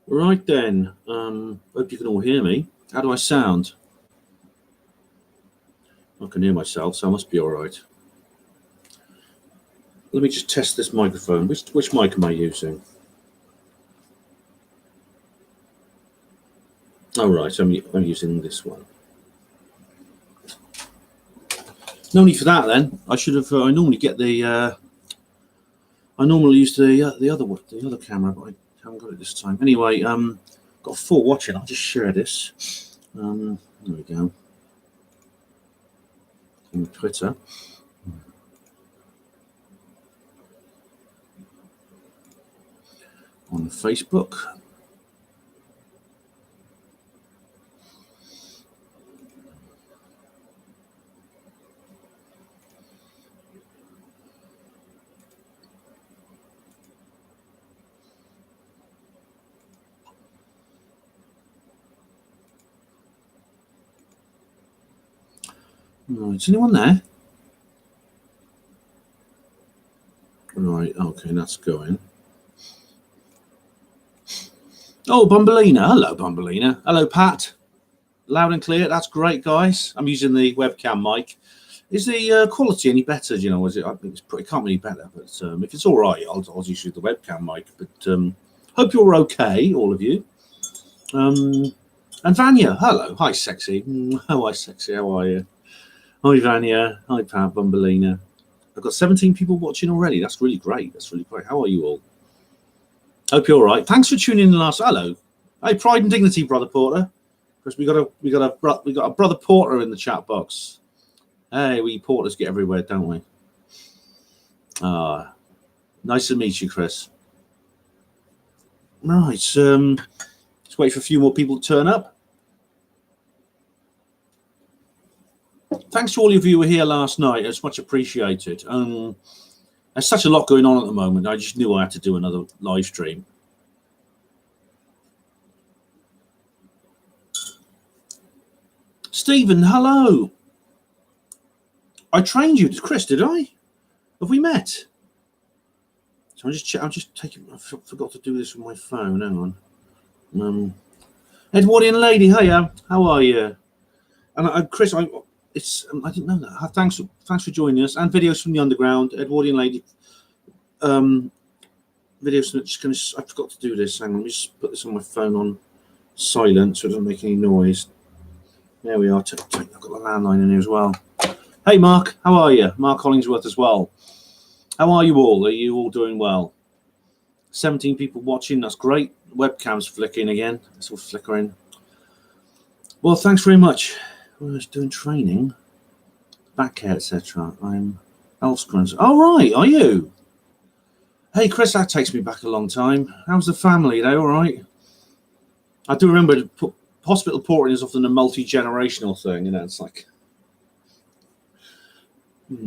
Right then, hope you can all hear me. How do I sound? I can hear myself, so I must be all right. Let me just test this microphone. Which mic am I using? Oh, right, I'm using this one. No need for that then. I should have. I normally get the. I normally use the other camera, but I haven't got it this time. Anyway, got 4 watching. I'll just share this. There we go. On Twitter. On Facebook. Right, is anyone there? Right, okay, that's going. Oh, Bumbleina. Hello, Bumbleina. Hello, Pat. Loud and clear. That's great, guys. I'm using the webcam mic. Is the quality any better? Do you know? Is it? I think it can't be any better. But if it's all right, I'll use the webcam mic. But hope you're okay, all of you. And Vanya, hello. Hi, sexy. Hi, sexy. How are you? Hi, Vanya. Hi, Pat. Bumbleina. I've got 17 people watching already. That's really great. That's really great. How are you all? Hope you're all right. Thanks for tuning in last. Hello. Hey, Pride and Dignity, Brother Porter. Because we got a Brother Porter in the chat box. Hey, we Porters get everywhere, don't we? Nice to meet you, Chris. Right. Let's wait for a few more people to turn up. Thanks to all of you who were here last night. It's much appreciated. There's such a lot going on at the moment. I just knew I had to do another live stream. Stephen, hello. I trained you, Chris, did I? Have we met? So I'm just taking. I forgot to do this with my phone. Hang on. Edwardian lady, hiya. How are you? And Chris, I didn't know that. Thanks for joining us. And videos from the underground, Edwardian lady. Videos. I forgot to do this. Hang on. Let me just put this on my phone on silent so it doesn't make any noise. There we are. I've got the landline in here as well. Hey, Mark. How are you? Mark Hollingsworth as well. How are you all? Are you all doing well? 17 people watching. That's great. Webcam's flickering again. It's all flickering. Well, thanks very much. I was doing training. Back care, etc. I'm Elfscrunch. Oh, right. Are you? Hey, Chris, that takes me back a long time. How's the family? Are they all right? I do remember hospital porting is often a multi-generational thing, it's like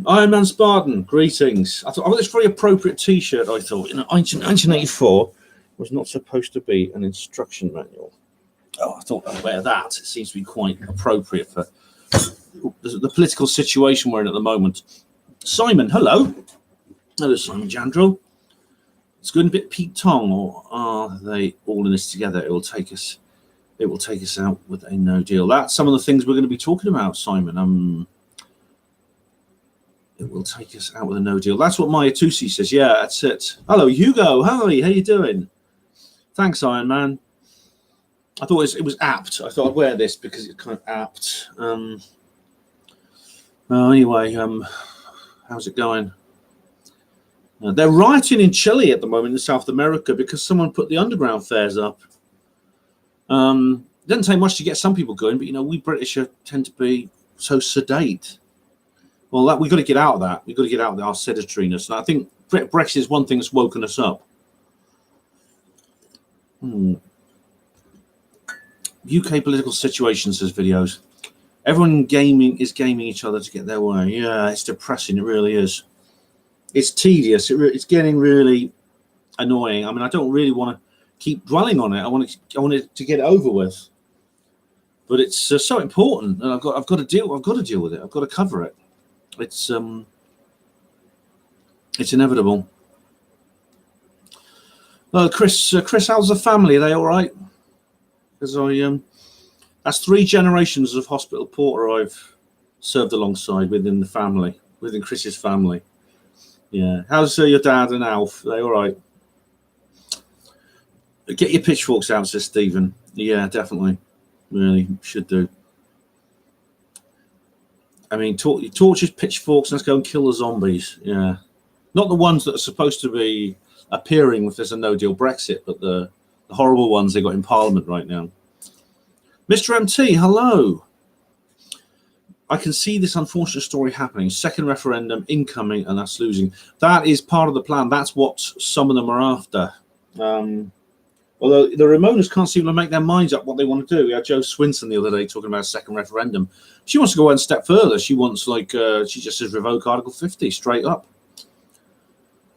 Iron Man Spartan, greetings. I thought I got this very appropriate t-shirt. I thought in 1984 was not supposed to be an instruction manual. Oh, I thought I'd wear that. It seems to be quite appropriate for the political situation we're in at the moment. Simon, hello. Hello, Simon Jandro. It's going a bit Pete Tong, or are they all in this together? It will take us out with a no deal. That's some of the things we're going to be talking about, Simon. It will take us out with a no deal. That's what Maya Tusi says. Yeah, that's it. Hello, Hugo. Hi, how you doing? Thanks, Iron Man. I thought it was apt. I thought I'd wear this because it's kind of apt. Anyway, how's it going? They're rioting in Chile at the moment in South America because someone put the underground fares up. Doesn't take much to get some people going, but we British tend to be so sedate. Well, we've got to get out of that. We've got to get out of our sedentariness. And I think Brexit is one thing that's woken us up. UK political situation, says videos. Everyone is gaming each other to get their way. Yeah, it's depressing. It really is. It's tedious. It's getting really annoying. I mean, I don't really want to keep dwelling on it. I want it to get it over with. But it's so important, and I've got to deal with it. I've got to cover it. It's inevitable. Chris, how's the family? Are they all right? Because that's 3 generations of hospital porter I've served alongside within the family, within Chris's family. Yeah. How's your dad and Alf? Are they all right? Get your pitchforks out, says Stephen. Yeah, definitely. Really should do. I mean, torches, pitchforks, let's go and kill the zombies. Yeah. Not the ones that are supposed to be appearing if there's a no-deal Brexit, but the horrible ones they got in Parliament right now. Mr. MT, hello. I can see this unfortunate story happening. Second referendum incoming and us losing. That is part of the plan. That's what some of them are after. Although the Ramonas can't seem to make their minds up what they want to do. We had Joe Swinson the other day talking about a second referendum. She wants to go one step further. She wants, she just says revoke Article 50 straight up.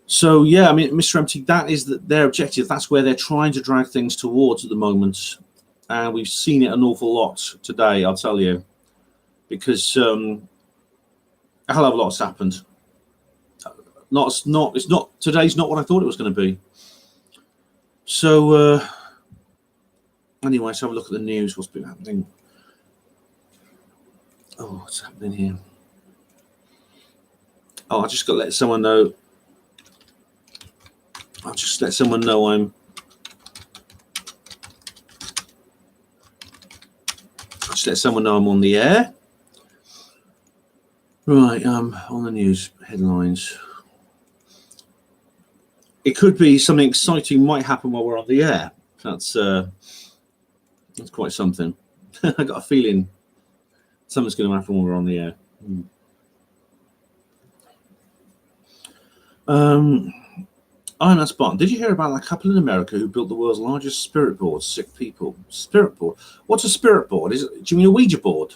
So, yeah, I mean, Mr. MT, that is their objective. That's where they're trying to drag things towards at the moment. And we've seen it an awful lot today, I'll tell you. Because a hell of a lot's happened. Today's not what I thought it was going to be. So, anyway, let's have a look at the news. What's been happening? Oh, what's happening here? Oh, I just got to let someone know. I'll just let someone know I'm on the air. Right, on the news headlines. It could be something exciting might happen while we're on the air. That's quite something. I got a feeling something's going to happen while we're on the air. I'm not Spartan. Did you hear about that couple in America who built the world's largest spirit board? Sick people. Spirit board. What's a spirit board? Do you mean a Ouija board?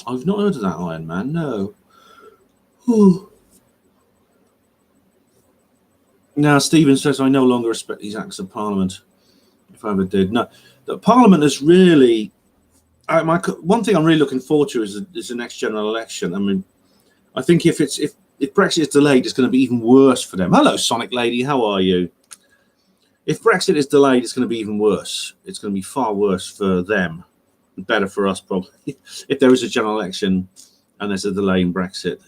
I've not heard of that, Iron Man. No. Ooh. Now, Stephen says, I no longer respect these acts of Parliament, if I ever did. No, the Parliament is really... one thing I'm really looking forward to is the next general election. I mean, I think if Brexit is delayed, it's going to be even worse for them. Hello, Sonic Lady, how are you? If Brexit is delayed, it's going to be even worse. It's going to be far worse for them. Better for us, probably, if there is a general election and there's a delay in Brexit.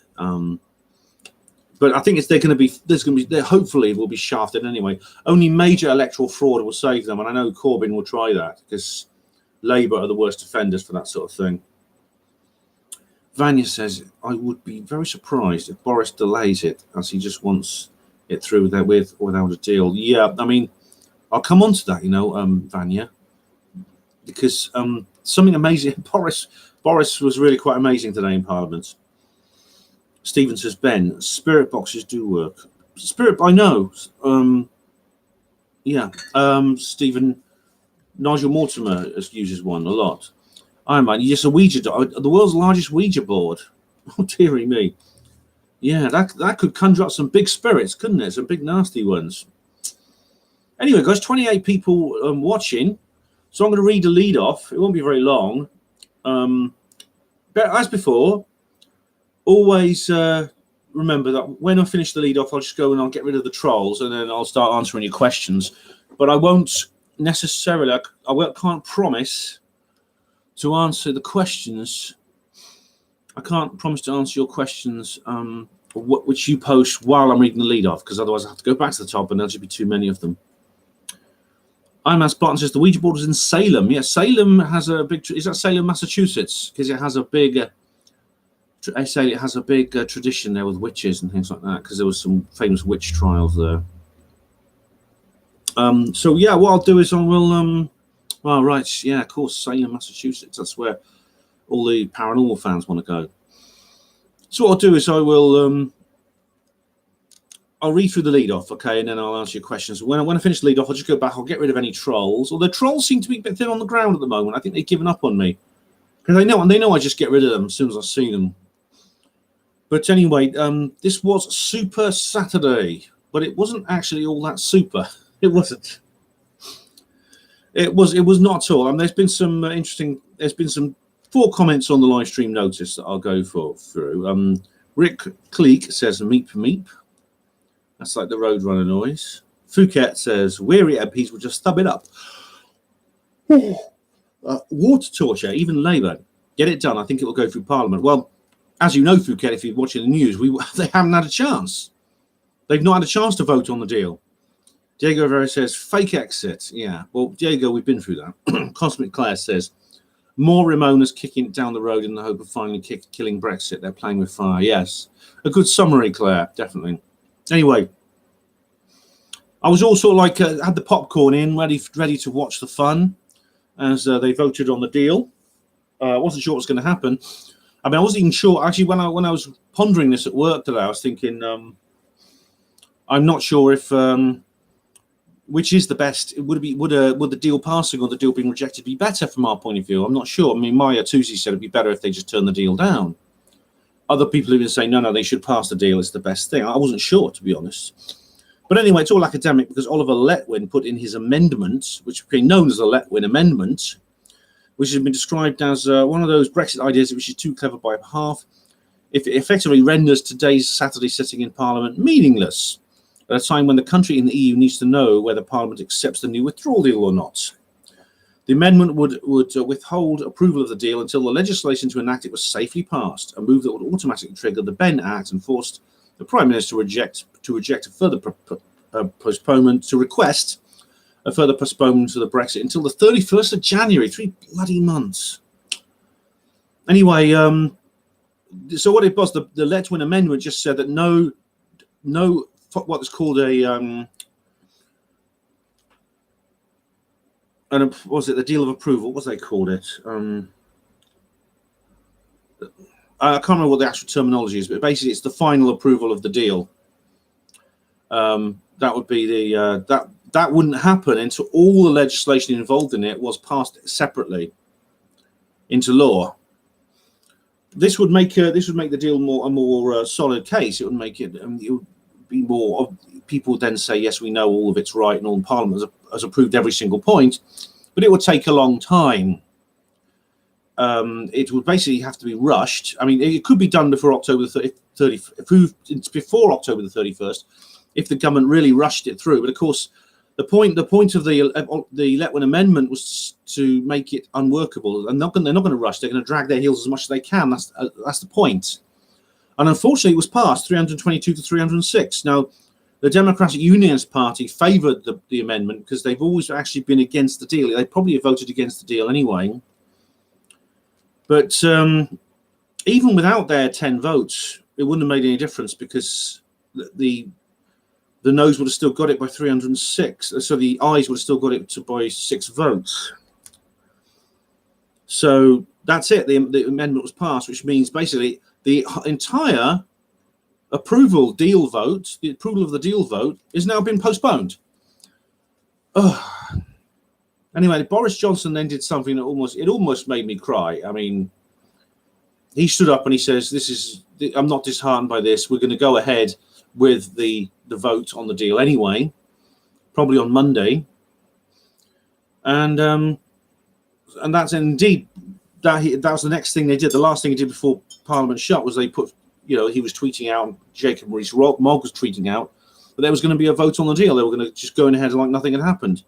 But I think they hopefully will be shafted anyway. Only major electoral fraud will save them, and I know Corbyn will try that because Labour are the worst offenders for that sort of thing. Vanya says, I would be very surprised if Boris delays it, as he just wants it through there with or without a deal. Yeah, I mean, I'll come on to that, Vanya, because something amazing. Boris was really quite amazing today in Parliament. Stephen says, Ben, spirit boxes do work. Spirit, I know. Stephen, Nigel Mortimer uses one a lot. I mean, yes, a Ouija, the world's largest Ouija board. Oh, dearie me. Yeah, that could conjure up some big spirits, couldn't it? Some big nasty ones. Anyway, guys, 28 people watching. So I'm going to read the lead off. It won't be very long. But as before, always remember that when I finish the lead off, I'll just go and I'll get rid of the trolls and then I'll start answering your questions. But I won't necessarily, can't promise to answer the questions. I can't promise to answer your questions which you post while I'm reading the lead off, because otherwise I have to go back to the top and there'll just be too many of them. Iron Man Spartan says the Ouija board is in Salem. Yeah, Salem has a big... Is that Salem, Massachusetts? Because it has a big... I say it has a big tradition there with witches and things like that, because there was some famous witch trials there. So, yeah, what I'll do is I will... well, right, yeah, of course, Salem, Massachusetts. That's where all the paranormal fans want to go. So what I'll do is I will... I'll read through the lead off, okay, and then I'll answer your questions. When I finish the lead off, I'll just go back. I'll get rid of any trolls. Although trolls seem to be a bit thin on the ground at the moment. I think they've given up on me, because they know I just get rid of them as soon as I see them. But anyway, this was Super Saturday, but it wasn't actually all that super. It wasn't. It was not at all. There's been some interesting. There's been some 4 comments on the live stream notice that I'll go through. Rick Cleek says meep meep. That's like the Roadrunner noise. Phuket says, weary MPs will just thumb it up. Water torture, even Labour. Get it done. I think it will go through Parliament. Well, as you know, Phuket, if you're watching the news, they haven't had a chance. They've not had a chance to vote on the deal. Diego Rivera says, fake exit. Yeah, well, Diego, we've been through that. Cosmic Claire says, more Ramonas kicking it down the road in the hope of finally killing Brexit. They're playing with fire. Yes. A good summary, Claire, definitely. Anyway, I was also like, had the popcorn in, ready to watch the fun as they voted on the deal. I wasn't sure what was going to happen. I mean, I wasn't even sure. Actually, when I was pondering this at work today, I was thinking, I'm not sure if which is the best. Would the deal passing or the deal being rejected be better from our point of view? I'm not sure. I mean, Maya Tusi said it'd be better if they just turn the deal down. Other people have been saying, no, they should pass the deal. It's the best thing. I wasn't sure, to be honest. But anyway, it's all academic because Oliver Letwin put in his amendment, which became known as the Letwin Amendment, which has been described as one of those Brexit ideas which is too clever by half. If it effectively renders today's Saturday sitting in Parliament meaningless at a time when the country in the EU needs to know whether Parliament accepts the new withdrawal deal or not. The amendment would withhold approval of the deal until the legislation to enact it was safely passed, a move that would automatically trigger the Benn Act and forced the Prime Minister to reject a further postponement, to request a further postponement to the Brexit until the 31st of January, 3 bloody months. Anyway, so what it was, the Letwin Amendment just said that no, what was called a, and was it the deal of approval? What was they called it? I can't remember what the actual terminology is, but basically it's the final approval of the deal. That would be the that wouldn't happen until all the legislation involved in it was passed separately into law. This would make the deal a more solid case. It would make it. It would be more. People would then say, yes, we know all of it's right, and all Parliament has approved every single point, but it would take a long time. It would basically have to be rushed. I mean, it could be done before October the 30th, before October the 31st, if the government really rushed it through. But of course, the point of the Letwin Amendment was to make it unworkable. And they're not going to rush. They're going to drag their heels as much as they can. That's the point. And unfortunately, it was passed 322 to 306. Now, the Democratic Unionist Party favoured the amendment because they've always actually been against the deal. They probably have voted against the deal anyway. But even without their 10 votes, it wouldn't have made any difference because the noes would have still got it by 306. So the ayes would have still got it by 6 votes. So that's it. The amendment was passed, which means basically the entire the approval of the deal vote is now been postponed. Anyway, Boris Johnson then did something that almost made me cry. I mean, he stood up and he says, I'm not disheartened by this. We're going to go ahead with the vote on the deal anyway, probably on Monday. And that's indeed, that was the next thing they did. The last thing he did before Parliament shut was they put, he was tweeting out, Jacob Rees-Mogg was tweeting out, but there was going to be a vote on the deal. They were going to just go ahead like nothing had happened.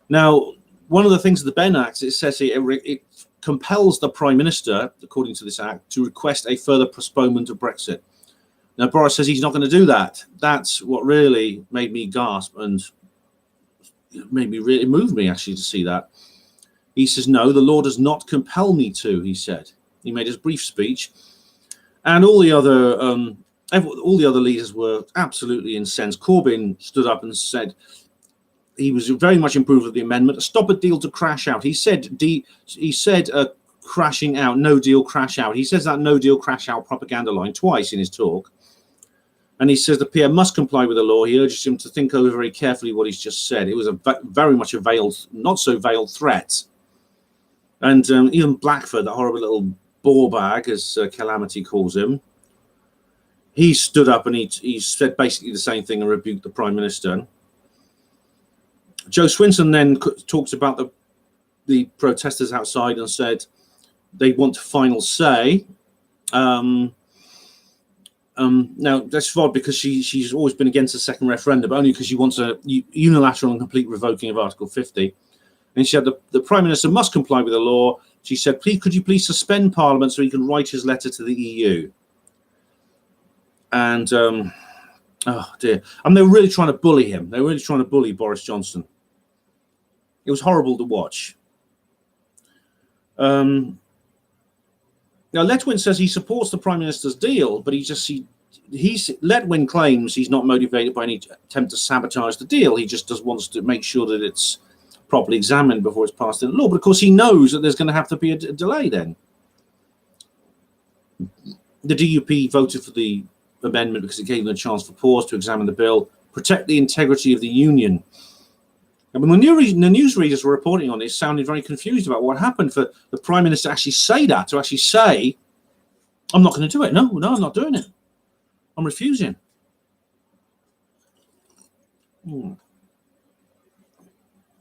Now, one of the things of the Benn Act, it says it compels the Prime Minister, according to this Act, to request a further postponement of Brexit. Now, Boris says he's not going to do that. That's what really made me gasp and it moved me actually to see that. He says, no, the law does not compel me to, he said. He made his brief speech. And all the other leaders were absolutely incensed. Corbyn stood up and said he was very much in approval of the amendment. Stop a deal to crash out. He said crashing out, no deal, crash out. He says that no deal, crash out propaganda line twice in his talk. And he says the PM must comply with the law. He urges him to think over very carefully what he's just said. It was very much a veiled, not so veiled threat. And even Blackford, that horrible little ball bag, as Calamity calls him, he stood up and he said basically the same thing and rebuked the Prime Minister. Joe Swinson then talked about the protesters outside and said they want a final say. Now, that's odd because she's always been against the second referendum, but only because she wants a unilateral and complete revoking of Article 50. And she said the Prime Minister must comply with the law. She said, please, could you please suspend Parliament so he can write his letter to the EU? And, oh dear. And they were really trying to bully him. They were really trying to bully Boris Johnson. It was horrible to watch. Now, Letwin says he supports the Prime Minister's deal, but Letwin claims he's not motivated by any attempt to sabotage the deal. He just wants to make sure that it's properly examined before it's passed into law. But of course, he knows that there's going to have to be a delay then. The DUP voted for the amendment because it gave them a chance for pause to examine the bill, protect the integrity of the union. And when the newsreaders were reporting on this, sounded very confused about what happened for the Prime Minister to actually say that, to actually say, I'm not going to do it. No, I'm not doing it. I'm refusing.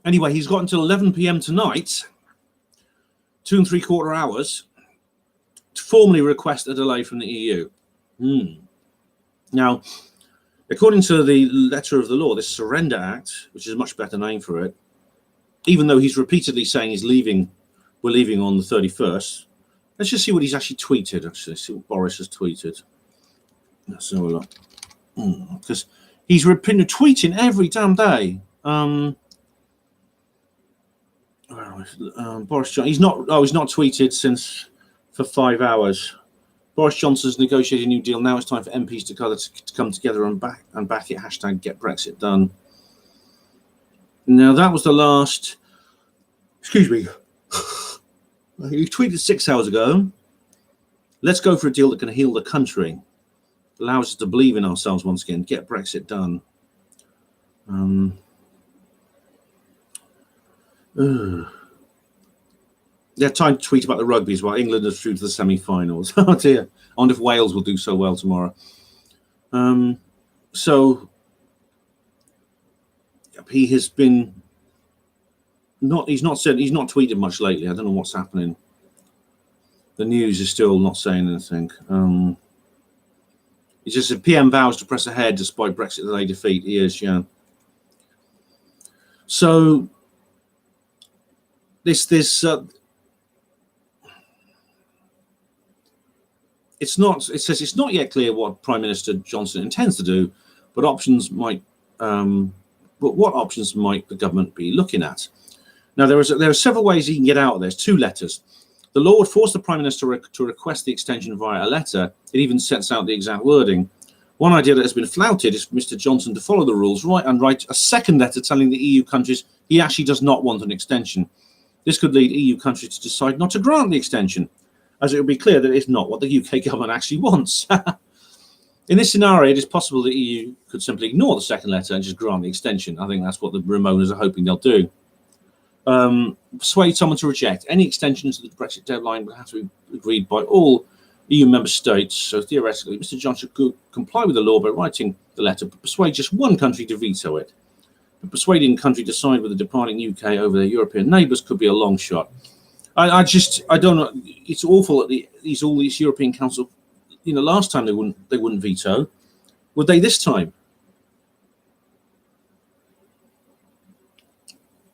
Anyway, he's got until 11 p.m. tonight, 2 3/4 hours, to formally request a delay from the EU. Now, according to the letter of the law, this Surrender Act, which is a much better name for it, even though he's repeatedly saying we're leaving on the 31st, let's just see what he's actually tweeted, see what Boris has tweeted. Let's have a look. Because he's tweeting every damn day. Boris Johnson, he's not tweeted for 5 hours. Boris Johnson's negotiated a new deal. Now it's time for MPs to come together and back it. Hashtag get Brexit done. Now that was the last. Excuse me. He tweeted 6 hours ago. Let's go for a deal that can heal the country, allows us to believe in ourselves once again. Get Brexit done. They had time to tweet about the rugby as well. England is through to the semi-finals. Oh dear. I wonder if Wales will do so well tomorrow. So he has been he's not tweeted much lately. I don't know what's happening. The news is still not saying anything. He just said PM vows to press ahead despite Brexit delay defeat. He is, yeah. So this it says it's not yet clear what Prime Minister Johnson intends to do, but what options might the government be looking at? Now there are several ways he can get out of this. 2 letters. The law would force the Prime Minister to request the extension via a letter. It even sets out the exact wording. One idea that has been flouted is for Mr. Johnson to follow the rules and write a second letter telling the EU countries he actually does not want an extension. This could lead EU countries to decide not to grant the extension, as it would be clear that it's not what the UK government actually wants. In this scenario, it is possible the EU could simply ignore the second letter and just grant the extension. I think that's what the Ramonas are hoping they'll do. Persuade someone to reject. Any extensions of the Brexit deadline will have to be agreed by all EU member states. So theoretically, Mr. Johnson could comply with the law by writing the letter, but persuade just one country to veto it. But persuading a country to side with the departing UK over their European neighbours could be a long shot. I don't know. It's awful that all these European Council. Last time they wouldn't veto. Would they this time?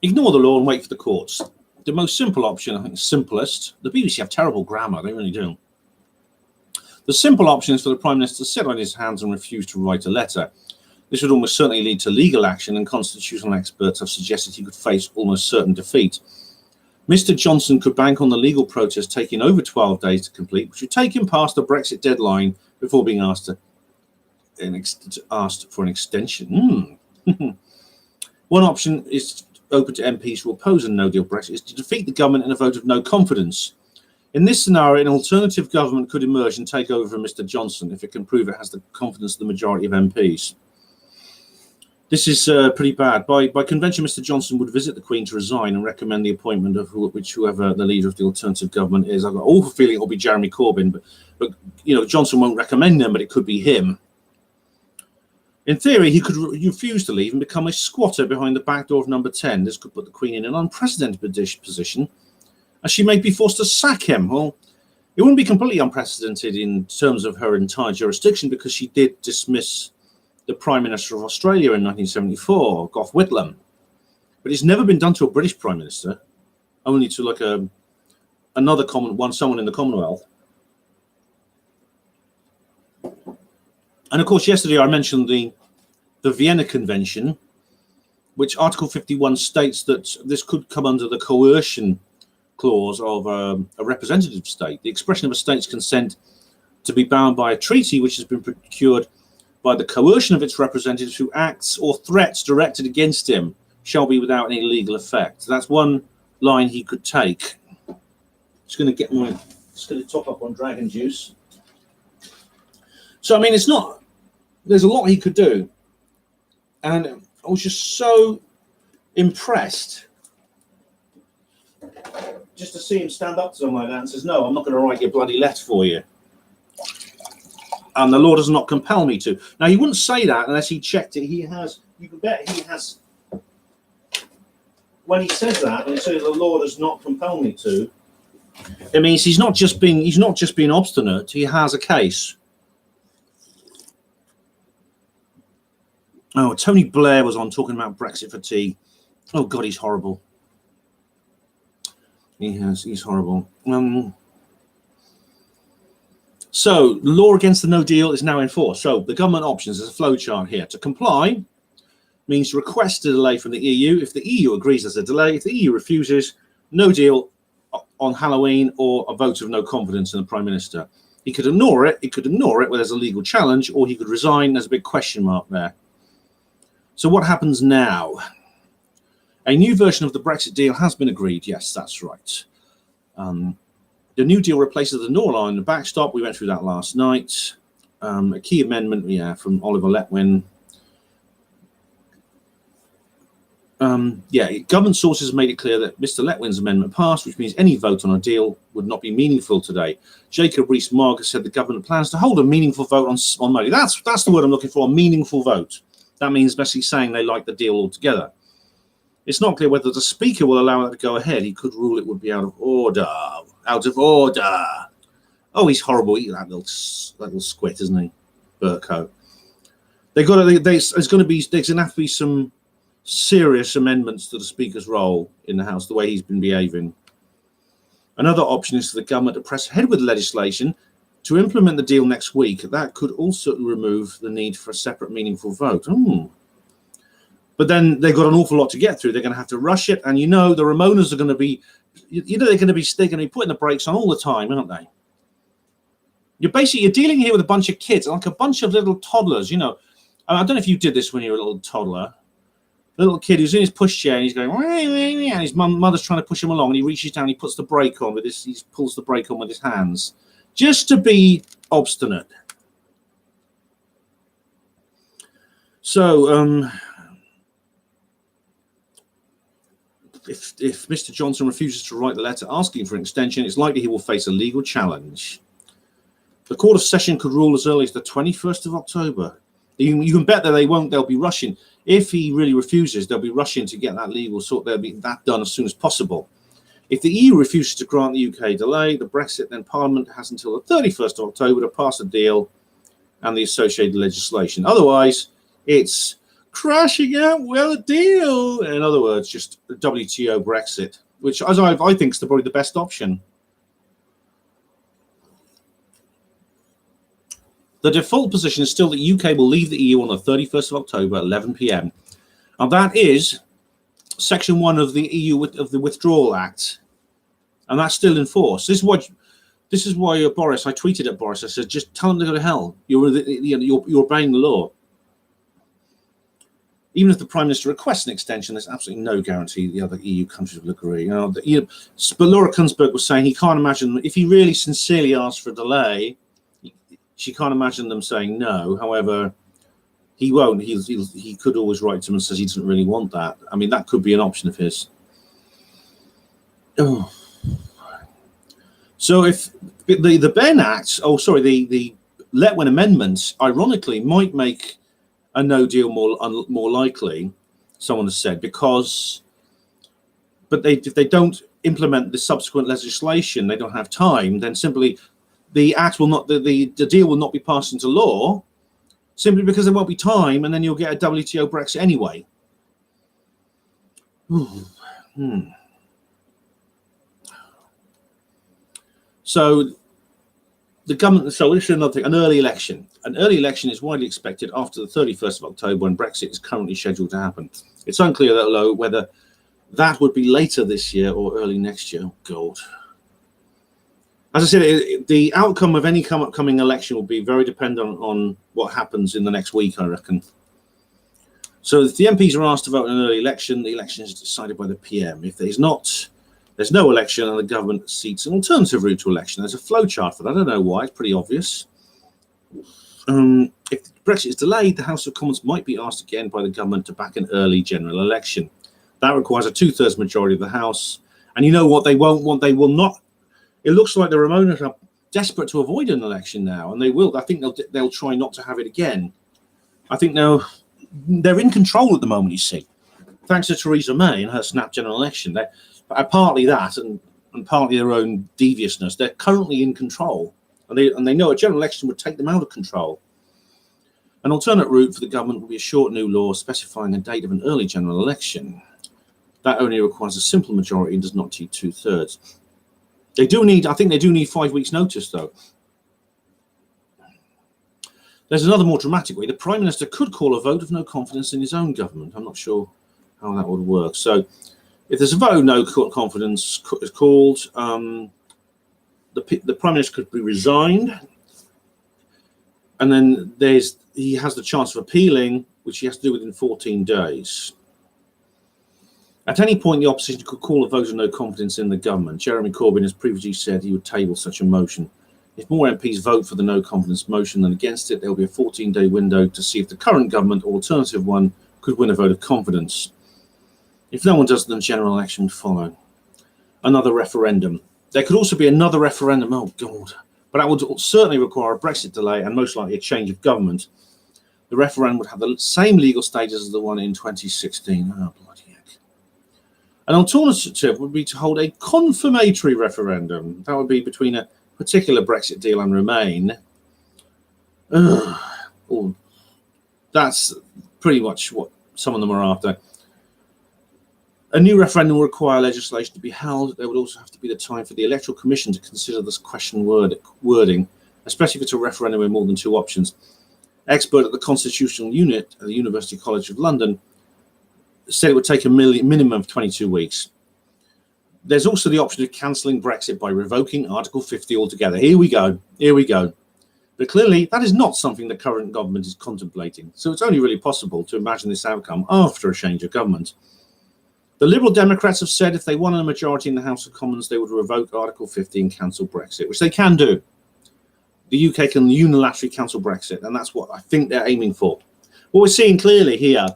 Ignore the law and wait for the courts. The most simple option, I think, simplest. The BBC have terrible grammar. They really do. The simple option is for the Prime Minister to sit on his hands and refuse to write a letter. This would almost certainly lead to legal action, and constitutional experts have suggested he could face almost certain defeat. Mr. Johnson could bank on the legal protest taking over 12 days to complete, which would take him past the Brexit deadline before being asked for an extension. One option is open to MPs who oppose a no-deal Brexit is to defeat the government in a vote of no confidence. In this scenario, an alternative government could emerge and take over from Mr. Johnson if it can prove it has the confidence of the majority of MPs. This is pretty bad. By convention, Mr. Johnson would visit the Queen to resign and recommend the appointment of whoever the leader of the alternative government is. I've got an awful feeling it will be Jeremy Corbyn, but Johnson won't recommend him, but it could be him. In theory, he could refuse to leave and become a squatter behind the back door of number 10. This could put the Queen in an unprecedented position, as she may be forced to sack him. Well, It wouldn't be completely unprecedented in terms of her entire jurisdiction, because she did dismiss the Prime Minister of Australia in 1974, Gough Whitlam. But it's never been done to a British Prime Minister, only to like another someone in the Commonwealth. And of course, yesterday I mentioned the Vienna Convention, which Article 51 states that this could come under the coercion clause of a representative state, the expression of a state's consent to be bound by a treaty which has been procured by the coercion of its representatives who acts or threats directed against him shall be without any legal effect. So that's one line he could take. Just going to top up on dragon juice. So, I mean, there's a lot he could do. And I was just so impressed just to see him stand up to someone like that and says, no, I'm not going to write your bloody letter for you. And the law does not compel me to. Now, he wouldn't say that unless he checked it. You can bet he has. When he says that, when he says the law does not compel me to, it means he's not just being obstinate. He has a case. Oh, Tony Blair was on talking about Brexit fatigue. Oh God, he's horrible. He's horrible. So the law against the no deal is now in force. So the government options, there's a flowchart here. To comply means to request a delay from the EU. If the EU agrees, there's a delay. If the EU refuses, no deal on Halloween or a vote of no confidence in the Prime Minister. He could ignore it. He could ignore it where there's a legal challenge, or he could resign. There's a big question mark there. So what happens now? A new version of the Brexit deal has been agreed. Yes, that's right. The new deal replaces the Northern Ireland backstop. We went through that last night. A key amendment, from Oliver Letwin. Government sources made it clear that Mr. Letwin's amendment passed, which means any vote on a deal would not be meaningful today. Jacob Rees-Mogg said the government plans to hold a meaningful vote on Monday. That's the word I'm looking for, a meaningful vote. That means basically saying they like the deal altogether. It's not clear whether the Speaker will allow that to go ahead. He could rule it would be out of order. Out of order. Oh, he's horrible. He's that little squit, isn't he? Burko. There's going to have to be some serious amendments to the Speaker's role in the House, the way he's been behaving. Another option is for the government to press ahead with legislation to implement the deal next week. That could also remove the need for a separate meaningful vote. But then they've got an awful lot to get through. They're going to have to rush it, and the Ramonas are going to be, they're going to be putting the brakes on all the time, aren't they? You're dealing here with a bunch of kids, like a bunch of little toddlers. I don't know if you did this when you were a little toddler. The little kid who's in his pushchair and he's going, and his mother's trying to push him along, and he reaches down, he puts the brake on he pulls the brake on with his hands, just to be obstinate. So, If Mr. Johnson refuses to write the letter asking for an extension, it's likely he will face a legal challenge. The Court of Session could rule as early as the 21st of October. You can bet that they'll be rushing. If he really refuses, they'll be rushing to get that legal sort. They'll be that done as soon as possible. If the EU refuses to grant the UK delay, the Brexit, then Parliament has until the 31st of October to pass a deal and the associated legislation. Otherwise, it's crashing out with a deal. In other words, just WTO Brexit, which I think is probably the best option. The default position is still that UK will leave the EU on the 31st of October at 11 p.m. And that is Section 1 of the EU of the Withdrawal Act, and that's still in force. This is why Boris. I tweeted at Boris. I said, just tell them to go to hell. You're obeying the law. Even if the Prime Minister requests an extension, there's absolutely no guarantee the other EU countries will agree. But Laura Kunsberg was saying he can't imagine, if he really sincerely asked for a delay, she can't imagine them saying no. However, he won't. He could always write to them and says he doesn't really want that. I mean, that could be an option of his. Oh. So if the Ben Act, the Letwin amendments, ironically, might make a no deal more likely, someone has said, if they don't implement the subsequent legislation, they don't have time, then simply the act will not, the deal will not be passed into law, simply because there won't be time, and then you'll get a WTO Brexit anyway. So the government, so this is another thing, an early election. An early election is widely expected after the 31st of October, when Brexit is currently scheduled to happen. It's unclear, though, whether that would be later this year or early next year. Oh, God. As I said, the outcome of any upcoming election will be very dependent on what happens in the next week, I reckon. So if the MPs are asked to vote in an early election, the election is decided by the PM. If there's no election and the government seeks an alternative route to election. There's a flowchart for that. I don't know why. It's pretty obvious. If Brexit is delayed, the House of Commons might be asked again by the government to back an early general election. That requires a 2/3 majority of the House. And you know what they won't want? They will not. It looks like the Ramonas are desperate to avoid an election now, and they will. I think they'll try not to have it again. I think they're in control at the moment, you see, thanks to Theresa May and her snap general election. Partly that and partly their own deviousness. They're currently in control, and they know a general election would take them out of control. An alternate route for the government would be a short new law specifying a date of an early general election. That only requires a simple majority and does not need 2/3. I think they do need 5 weeks' notice, though. There's another more dramatic way. The Prime Minister could call a vote of no confidence in his own government. I'm not sure how that would work. So if there's a vote of no confidence is called, the Prime Minister could be resigned. And then he has the chance of appealing, which he has to do within 14 days. At any point, the opposition could call a vote of no confidence in the government. Jeremy Corbyn has previously said he would table such a motion. If more MPs vote for the no confidence motion than against it, there will be a 14-day window to see if the current government or alternative one could win a vote of confidence. If no one does, then general election would follow. Another referendum. There could also be another referendum. Oh, God. But that would certainly require a Brexit delay and most likely a change of government. The referendum would have the same legal status as the one in 2016. Oh, bloody heck. An alternative would be to hold a confirmatory referendum. That would be between a particular Brexit deal and Remain. That's pretty much what some of them are after. A new referendum will require legislation to be held. There would also have to be the time for the Electoral Commission to consider this question wording, especially if it's a referendum with more than 2 options. Expert at the Constitutional Unit at the University College of London said it would take a minimum of 22 weeks. There's also the option of cancelling Brexit by revoking Article 50 altogether. Here we go. But clearly, that is not something the current government is contemplating. So it's only really possible to imagine this outcome after a change of government. The Liberal Democrats have said if they won a majority in the House of Commons, they would revoke Article 50 and cancel Brexit, which they can do. The UK can unilaterally cancel Brexit, and that's what I think they're aiming for. What we're seeing clearly here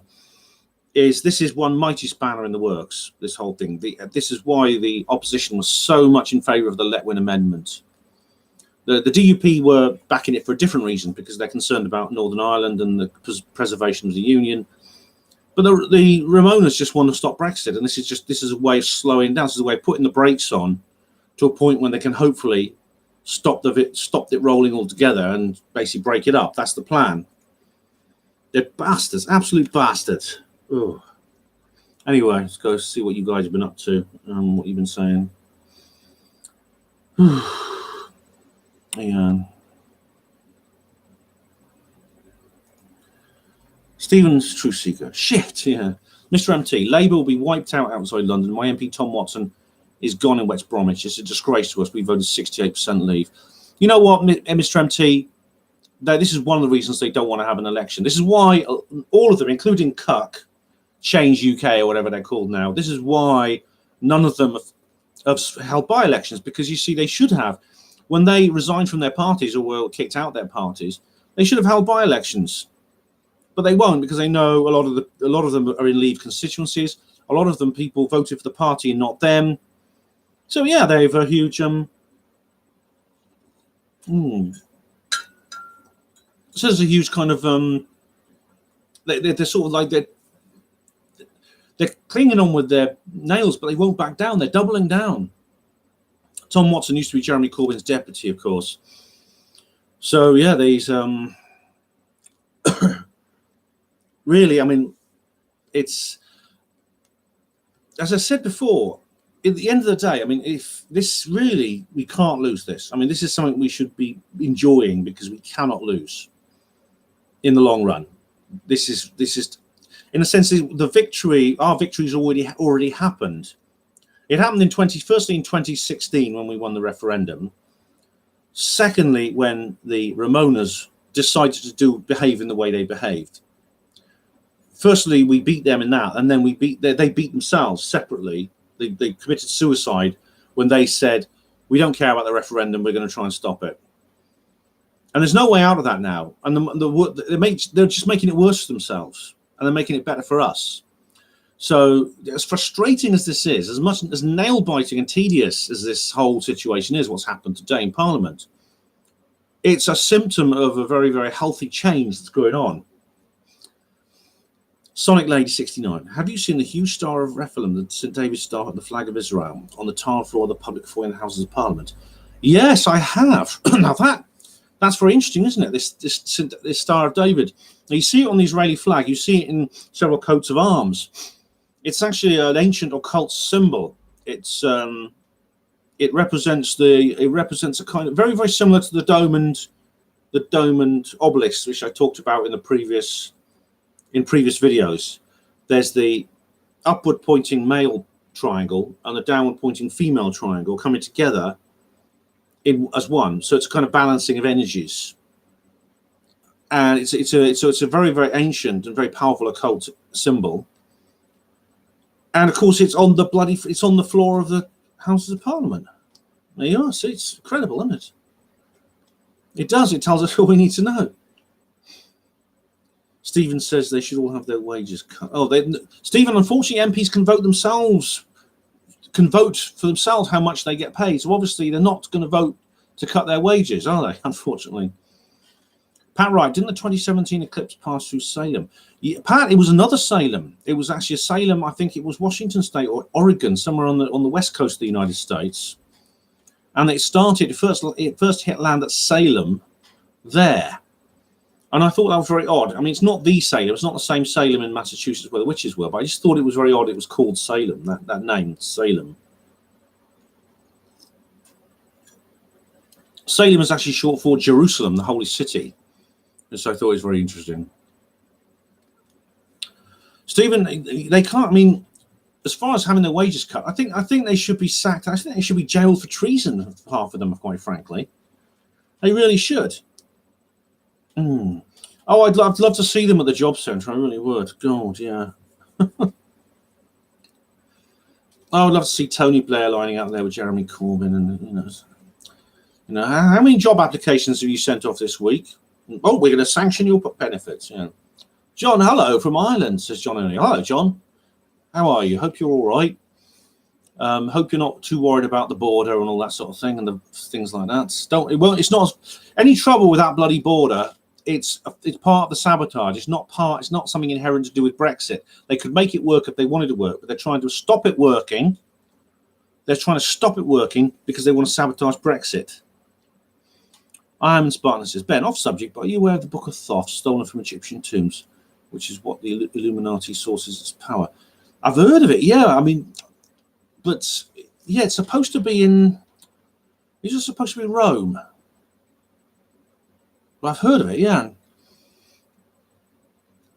is this is one mighty spanner in the works, this whole thing. This is why the opposition was so much in favour of the Letwin Amendment. The DUP were backing it for a different reason, because they're concerned about Northern Ireland and the preservation of the Union. But the Ramonas just want to stop Brexit, and this is a way of slowing down. This is a way of putting the brakes on to a point when they can hopefully stop it rolling altogether and basically break it up. That's the plan. They're bastards, absolute bastards. Ugh. Anyway, let's go see what you guys have been up to, what you've been saying. Yeah. Stephen's Truth Seeker. Shit, yeah. Mr. MT, Labour will be wiped out outside London. My MP Tom Watson is gone in West Bromwich. It's a disgrace to us. We voted 68% leave. You know what, Mr. MT? This is one of the reasons they don't want to have an election. This is why all of them, including Cuck, Change UK or whatever they're called now. This is why none of them have held by-elections, because you see, they should have. When they resigned from their parties or were kicked out their parties, they should have held by-elections. But they won't, because they know a lot of them are in Leave constituencies. A lot of them people voted for the party and not them. So yeah, they have a huge So there's a huge kind of they're sort of like They're clinging on with their nails, but they won't back down. They're doubling down. Tom Watson used to be Jeremy Corbyn's deputy, of course. So yeah, these really, I mean, it's, as I said before, at the end of the day, I mean, if this really, we can't lose this. I mean, this is something we should be enjoying because we cannot lose in the long run. This is, in a sense, the victory, our victory's already happened. It happened firstly in 2016 when we won the referendum. Secondly, when the Ramonas decided to behave in the way they behaved. Firstly, we beat them in that, and then they beat themselves separately. They committed suicide when they said, we don't care about the referendum, we're going to try and stop it. And there's no way out of that now. And they're just making it worse for themselves, and they're making it better for us. So as frustrating as this is, as much as nail-biting and tedious as this whole situation is, what's happened today in Parliament, it's a symptom of a very, very healthy change that's going on. Sonic Lady 69. Have you seen the huge Star of Rephilim, the St. David's Star at the flag of Israel, on the tiled floor of the public foyer in the Houses of Parliament? Yes, I have. Now that's very interesting, isn't it? This Star of David. Now you see it on the Israeli flag. You see it in several coats of arms. It's actually an ancient occult symbol. It represents a kind of very, very similar to the domed obelisk, which I talked about in previous videos. There's the upward pointing male triangle and the downward pointing female triangle coming together as one. So it's a kind of balancing of energies. And it's a very, very ancient and very powerful occult symbol. And of course, it's on the floor of the Houses of Parliament. There you are. See, it's incredible, isn't it? It does. It tells us all we need to know. Stephen says they should all have their wages cut. Oh, Stephen, unfortunately, MPs can vote for themselves how much they get paid. So obviously, they're not going to vote to cut their wages, are they? Unfortunately. Pat Wright, didn't the 2017 eclipse pass through Salem? Yeah, Pat, it was another Salem. It was actually a Salem, I think it was Washington State or Oregon, somewhere on the west coast of the United States. And it first hit land at Salem there. And I thought that was very odd. I mean, it's not the Salem. It's not the same Salem in Massachusetts where the witches were, but I just thought it was very odd it was called Salem, that name, Salem. Salem is actually short for Jerusalem, the holy city. So I thought it was very interesting. Stephen, they can't, I mean, as far as having their wages cut, I think they should be sacked. I think they should be jailed for treason, half of them, quite frankly. They really should. Oh, I'd love to see them at the job centre. I really would. God, yeah. I would love to see Tony Blair lining up there with Jeremy Corbyn, and how many job applications have you sent off this week? Oh, we're going to sanction your benefits. Yeah. John, hello from Ireland, says John O'Neill. Hello, John. How are you? Hope you're all right. Hope you're not too worried about the border and all that sort of thing and the things like that. It's not any trouble with that bloody border. It's part of the sabotage. It's not something inherent to do with Brexit. They could make it work if they wanted to work, but they're trying to stop it working. They're trying to stop it working because they want to sabotage Brexit. Iron Spartan says, Ben, off subject, but are you aware of the Book of Thoth stolen from Egyptian tombs, which is what the Illuminati sources its power? I've heard of it, yeah. I mean, but yeah, it's supposed to be in. Is it supposed to be in Rome? Well, I've heard of it, yeah.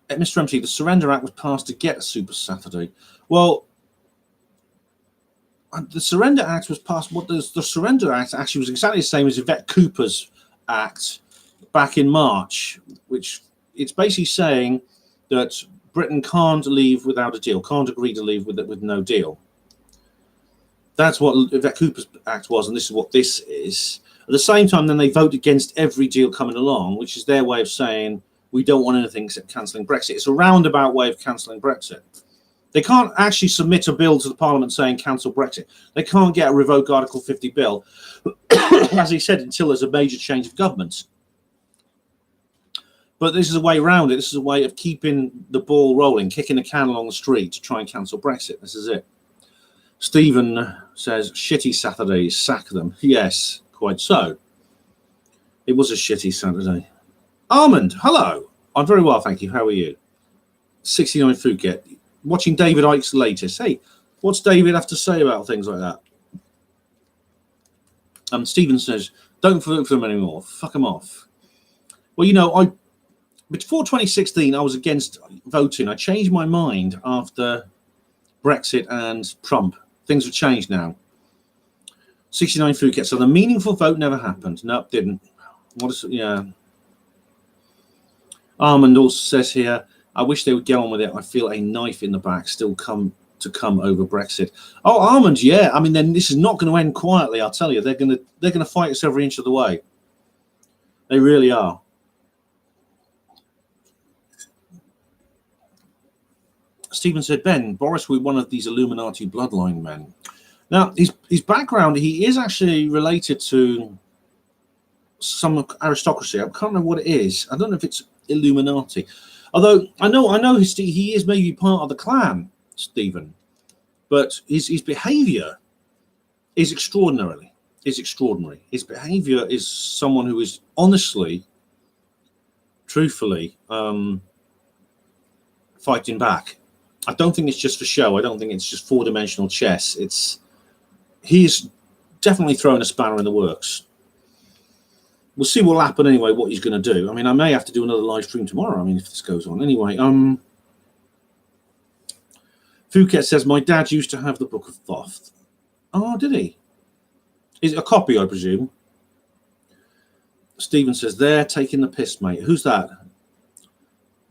Mr. MC, the Surrender Act was passed to get Super Saturday. Well, the Surrender Act was passed. The Surrender Act actually was exactly the same as Yvette Cooper's Act back in March, which it's basically saying that Britain can't leave without a deal, can't agree to leave with no deal. That's what Yvette Cooper's Act was, and this is what this is. At the same time, then they vote against every deal coming along, which is their way of saying we don't want anything except cancelling Brexit. It's a roundabout way of cancelling Brexit. They can't actually submit a bill to the Parliament saying cancel Brexit. They can't get a revoke Article 50 bill, as he said, until there's a major change of government. But this is a way around it. This is a way of keeping the ball rolling, kicking the can along the street to try and cancel Brexit. This is it. Stephen says, shitty Saturdays, sack them. Yes, quite so. It was a shitty Saturday. Armand, hello. I'm very well, thank you. How are you? 69 Phuket. Watching David Icke's latest. Hey, what's David have to say about things like that? Stephen says, don't vote for them anymore. Fuck them off. Well, you know, before 2016, I was against voting. I changed my mind after Brexit and Trump. Things have changed now. 69 Phuket. So the meaningful vote never happened. Nope, didn't. What is it? Yeah. Armand also says here, I wish they would get on with it. I feel a knife in the back still come over Brexit. Oh, Armand, yeah. I mean, then this is not going to end quietly. I'll tell you, they're going to fight us every inch of the way. They really are. Stephen said, Ben, Boris was one of these Illuminati bloodline men. Now, his background, he is actually related to some aristocracy. I can't remember what it is. I don't know if it's Illuminati. Although I know he is maybe part of the clan, Stephen. But his behavior is extraordinary. His behavior is someone who is honestly, truthfully fighting back. I don't think it's just for show. I don't think it's just four-dimensional chess. He's definitely thrown a spanner in the works. We'll see what'll happen anyway, what he's going to do. I mean, I may have to do another live stream tomorrow. I mean, if this goes on. Anyway, Phuket says, my dad used to have the Book of Thoth. Oh, did he? Is it a copy, I presume? Stephen says, they're taking the piss, mate. Who's that?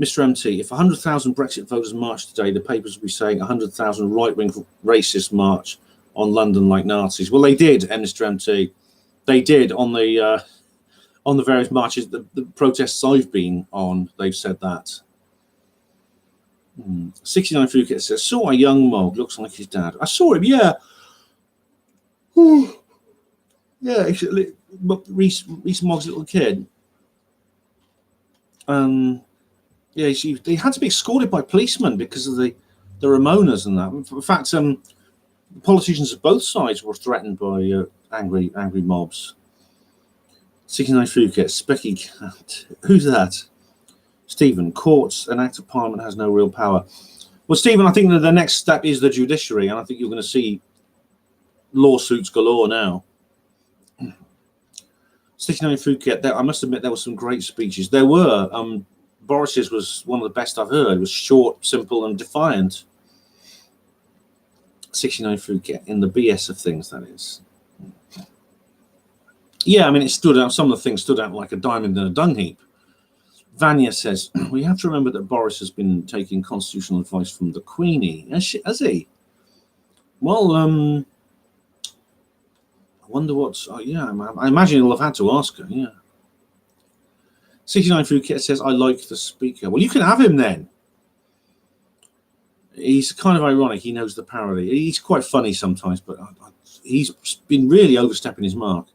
Mr. MT, if 100,000 Brexit voters march today, the papers will be saying 100,000 right-wing racists march on London like Nazis. Well, they did, Mr. MT. They did on the various marches, the protests I've been on. They've said that. 69 Phuket says, saw a young Mog, looks like his dad. I saw him, yeah. Yeah, Reese Mogg's little kid. Yeah, they had to be escorted by policemen because of the Ramonas and that. In fact, politicians of both sides were threatened by angry mobs. 69 Phuket, Specky Cat. Who's that? Stephen, courts, an act of parliament has no real power. Well, Stephen, I think that the next step is the judiciary, and I think you're going to see lawsuits galore now. 69 Phuket, I must admit there were some great speeches. There were. Boris's was one of the best I've heard. It was short, simple, and defiant. 69 Phuket, in the BS of things, that is. Yeah, I mean, it stood out. Some of the things stood out like a diamond in a dung heap. Vanya says, we have to remember that Boris has been taking constitutional advice from the Queenie. Has he? Well, I wonder what's... yeah, I imagine he'll have had to ask her, yeah. 69 Phuket says, I like the speaker. Well, you can have him then. He's kind of ironic. He knows the parody. He's quite funny sometimes, but he's been really overstepping his mark.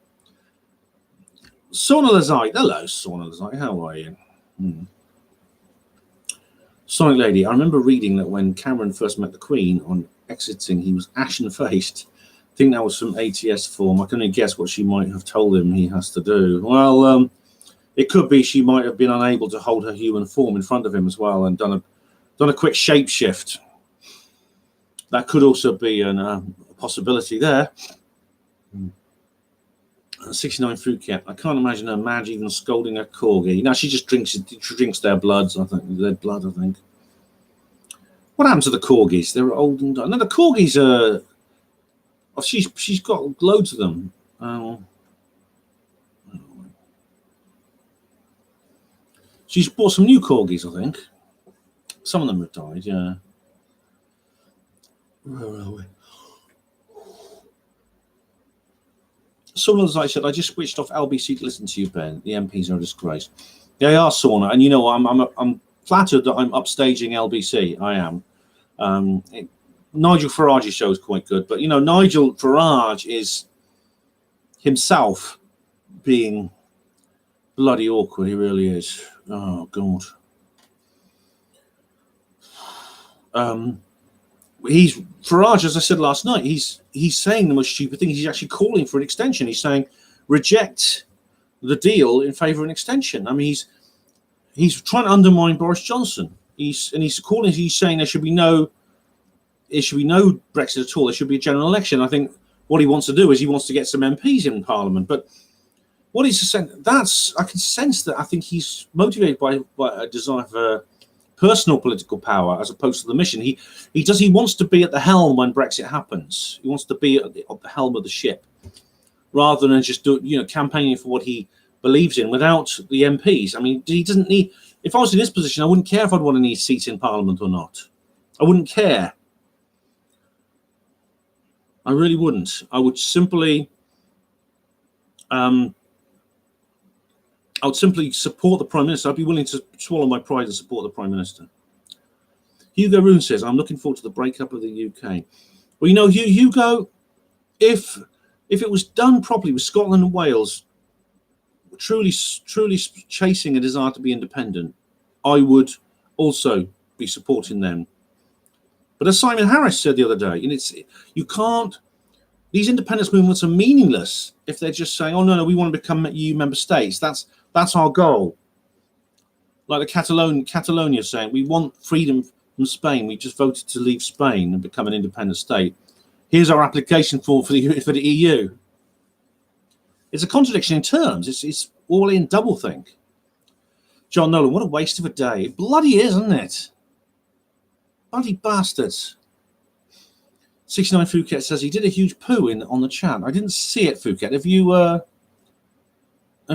Sauna Lazite. Hello, Sauna Lazite. How are you? Sonic Lady. I remember reading that when Cameron first met the Queen on exiting, he was ashen-faced. I think that was some ATS form. I can only guess what she might have told him he has to do. Well, it could be she might have been unable to hold her human form in front of him as well and done a quick shape shift. That could also be a possibility there. 69 Phuket. I can't imagine her Madge even scolding a corgi. No, she just drinks their bloods, I think. Their blood, I think. What happened to the corgis? They were old and done. No, the corgis are... Oh, she's got loads of them. She's bought some new corgis, I think. Some of them have died, yeah. Where are we? Sauna, as I said, I just switched off LBC to listen to you, Ben. The MPs are a disgrace. They are, Sauna, and you know, I'm flattered that I'm upstaging LBC. I am. Nigel Farage's show is quite good, but you know, Nigel Farage is himself being bloody awkward. He really is. Oh God. He's Farage, as I said last night. He's saying the most stupid things. He's actually calling for an extension. He's saying reject the deal in favour of an extension. I mean, he's trying to undermine Boris Johnson. He's saying there should be no Brexit at all. There should be a general election. I think what he wants to do is he wants to get some MPs in Parliament. But what he's saying, I can sense that I think he's motivated by a desire for personal political power as opposed to the mission. He wants to be at the helm when Brexit happens. He wants to be at the helm of the ship, rather than just campaigning for what he believes in without the MPs. I mean, he doesn't need. If I was in this position, I wouldn't care if I'd want any seats in Parliament or not. I wouldn't care. I really wouldn't. I would simply. I would simply support the Prime Minister. I'd be willing to swallow my pride and support the Prime Minister. Hugo Roon says, I'm looking forward to the breakup of the UK. Well, Hugo, if it was done properly with Scotland and Wales, truly chasing a desire to be independent, I would also be supporting them. But as Simon Harris said the other day, you can't. These independence movements are meaningless if they're just saying, "Oh no, we want to become EU member states." That's our goal. Like the Catalonia saying, "We want freedom from Spain. We just voted to leave Spain and become an independent state. Here's our application form for the EU." It's a contradiction in terms. It's all in doublethink. John Nolan, what a waste of a day. It bloody is, isn't it? Bloody bastards. 69 Phuket says he did a huge poo on the chat. I didn't see it, Phuket. Have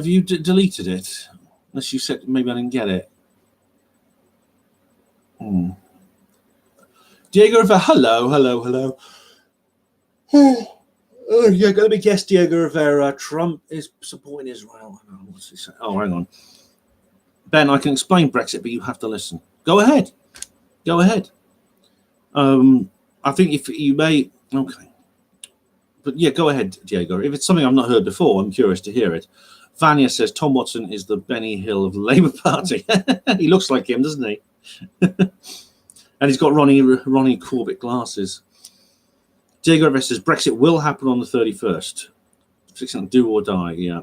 you deleted it? Unless you said maybe I didn't get it. Diego Rivera, hello. Oh, yeah, let me guess, Diego Rivera. Trump is supporting Israel. What's he saying? Oh, hang on. Ben, I can explain Brexit, but you have to listen. Go ahead. I think if you may, okay. But yeah, go ahead, Diego. If it's something I've not heard before, I'm curious to hear it. Vanya says Tom Watson is the Benny Hill of the Labour Party. He looks like him, doesn't he? And he's got Ronnie Corbett glasses. Diego Rivera says Brexit will happen on the 31st. Do or die, yeah.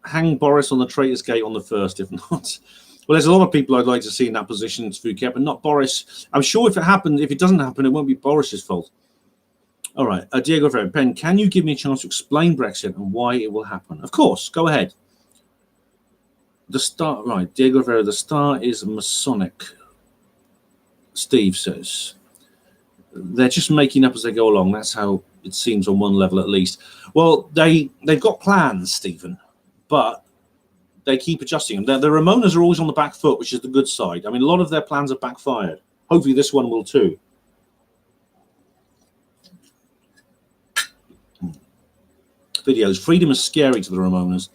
Hang Boris on the Traitors' Gate on the 1st, if not. Well, there's a lot of people I'd like to see in that position, Phuket, but not Boris. I'm sure if it doesn't happen, it won't be Boris's fault. All right, Diego Rivera, Ben, can you give me a chance to explain Brexit and why it will happen? Of course, go ahead. The star, right, Diego Rivera, the star is Masonic, Steve says. They're just making up as they go along. That's how it seems on one level at least. Well, they've got plans, Stephen, but they keep adjusting them. The Ramonas are always on the back foot, which is the good side. I mean, a lot of their plans have backfired. Hopefully this one will too. Videos. Freedom is scary to the Ramonas.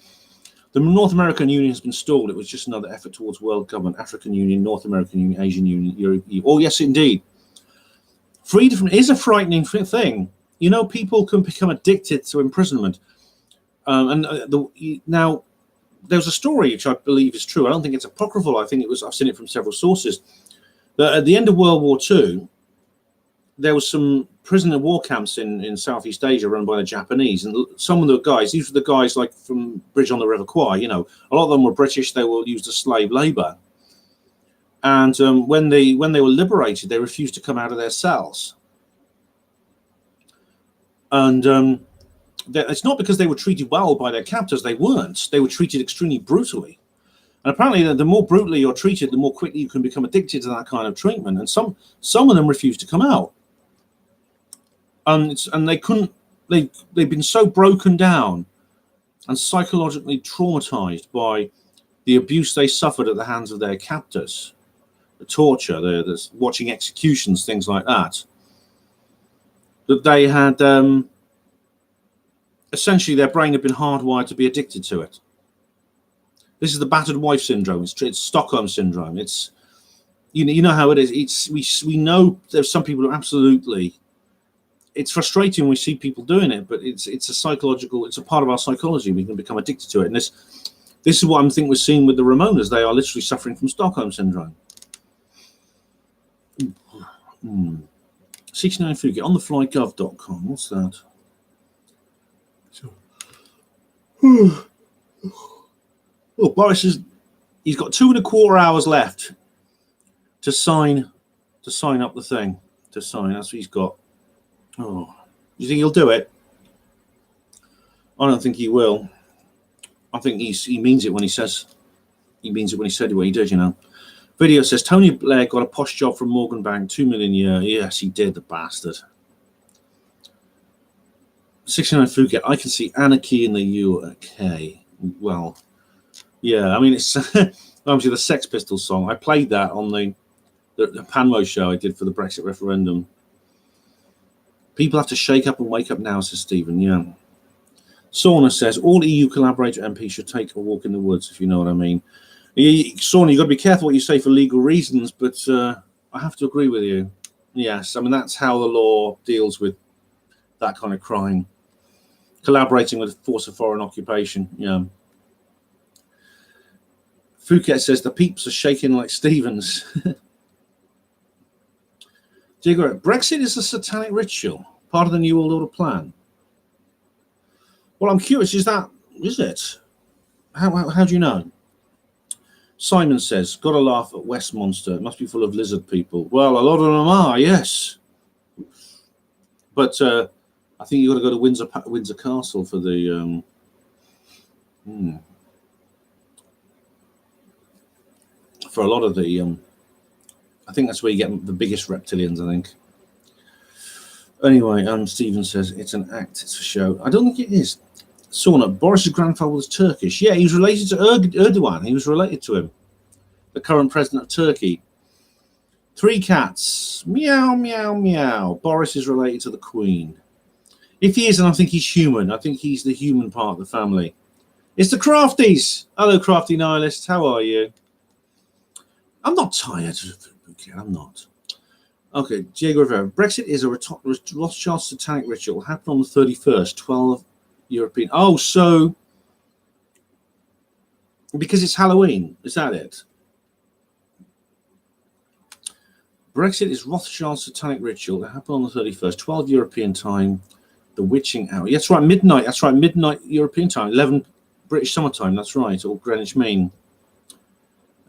The North American Union has been stalled. It was just another effort towards world government. African Union, North American Union, Asian Union, Europe. Oh, yes, indeed. Freedom is a frightening thing. People can become addicted to imprisonment. Now, there's a story which I believe is true. I don't think it's apocryphal. I've seen it from several sources. That at the end of World War II, there was some prisoner war camps in Southeast Asia run by the Japanese, and some of the guys, these were the guys like from Bridge on the River Kwai. A lot of them were British. They were used as slave labor, and when they were liberated, they refused to come out of their cells. And it's not because they were treated well by their captors. They weren't. They were treated extremely brutally. And apparently, the more brutally you're treated, the more quickly you can become addicted to that kind of treatment. And some of them refused to come out. And they couldn't. They've been so broken down and psychologically traumatized by the abuse they suffered at the hands of their captors, the torture, the watching executions, things like that, that they had. Essentially, their brain had been hardwired to be addicted to it. This is the battered wife syndrome. It's Stockholm syndrome. It's you know how it is. We know there's some people who absolutely. It's frustrating when we see people doing it, but it's a psychological. It's a part of our psychology. We can become addicted to it. And This is what I think we're seeing with the Ramonas. They are literally suffering from Stockholm syndrome. 69 Fugue on theflygov.com. What's that? Oh, Boris he's got 2.25 hours left to sign up the thing. That's what he's got. Oh, you think he'll do it? I don't think he will. I think he means it when he says he means it when he said what he did, you know. Video says Tony Blair got a posh job from Morgan Bank, 2 million a year. Yes, he did, the bastard. 69 Phuket. I can see anarchy in the UK. Well, yeah, I mean, it's obviously the Sex Pistols song. I played that on the Panmo show I did for the Brexit referendum. People have to shake up and wake up now, says Stephen. Yeah. Sauna says all EU collaborator MPs should take a walk in the woods, if you know what I mean. Sauna, you've got to be careful what you say for legal reasons, but I have to agree with you. Yes, I mean, that's how the law deals with that kind of crime. Collaborating with a force of foreign occupation, yeah. Phuket says the peeps are shaking like Stevens. Brexit is a satanic ritual, part of the New World Order plan. Well, I'm curious, is it? How do you know? Simon says, gotta laugh at Westminster. It must be full of lizard people. Well, a lot of them are, yes. But I think you've got to go to Windsor Castle for the... For a lot of the... I think that's where you get the biggest reptilians, I think. Anyway, Stephen says, it's an act, it's a show. I don't think it is. Sauna, Boris's grandfather was Turkish. Yeah, he was related to Erdogan. He was related to him. The current president of Turkey. 3 cats. Meow, meow, meow. Boris is related to the Queen. If he isn't, I think he's human. I think he's the human part of the family. It's the Crafties. Hello, Crafty Nihilists. How are you? I'm not tired. I'm not. Okay, Diego Rivera. Brexit is a Rothschild satanic ritual. It happened on the 31st. 12 European. Oh, so because it's Halloween, is that it? Brexit is Rothschild satanic ritual. It happened on the 31st, 12 European time, the witching hour. That's right, midnight. That's right, midnight European time, 11 British summertime. That's right, or Greenwich Mean.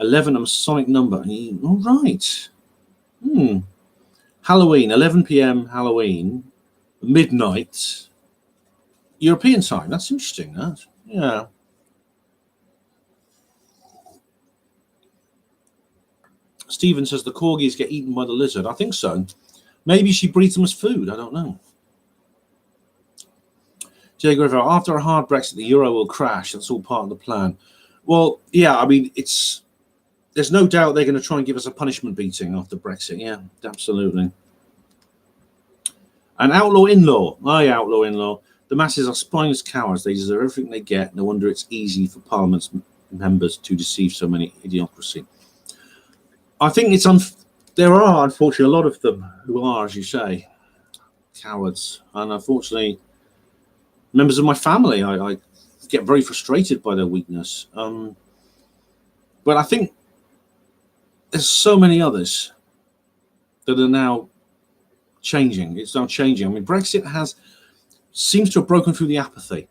11, a Masonic number. All right. Halloween, 11 p.m. Halloween, midnight European time. That's interesting, that. Yeah. Stephen says the corgis get eaten by the lizard. I think so. Maybe she breeds them as food. I don't know. Jay Rivera, after a hard Brexit, the euro will crash. That's all part of the plan. Well, yeah, I mean, there's no doubt they're going to try and give us a punishment beating after Brexit. Yeah, absolutely. An outlaw in-law. Aye, outlaw in-law. The masses are spineless cowards. They deserve everything they get. No wonder it's easy for Parliament's members to deceive so many idiocracy. I think there are, unfortunately, a lot of them who are, as you say, cowards. And unfortunately, members of my family, I get very frustrated by their weakness. But I think there's so many others that are now changing. It's now changing. I mean, Brexit seems to have broken through the apathy.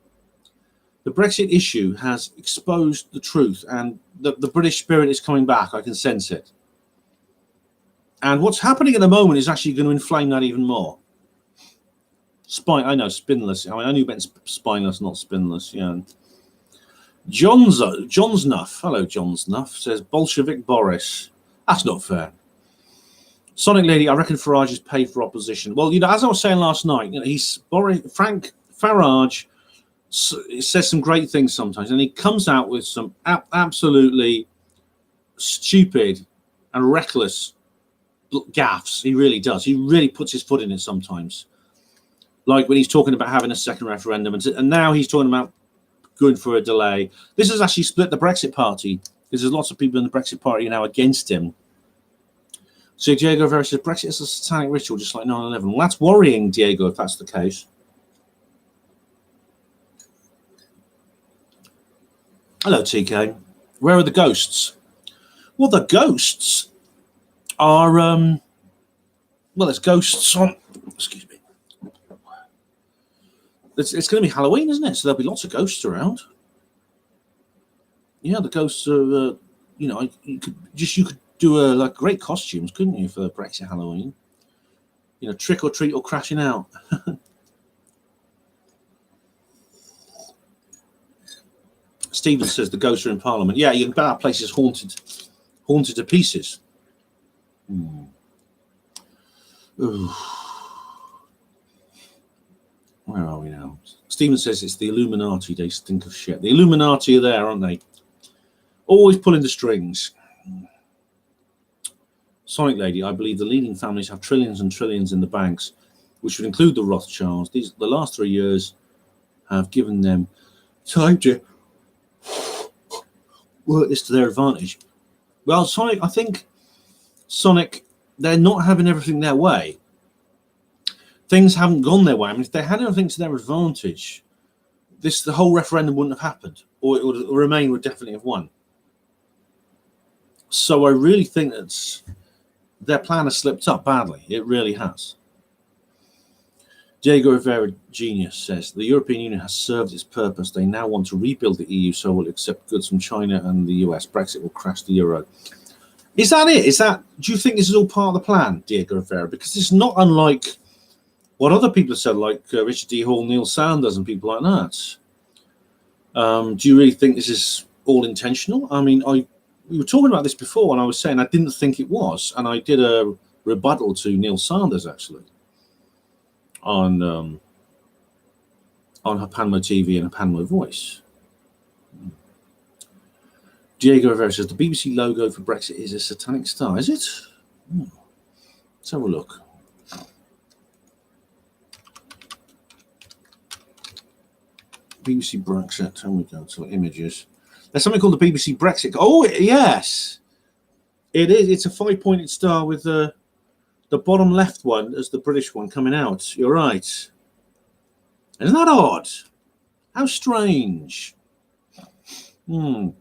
The Brexit issue has exposed the truth, and the British spirit is coming back. I can sense it. And what's happening at the moment is actually going to inflame that even more. I know, spinless. I mean, I knew meant spineless, not spinless. Yeah. John's Nuff. Hello, John's Nuff. Says Bolshevik Boris. That's not fair. Sonic Lady, I reckon Farage is paid for opposition. Well, as I was saying last night, Frank Farage says some great things sometimes, and he comes out with some absolutely stupid and reckless gaffes. He really does. He really puts his foot in it sometimes. Like when he's talking about having a second referendum, and now he's talking about going for a delay. This has actually split the Brexit party, because there's lots of people in the Brexit party now against him. So Diego Rivera says Brexit is a satanic ritual, just like 9/11. Well, that's worrying, Diego, if that's the case. Hello, TK. Where are the ghosts? Well, the ghosts are, well, there's ghosts on, excuse me. It's going to be Halloween, isn't it? So there'll be lots of ghosts around. Yeah, the ghosts are, you know, you could do like great costumes, couldn't you, for Brexit Halloween? You know, trick or treat or crashing out. Stephen says the ghosts are in Parliament. Yeah, you can bet that place is haunted to pieces. Where are we now? Stephen says it's the Illuminati. They stink of shit. The Illuminati are there, aren't they? Always pulling the strings. Sonic Lady, I believe the leading families have trillions and trillions in the banks, which would include the Rothschilds. The last 3 years have given them time to work this to their advantage. Well, Sonic, I think they're not having everything their way. Things haven't gone their way. I mean, if they had everything to their advantage, the whole referendum wouldn't have happened, or it would Remain would definitely have won. So I really think that their plan has slipped up badly. It really has. Diego Rivera Genius says the European Union has served its purpose. They now want to rebuild the EU so it will accept goods from China and the US. Brexit will crash the euro. Is that it? Do you think this is all part of the plan, Diego Rivera? Because it's not unlike what other people have said, like Richard D. Hall, Neil Sanders, and people like that. Do you really think this is all intentional? I mean, we were talking about this before, and I was saying I didn't think it was, and I did a rebuttal to Neil Sanders actually on Hapanmo TV and Hapanmo Voice. Diego Rivera says the BBC logo for Brexit is a satanic star. Is it? Let's have a look. BBC Brexit. Here we go to images. There's something called the BBC Brexit. Oh, yes. It is. It's a 5-pointed star with the bottom left one as the British one coming out. You're right. Isn't that odd? How strange. Phuket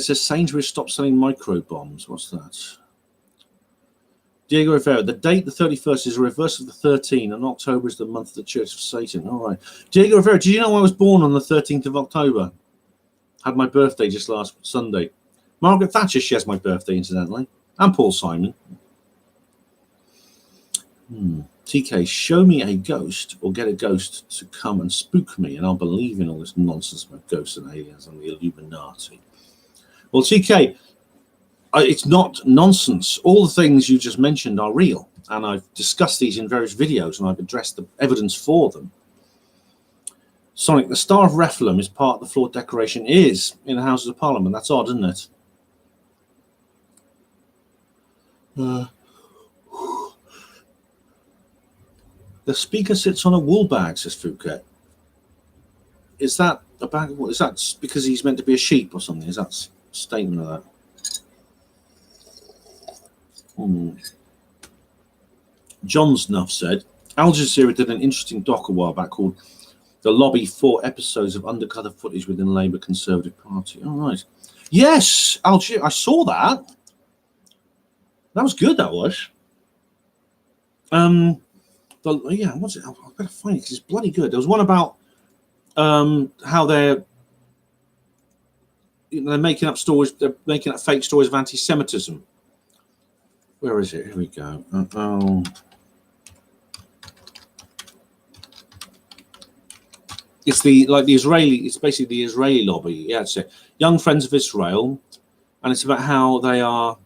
says Sainsbury's stopped selling micro bombs. What's that? Diego Rivera, the date, the 31st, is a reverse of the 13, and October is the month of the Church of Satan. All right. Diego Rivera, did you know I was born on the 13th of October? Had my birthday just last Sunday. Margaret Thatcher shares my birthday, incidentally. And Paul Simon. TK, show me a ghost or get a ghost to come and spook me, and I'll believe in all this nonsense about ghosts and aliens and the Illuminati. Well, TK, it's not nonsense. All the things you just mentioned are real, and I've discussed these in various videos, and I've addressed the evidence for them. Sonic, the Star of Rephilim is part of the floor decoration is in the Houses of Parliament. That's odd, isn't it? The speaker sits on a wool bag, says Phuket. Is that a bag? Is that because he's meant to be a sheep or something? Is that a statement of that? John Snuff said, Al Jazeera did an interesting doc a while back called The Lobby, 4 episodes of undercover footage within the Labour Conservative Party. All right. Yes, Al Jazeera, I saw that. That was good, that was. Yeah, what's it? I've got to find it because it's bloody good. There was one about how they're making up stories, they're making up fake stories of anti-Semitism. Where is it? Here we go. It's it's basically the Israeli lobby. Yeah, it's it. Young Friends of Israel, and it's about how they are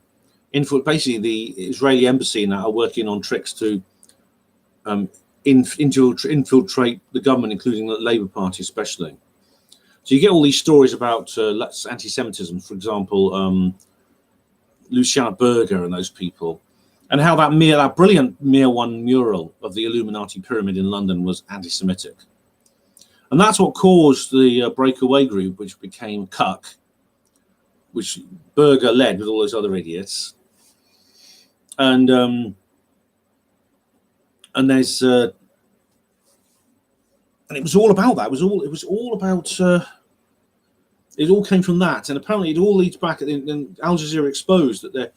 basically the Israeli embassy now are working on tricks to infiltrate the government, including the Labour Party especially. So you get all these stories about anti-Semitism, for example, Luciana Berger and those people, and how that brilliant Mir 1 mural of the Illuminati pyramid in London was anti-Semitic. And that's what caused the breakaway group, which became CUC, which Berger led with all those other idiots. And there's And it was all about that. It was all about. It all came from that, and apparently it all leads back. And Al Jazeera exposed that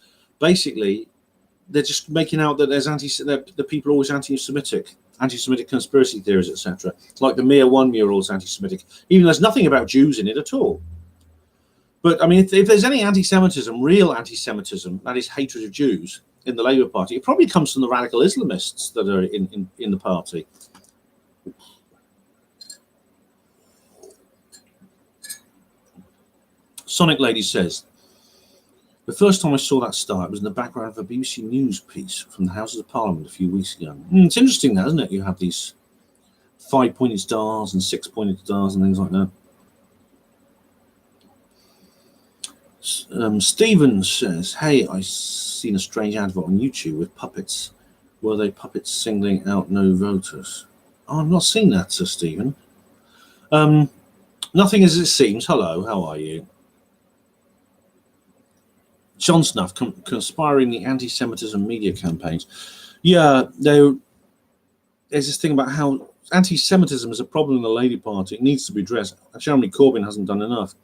they're just making out that there's the people are always anti-Semitic conspiracy theories, etc. Like the Mir 1 mural is anti-Semitic, even though there's nothing about Jews in it at all. But I mean, if there's any anti-Semitism, real anti-Semitism, that is hatred of Jews in the Labour Party, it probably comes from the radical Islamists that are in the party. Sonic Lady says, the first time I saw that star, it was in the background of a BBC News piece from the Houses of Parliament a few weeks ago. It's interesting, that, isn't it? You have these 5-pointed stars and 6-pointed stars and things like that. Stephen says, hey, I seen a strange advert on YouTube with puppets. Were they puppets singling out no voters? Oh, I've not seen that, Sir Stephen. Nothing as it seems. Hello, how are you? John Snuff, conspiring the anti-Semitism media campaigns. Yeah, there's this thing about how anti-Semitism is a problem in the Labour Party. It needs to be addressed. Jeremy Corbyn hasn't done enough.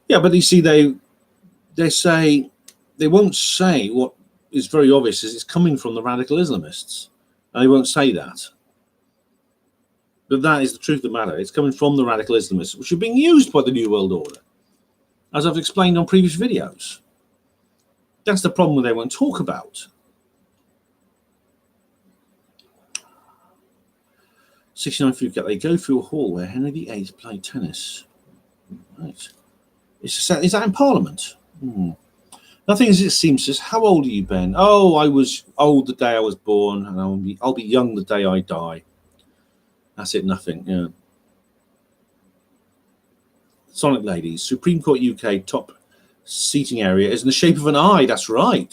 Yeah, but you see, they say they won't say what is very obvious is it's coming from the radical Islamists, and they won't say that. But that is the truth of the matter. It's coming from the radical Islamists, which are being used by the New World Order, as I've explained on previous videos. That's the problem they won't talk about. 69 Phuket, they go through a hall where Henry VIII played tennis. Right. Is that in Parliament? Nothing as it seems. Says, how old are you, Ben? Oh, I was old the day I was born, and I'll be young the day I die. That's it, nothing. Yeah. Sonic Ladies, Supreme Court UK top seating area is in the shape of an eye. That's right.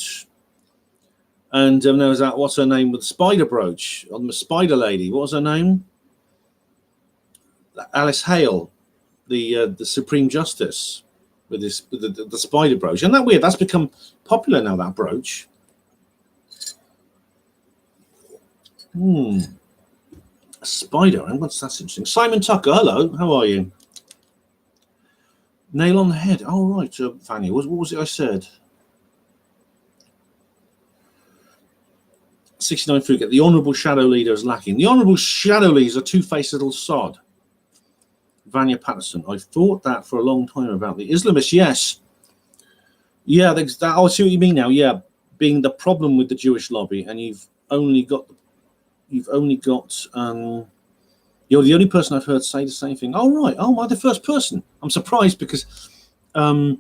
And there was that, what's her name with the spider brooch on the spider lady? What was her name? Alice Hale, the Supreme Justice, with the spider brooch. Isn't that weird? That's become popular now, that brooch. A spider. That's interesting. Simon Tucker, hello. How are you? Nail on the head. Oh, right, Fanny. What was it I said? 69 Phuket. The Honourable Shadow Leader is lacking. The Honourable Shadow Leader is a two-faced little sod. Vanya Patterson. I've thought that for a long time about the Islamists. Yes. Yeah, I see what you mean now. Yeah, being the problem with the Jewish lobby, and you're the only person I've heard say the same thing. Oh, right. Oh, am I the first person? I'm surprised because, but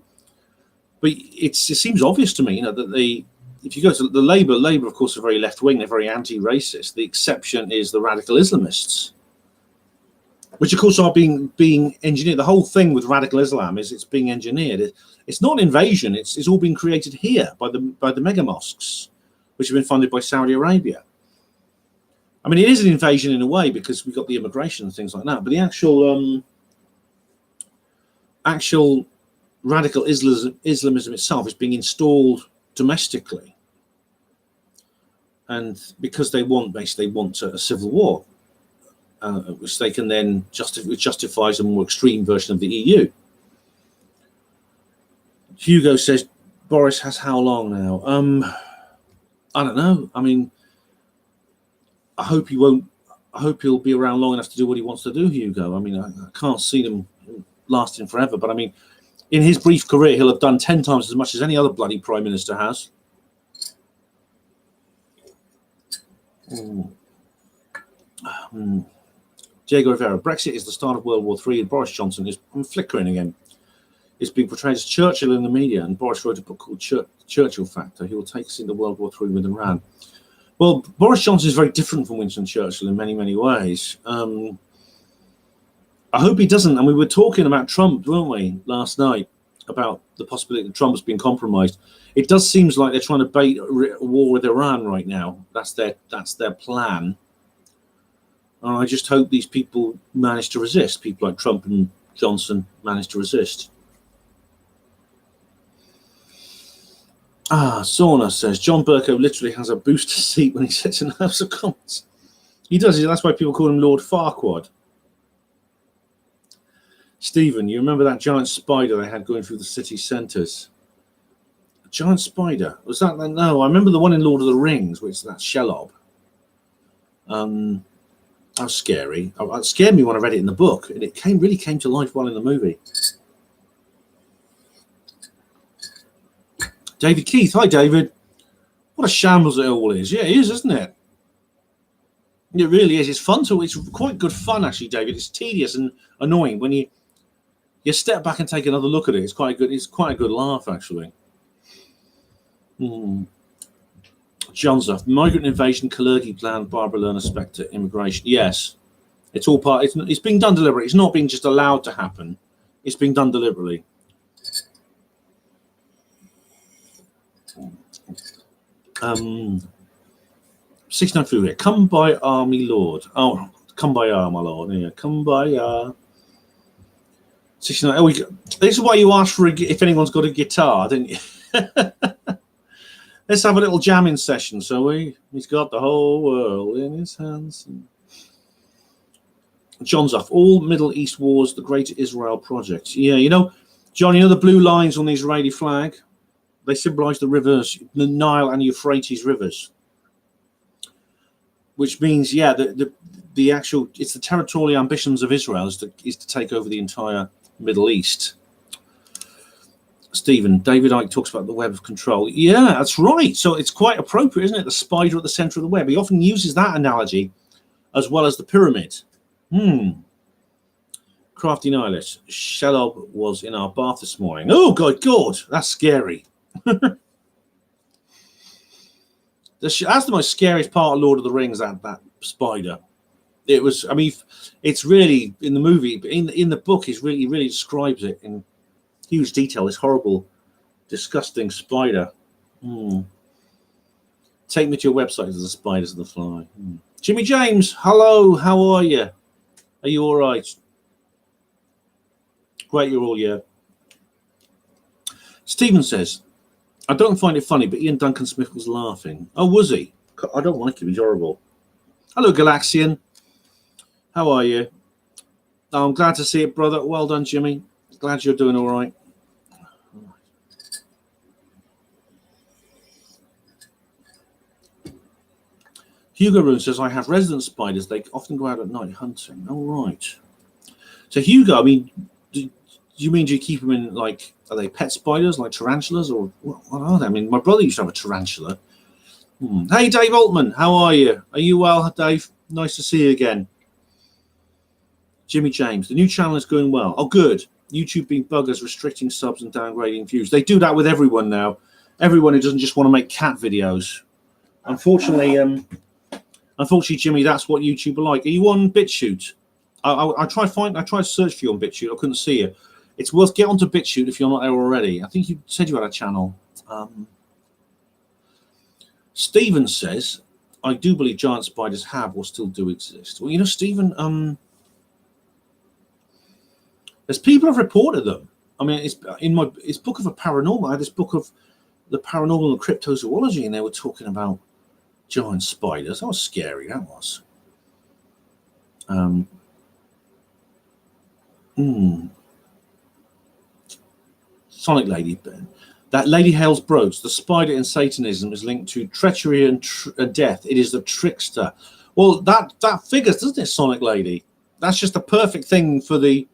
it seems obvious to me, that if you go to the Labour, of course, are very left-wing. They're very anti-racist. The exception is the radical Islamists, which, of course, are being engineered. The whole thing with radical Islam is it's being engineered. It's not an invasion. It's all been created here by the mega mosques, which have been funded by Saudi Arabia. I mean, it is an invasion in a way because we've got the immigration and things like that. But the actual radical Islamism itself is being installed domestically, and because they want a civil war, which they can then which justifies a more extreme version of the EU. Hugo says Boris has how long now? I don't know. I mean, I hope he'll be around long enough to do what he wants to do, Hugo. I mean, I can't see them lasting forever, but I mean, in his brief career, he'll have done 10 times as much as any other bloody prime minister has. Diego Rivera, Brexit is the start of World War III, and Boris Johnson is flickering again. It's being portrayed as Churchill in the media, and Boris wrote a book called Churchill Factor. He will take us into World War III with Iran. Well, Boris Johnson is very different from Winston Churchill in many, many ways. I hope he doesn't. And we were talking about Trump, weren't we, last night, about the possibility that Trump has been compromised. It does seem like they're trying to bait a war with Iran right now. That's their plan. And I just hope these people manage to resist. People like Trump and Johnson manage to resist. Sauna says, John Bercow literally has a booster seat when he sits in the House of Commons. He does. That's why people call him Lord Farquaad. Stephen, you remember that giant spider they had going through the city centres? A giant spider? Was that? No, I remember the one in Lord of the Rings, which is that Shelob. That was scary. It scared me when I read it in the book, and it really came to life while in the movie. David Keith, hi David. What a shambles it all is. Yeah, it is, isn't it? It really is. It's fun to. It's quite good fun, actually, David. It's tedious and annoying when you step back and take another look at it. It's quite good. It's quite a good laugh, actually. John's migrant invasion, Kalergi plan, Barbara Lerner, Spectre, immigration. Yes, it's all part. It's being done deliberately. It's not being just allowed to happen. It's being done deliberately. Um, 693 here. Come by army lord. Oh, come by my lord. Yeah, come by 69. Oh, this is why you asked for if anyone's got a guitar, didn't you? Let's have a little jamming session, shall we? He's got the whole world in his hands. John's off. All Middle East wars, the Greater Israel Project. Yeah, you know, John, you know the blue lines on the Israeli flag? They symbolize the rivers, the Nile and Euphrates rivers. Which means, yeah, the actual, it's the territorial ambitions of Israel is to take over the entire Middle East. Stephen, David Icke talks about the web of control. Yeah, that's right. So it's quite appropriate, isn't it? The spider at the center of the web. He often uses that analogy as well as the pyramid. Crafty Nihilist. Shelob was in our bath this morning. Oh, God, that's scary. That's the most scariest part of Lord of the Rings, that spider. It was, I mean, it's really, in the movie, but in the book, he really describes it in huge detail, this horrible, disgusting spider. Take me to your website as the spiders and the fly. Jimmy James, hello, how are you? Are you all right? Great, you're all here. Stephen says, I don't find it funny, but Ian Duncan Smith was laughing. Oh, was he? I don't like him, he's horrible. Hello, Galaxian. How are you? Oh, I'm glad to see it, brother. Well done, Jimmy. Glad you're doing all right. Hugo Roon says, I have resident spiders. They often go out at night hunting. All right. So, Hugo, I mean, do you keep them in, like, are they pet spiders, like tarantulas, or what are they? I mean, my brother used to have a tarantula. Hey, Dave Altman, how are you? Are you well, Dave? Nice to see you again. Jimmy James, the new channel is going well. Oh, good. YouTube being buggers, restricting subs and downgrading views. They do that with everyone now. Everyone who doesn't just want to make cat videos. Unfortunately, Jimmy, that's what YouTube are like. Are you on BitChute? I tried to search for you on BitChute. I couldn't see you. It's worth get onto BitChute if you're not there already. I think you said you had a channel. Stephen says, I do believe giant spiders have or still do exist. Well, you know, Stephen, there's people have reported them. I mean, it's in it's book of a paranormal. I had this book of the paranormal and cryptozoology, and they were talking about giant spiders. That was scary. That was. Sonic Lady, Ben. That Lady Hales Brooks, the spider in Satanism is linked to treachery and death. It is the trickster. Well, that figures, doesn't it, Sonic Lady? That's just the perfect thing for the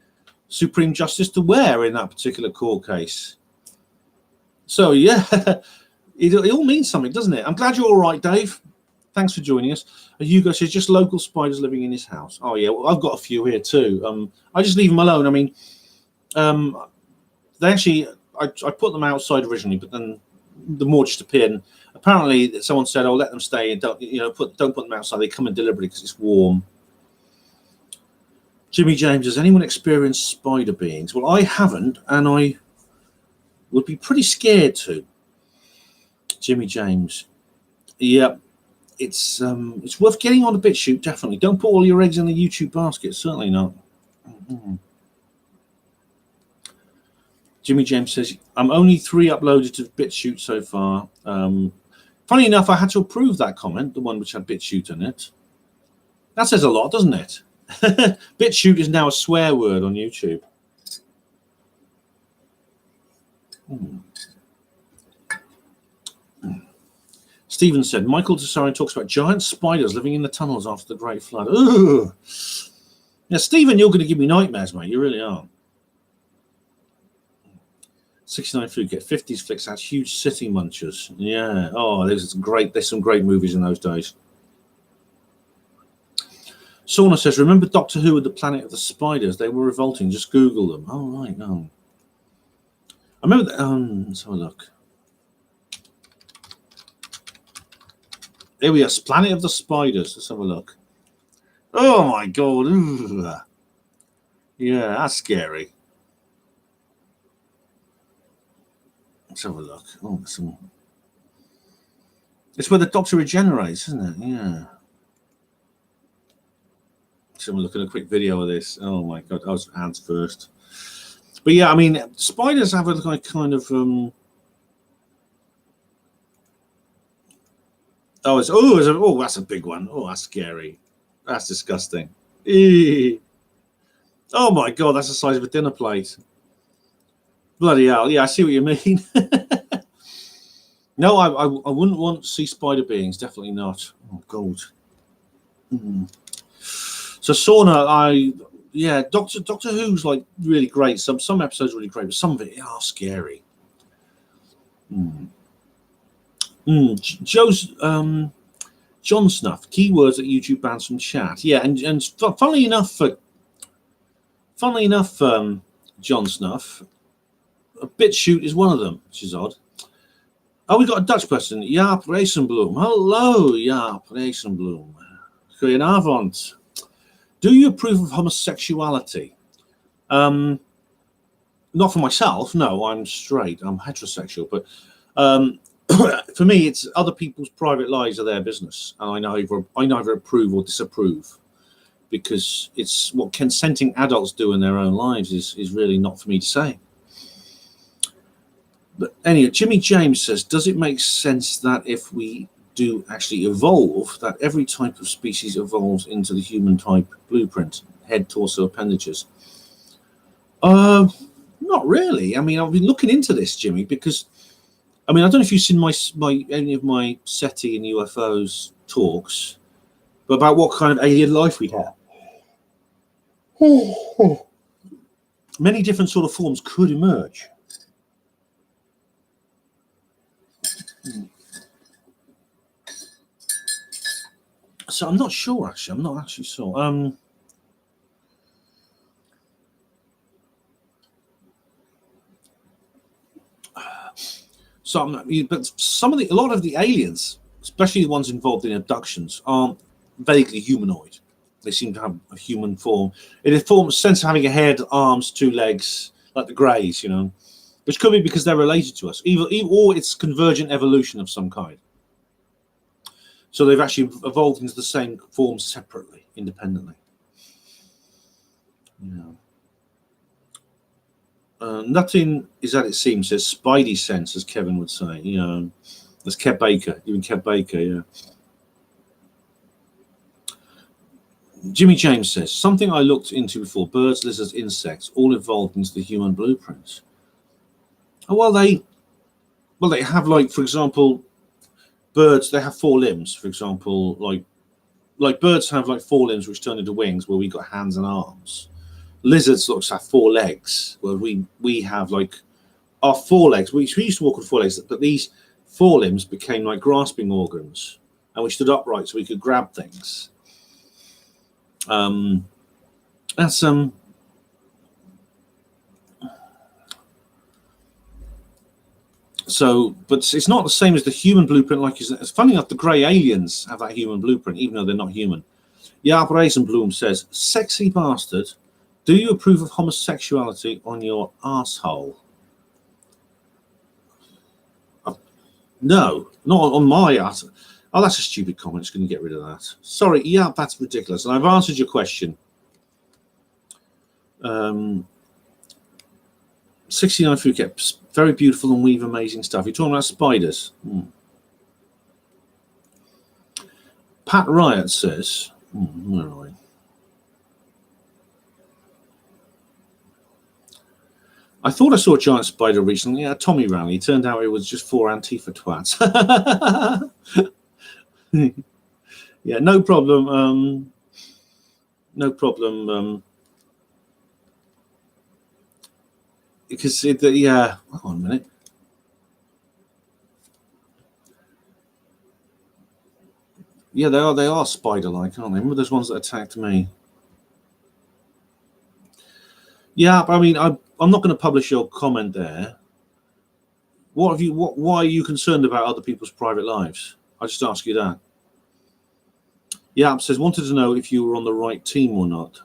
Supreme Justice to wear in that particular court case. So, yeah, it all means something, doesn't it? I'm glad you're all right, Dave. Thanks for joining us. Hugo says, just local spiders living in his house. Oh, yeah, well, I've got a few here too. I just leave them alone. I mean, they actually, I put them outside originally, but then the more just appeared. And apparently, someone said, "Oh, let them stay and don't put them outside. They come in deliberately because it's warm." Jimmy James, has anyone experienced spider beings? Well, I haven't, and I would be pretty scared to. Jimmy James, yeah, it's worth getting on a BitChute, definitely. Don't put all your eggs in the YouTube basket, certainly not. Jimmy James says, I'm only 3 uploaded to BitChute so far. Funny enough, I had to approve that comment, the one which had BitChute in it. That says a lot, doesn't it? BitChute is now a swear word on YouTube. Hmm. Stephen said, Michael Tessarian talks about giant spiders living in the tunnels after the Great Flood. Ugh. Now, Stephen, you're going to give me nightmares, mate. You really are. 69 Food Get 50s flicks had huge city munchers. Yeah. Oh, there's some great movies in those days. Sauna says, remember Doctor Who and the Planet of the Spiders? They were revolting. Just Google them. Oh, right. I remember that. Let's have a look. There we are. Planet of the Spiders. Let's have a look. Oh, my God. Ugh. Yeah, that's scary. Let's have a look. Oh, it's where the Doctor regenerates, isn't it? Yeah. Let's have a look at a quick video of this. Oh my God, I was ads first. But yeah, I mean, spiders have a kind of oh, that's a big one. Oh, that's scary. That's disgusting. Eee. Oh my God, that's the size of a dinner plate. Bloody hell. Yeah, I see what you mean. No, I wouldn't want to see spider beings. Definitely not. Oh God. So Sauna, Doctor Who's like really great. Some episodes are really great, but some of it are scary. Joe's John Snuff, keywords that YouTube bans from chat. Yeah, and funnily enough, John Snuff, a BitChute is one of them, which is odd. Oh, we got a Dutch person, Jaap Racenbloem. Hello, Jaap Racenbloem. Goedenavond. Do you approve of homosexuality? Not for myself. No, I'm straight. I'm heterosexual. But for me, it's other people's private lives are their business, and I neither approve or disapprove, because it's what consenting adults do in their own lives is really not for me to say. But anyway, Jimmy James says, does it make sense that if we do actually evolve, that every type of species evolves into the human type blueprint, head, torso, appendages? Not really. I mean, I've been looking into this, Jimmy, because I don't know if you've seen any of my SETI and UFOs talks, but about what kind of alien life we have. Many different sort of forms could emerge. So I'm not sure, actually. I'm not actually sure. But a lot of the aliens, especially the ones involved in abductions, are vaguely humanoid. They seem to have a human form. In a sense of having a head, arms, 2 legs, like the Greys, which could be because they're related to us, or it's convergent evolution of some kind. So they've actually evolved into the same form separately, independently. Nothing is as it seems, says Spidey sense, as Kevin would say. That's Kev Baker, even Kev Baker, yeah. Jimmy James says, something I looked into before, birds, lizards, insects, all evolved into the human blueprints. Oh, well, they have, like, for example, birds, they have 4 limbs, for example, like birds have like 4 limbs which turn into wings, where we got hands and arms. Lizards sort of have 4 legs, where we have like our 4 legs. We used to walk on 4 legs, but these 4 limbs became like grasping organs, and we stood upright so we could grab things. That's So, but it's not the same as the human blueprint. Like, it's funny enough, the grey aliens have that human blueprint, even though they're not human. Jaap Racenbloem says, sexy bastard, do you approve of homosexuality on your asshole? No, not on my ass. Oh, that's a stupid comment. Just going to get rid of that. Sorry, yeah, that's ridiculous. And I've answered your question. 69 Phuket, very beautiful and weave amazing stuff. You're talking about spiders. Pat Riot says, where are we? I thought I saw a giant spider recently at a Tommy rally. It turned out it was just 4 Antifa twats. Yeah, no problem. No problem. Because yeah, hold on a minute. Yeah, they are spider-like, aren't they? Remember those ones that attacked me? Yeah, I mean, I'm not going to publish your comment there. Why are you concerned about other people's private lives? I just ask you that. Yeah, says wanted to know if you were on the right team or not.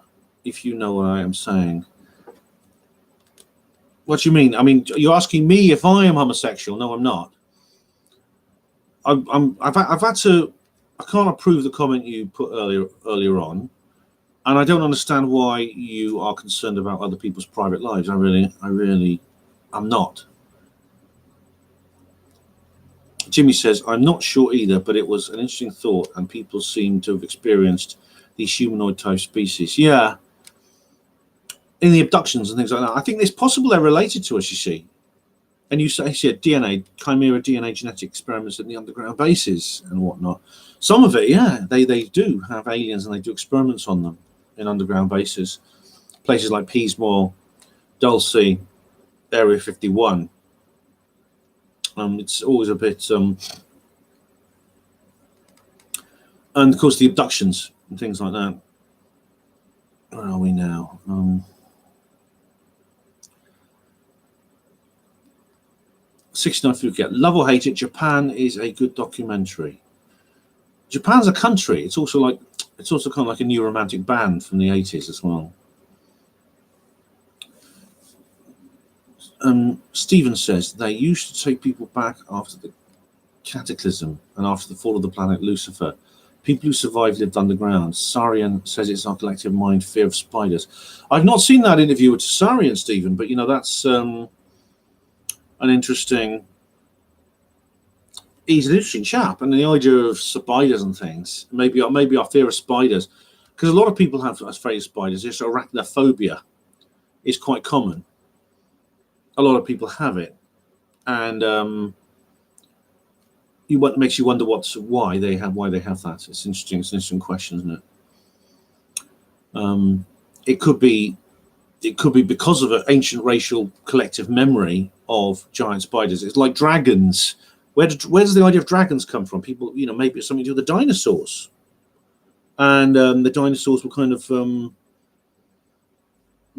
If you know what I am saying. What do you mean? I mean, you're asking me if I am homosexual? No, I'm not. I've had to. I can't approve the comment you put earlier on, and I don't understand why you are concerned about other people's private lives. I really, I'm not. Jimmy says, I'm not sure either, but it was an interesting thought, and people seem to have experienced these humanoid-type species. Yeah, in the abductions and things like that. I think it's possible they're related to us, you see. And you said DNA, chimera DNA genetic experiments at the underground bases and whatnot. Some of it, yeah, they do have aliens and they do experiments on them in underground bases. Places like Peasmore, Dulce, Area 51. It's always a bit... and of course the abductions and things like that. Where are we now? 69 Phuket. Love or hate it, Japan is a good documentary. Japan's a country. It's also kind of like a new romantic band from the 80s as well. Stephen says they used to take people back after the cataclysm and after the fall of the planet Lucifer. People who survived lived underground. Sarian says it's our collective mind fear of spiders. I've not seen that interview with Sarian, Stephen, but you know that's an interesting. He's an interesting chap, and the idea of spiders and things. Maybe our fear of spiders, because a lot of people have a fear of spiders. This arachnophobia is quite common. A lot of people have it, and it makes you wonder why they have that. It's interesting. It's an interesting question, isn't it? It could be because of an ancient racial collective memory of giant spiders. It's like dragons. Where does the idea of dragons come from? People, maybe it's something to do with the dinosaurs, and the dinosaurs were kind of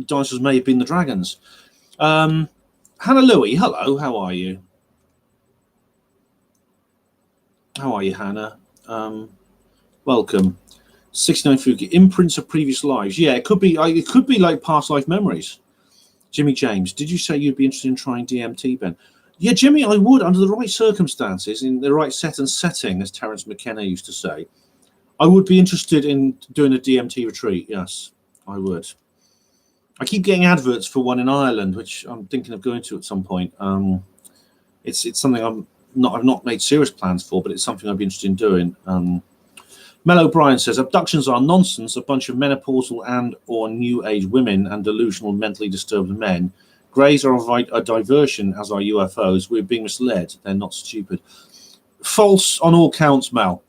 dinosaurs may have been the dragons. Hannah Louie, hello, how are you? How are you, Hannah? Welcome. 69 Fuki, imprints of previous lives. Yeah, it could be like past life memories. Jimmy James, did you say you'd be interested in trying DMT, Ben? Yeah, Jimmy, I would, under the right circumstances, in the right set and setting, as Terence McKenna used to say. I would be interested in doing a DMT retreat, yes, I would. I keep getting adverts for one in Ireland, which I'm thinking of going to at some point. It's something I've not made serious plans for, but it's something I'd be interested in doing. Mel O'Brien says, abductions are nonsense. A bunch of menopausal and or new age women and delusional mentally disturbed men. Greys are a diversion, as are UFOs. We're being misled. They're not stupid. False on all counts, Mel.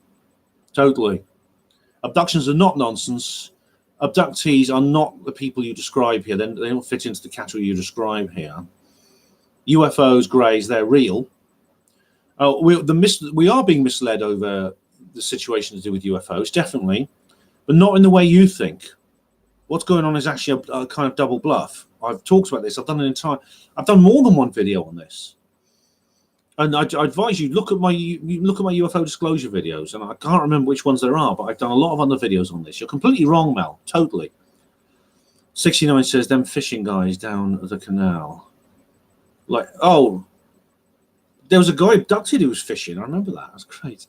Totally. Abductions are not nonsense. Abductees are not the people you describe here. They don't fit into the category you describe here. UFOs, greys, they're real. We are being misled over the situation to do with UFOs, definitely, but not in the way you think. What's going on is actually a kind of double bluff. I've talked about this. I've done more than one video on this, and I advise you look at my UFO disclosure videos. And I can't remember which ones there are, but I've done a lot of other videos on this. You're completely wrong, Mel. Totally. 69 says them fishing guys down the canal. Like, oh, there was a guy abducted who was fishing. I remember that. That's great.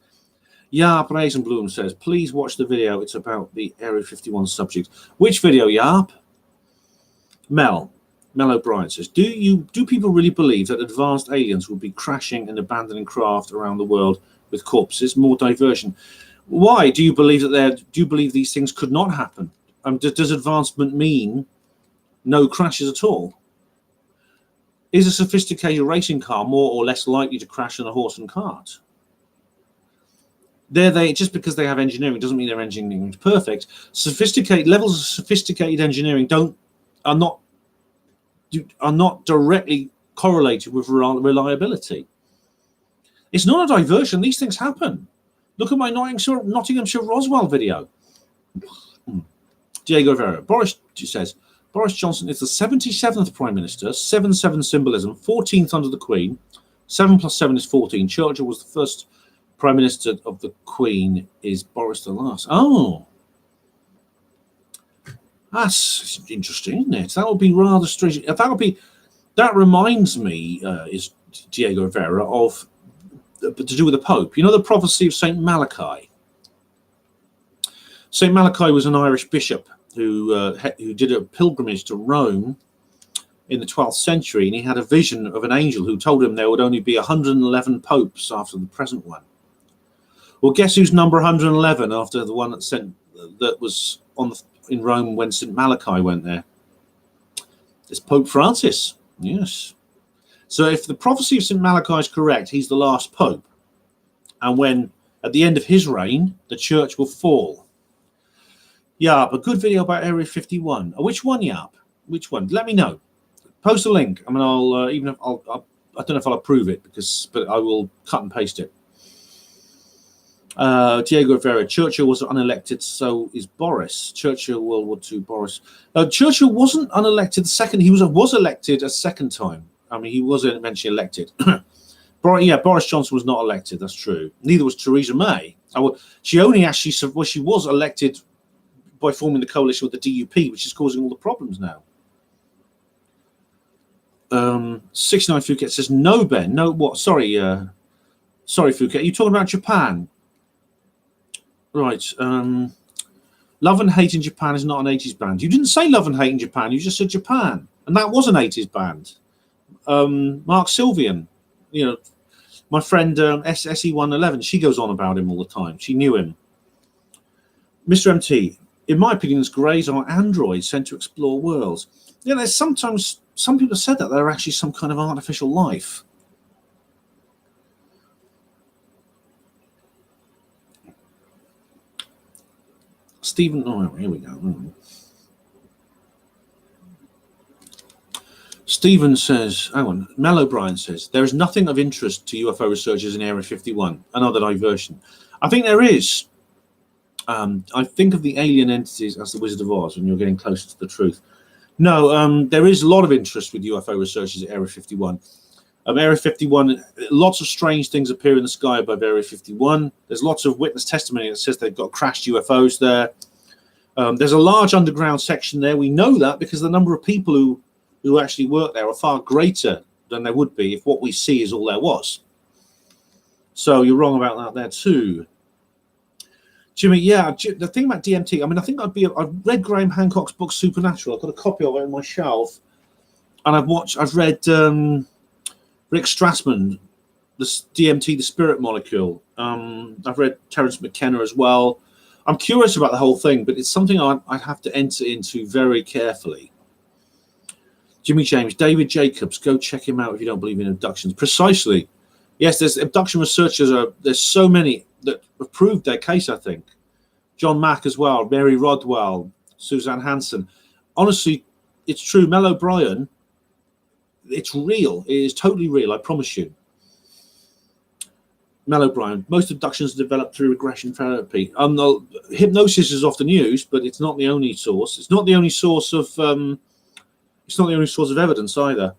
Yarp Bloom says, please watch the video. It's about the Area 51 subject. Which video, Yarp? Mel O'Brien says, do people really believe that advanced aliens will be crashing and abandoning craft around the world with corpses? More diversion. Why do you believe these things could not happen? Does advancement mean no crashes at all? Is a sophisticated racing car more or less likely to crash than a horse and cart? Just because they have engineering doesn't mean their engineering is perfect. Sophisticated levels of sophisticated engineering are not directly correlated with reliability. It's not a diversion. These things happen. Look at my Nottinghamshire Roswell video. Diego Vera. Boris says, Boris Johnson is the 77th Prime Minister, 7-7 symbolism, 14th under the Queen. 7 plus 7 is 14. Churchill was the first Prime Minister of the Queen. Is Boris the last? Oh. That's interesting, isn't it? That would be rather strange. That reminds me, is Diego Vera, of to do with the Pope. You know the prophecy of Saint Malachi. Saint Malachi was an Irish bishop who did a pilgrimage to Rome in the 12th century, and he had a vision of an angel who told him there would only be 111 popes after the present one. Well, guess who's number 111 after the one that was in Rome when Saint Malachi went there? It's Pope Francis. Yes. So if the prophecy of Saint Malachi is correct, he's the last pope, and when at the end of his reign, the church will fall. Yeah, a good video about Area 51. Which one, Yap? Which one? Let me know. Post a link. I mean, I don't know if I'll approve it but I will cut and paste it. Diego Rivera. Churchill was unelected, so is Boris. Churchill, World War II. Boris. Churchill wasn't unelected the second. He was elected a second time. I mean, he was eventually elected. Boris Johnson was not elected. That's true. Neither was Theresa May. She only actually she was elected by forming the coalition with the DUP, which is causing all the problems now. 69 Phuket says, no, Ben. No, what? Sorry, Phuket. Are you talking about Japan? Right. Love and Hate in Japan is not an 80s band. You didn't say Love and Hate in Japan. You just said Japan. And that was an 80s band. Mark Sylvian, my friend SE111, she goes on about him all the time. She knew him. Mr. MT, in my opinion, greys are androids sent to explore worlds. There's sometimes some people have said that they're actually some kind of artificial life. Stephen, here we go. Stephen says, hang on, Mel O'Brien says, there is nothing of interest to UFO researchers in Area 51, another diversion. I think there is. I think of the alien entities as the Wizard of Oz when you're getting closer to the truth. No, there is a lot of interest with UFO researchers at Area 51. Area 51, lots of strange things appear in the sky above Area 51. There's lots of witness testimony that says they've got crashed UFOs there. There's a large underground section there. We know that because the number of people who actually work there are far greater than there would be if what we see is all there was. So you're wrong about that there too. Jimmy, yeah, the thing about DMT, I mean, I think I've read Graham Hancock's book Supernatural. I've got a copy of it on my shelf. And I've read Rick Strassman, the DMT, the spirit molecule. I've read Terence McKenna as well. I'm curious about the whole thing, but it's something I'd have to enter into very carefully. Jimmy James, David Jacobs, go check him out if you don't believe in abductions. Precisely. Yes, there's abduction researchers. There's so many that have proved their case, I think. John Mack as well, Mary Rodwell, Suzanne Hansen. Honestly, it's true. Mel O'Brien, it's real. It is totally real, I promise you. Mel O'Brien, most abductions are developed through regression therapy. Hypnosis is often used, but it's not the only source. It's not the only source of evidence either.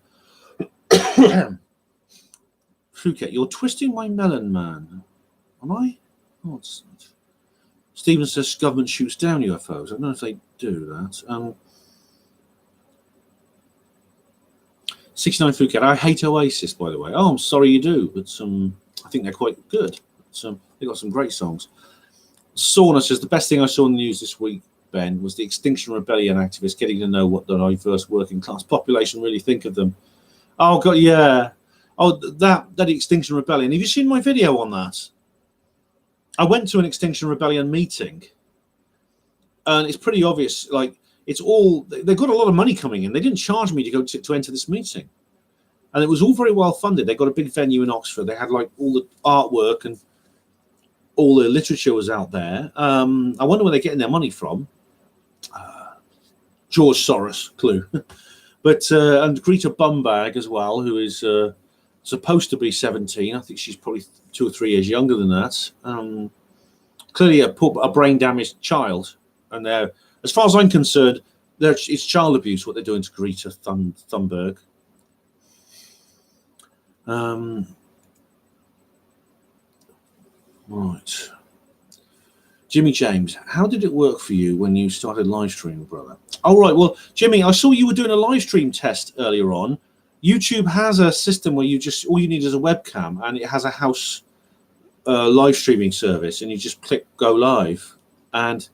Phuket, you're twisting my melon, man. Am I? Oh, Stephen says government shoots down UFOs. I don't know if they do that. 69 Phuket. I hate Oasis, by the way. Oh, I'm sorry you do, but I think they're quite good. They've got some great songs. Sauna says the best thing I saw in the news this week, Ben, was the Extinction Rebellion activists getting to know what the diverse working class population really think of them. Oh God, yeah. Oh, that Extinction Rebellion. Have you seen my video on that? I went to an Extinction Rebellion meeting, and it's pretty obvious. Like, it's all they've got a lot of money coming in. They didn't charge me to go to enter this meeting. And it was all very well funded. They got a big venue in Oxford. They had like all the artwork and all the literature was out there. I wonder where they're getting their money from. George Soros, clue. But and Greta Bumbag as well, who is supposed to be 17. I think she's probably 2 or 3 years younger than that. Clearly a brain damaged child. And as far as I'm concerned, it's child abuse what they're doing to Greta Thunberg. Right. Jimmy James, how did it work for you when you started live streaming, brother? Oh, right. Well, Jimmy, I saw you were doing a live stream test earlier on. YouTube has a system where all you need is a webcam, and it has a house live streaming service, and you just click go live, and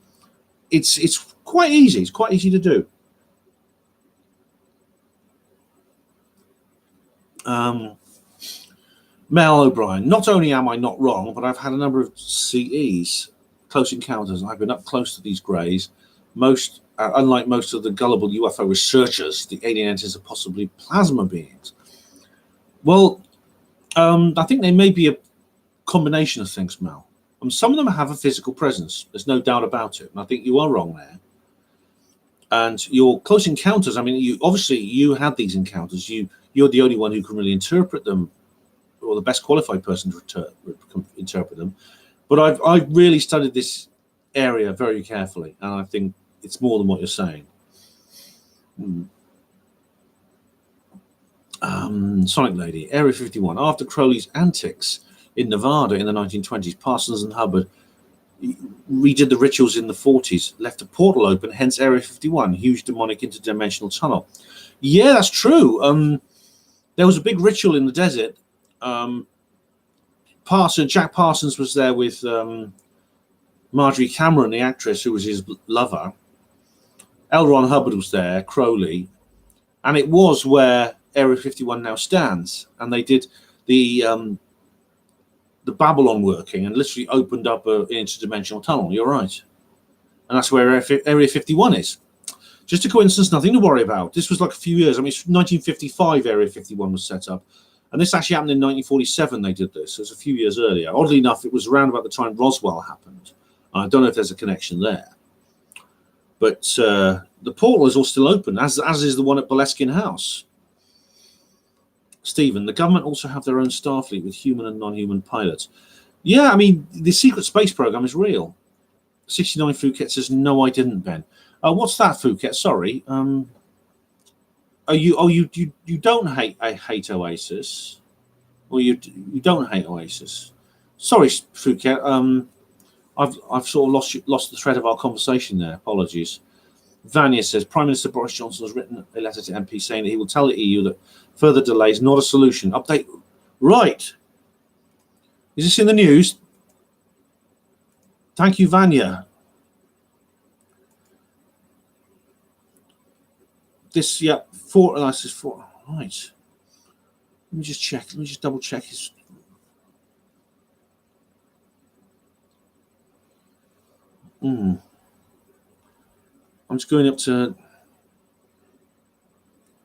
it's quite easy. It's quite easy to do. Mel O'Brien, not only am I not wrong, but I've had a number of CEs, close encounters, and I've been up close to these greys. Unlike most of the gullible UFO researchers, the alien entities are possibly plasma beings. Well, I think they may be a combination of things, Mel. Some of them have a physical presence. There's no doubt about it. And I think you are wrong there. And your close encounters, I mean, you had these encounters. You're the only one who can really interpret them, or the best qualified person to interpret them. But I've really studied this area very carefully, and I think it's more than what you're saying. Sonic Lady, Area 51. After Crowley's antics in Nevada in the 1920s, Parsons and Hubbard redid the rituals in the 40s, left a portal open, hence Area 51, huge demonic interdimensional tunnel. Yeah, that's true. There was a big ritual in the desert. Jack Parsons was there with Marjorie Cameron, the actress who was his lover. L. Ron Hubbard was there, Crowley, and it was where Area 51 now stands. And they did the Babylon working and literally opened up an interdimensional tunnel. You're right, and that's where Area 51 is. Just a coincidence, nothing to worry about. This was like a few years. I mean, it's 1955 Area 51 was set up. And this actually happened in 1947, they did this. So it's a few years earlier. Oddly enough, it was around about the time Roswell happened. I don't know if there's a connection there. But the portal is all still open, as is the one at Boleskine House. Stephen, the government also have their own Starfleet with human and non-human pilots. Yeah, I mean, the secret space program is real. 69 Phuket says, no, I didn't, Ben. What's that, Phuket? Sorry. You don't hate Oasis, or you don't hate Oasis? Sorry, Phuket. I've sort of lost the thread of our conversation there. Apologies. Vanya says Prime Minister Boris Johnson has written a letter to MP saying that he will tell the EU that further delay is not a solution. Update. Right. Is this in the news? Thank you, Vanya. This, yeah, this is 4. Right. Let me just check. Let me just double check his. I'm just going up to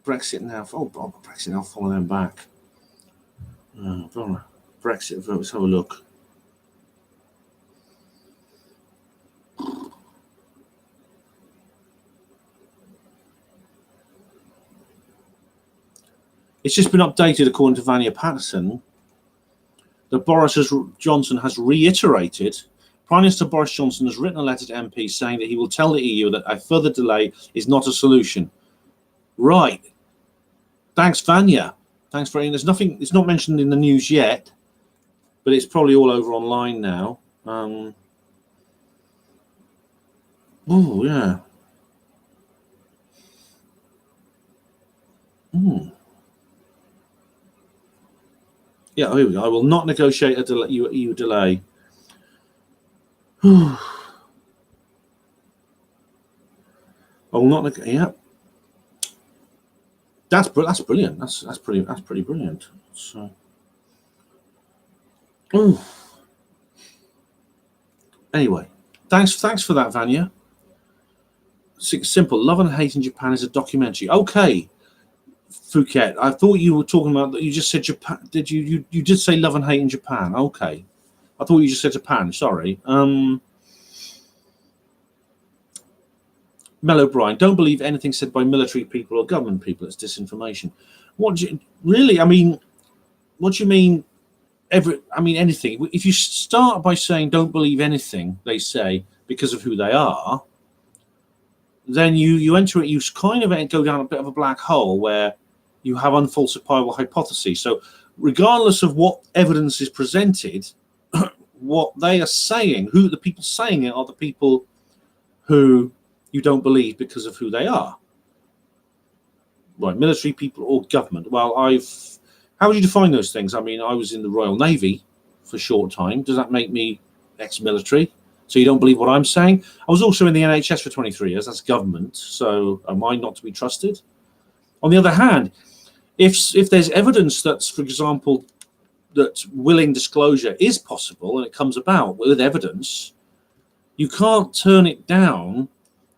Brexit now. Oh, Brexit, I'll follow them back. Brexit vote, let's have a look. It's just been updated according to Vanya Patterson that Johnson has reiterated. Prime Minister Boris Johnson has written a letter to MPs saying that he will tell the EU that a further delay is not a solution. Right. Thanks, Vanya. Thanks for there's nothing. It's not mentioned in the news yet, but it's probably all over online now. Oh yeah. Yeah, here we go. I will not negotiate a EU delay. I will not. Yeah, that's brilliant. That's pretty brilliant. So, anyway, thanks for that, Vanya. Simple. Love and Hate in Japan is a documentary. Okay, Phuket, I thought you were talking about that. You just said Japan. Did you did say love and hate in Japan? Okay, I thought you just said Japan. Sorry. Mellow Brian, don't believe anything said by military people or government people. It's disinformation. What do you really? I mean, what do you mean? Anything. If you start by saying don't believe anything they say because of who they are, then you enter it. You kind of go down a bit of a black hole where you have unfalsifiable hypotheses. So, regardless of what evidence is presented, what they are saying, who the people saying it are the people who you don't believe because of who they are. Right, military people or government. Well, how would you define those things? I mean, I was in the Royal Navy for a short time. Does that make me ex-military? So you don't believe what I'm saying? I was also in the NHS for 23 years. That's government. So am I not to be trusted? On the other hand, if there's evidence that's, for example, that willing disclosure is possible and it comes about with evidence, you can't turn it down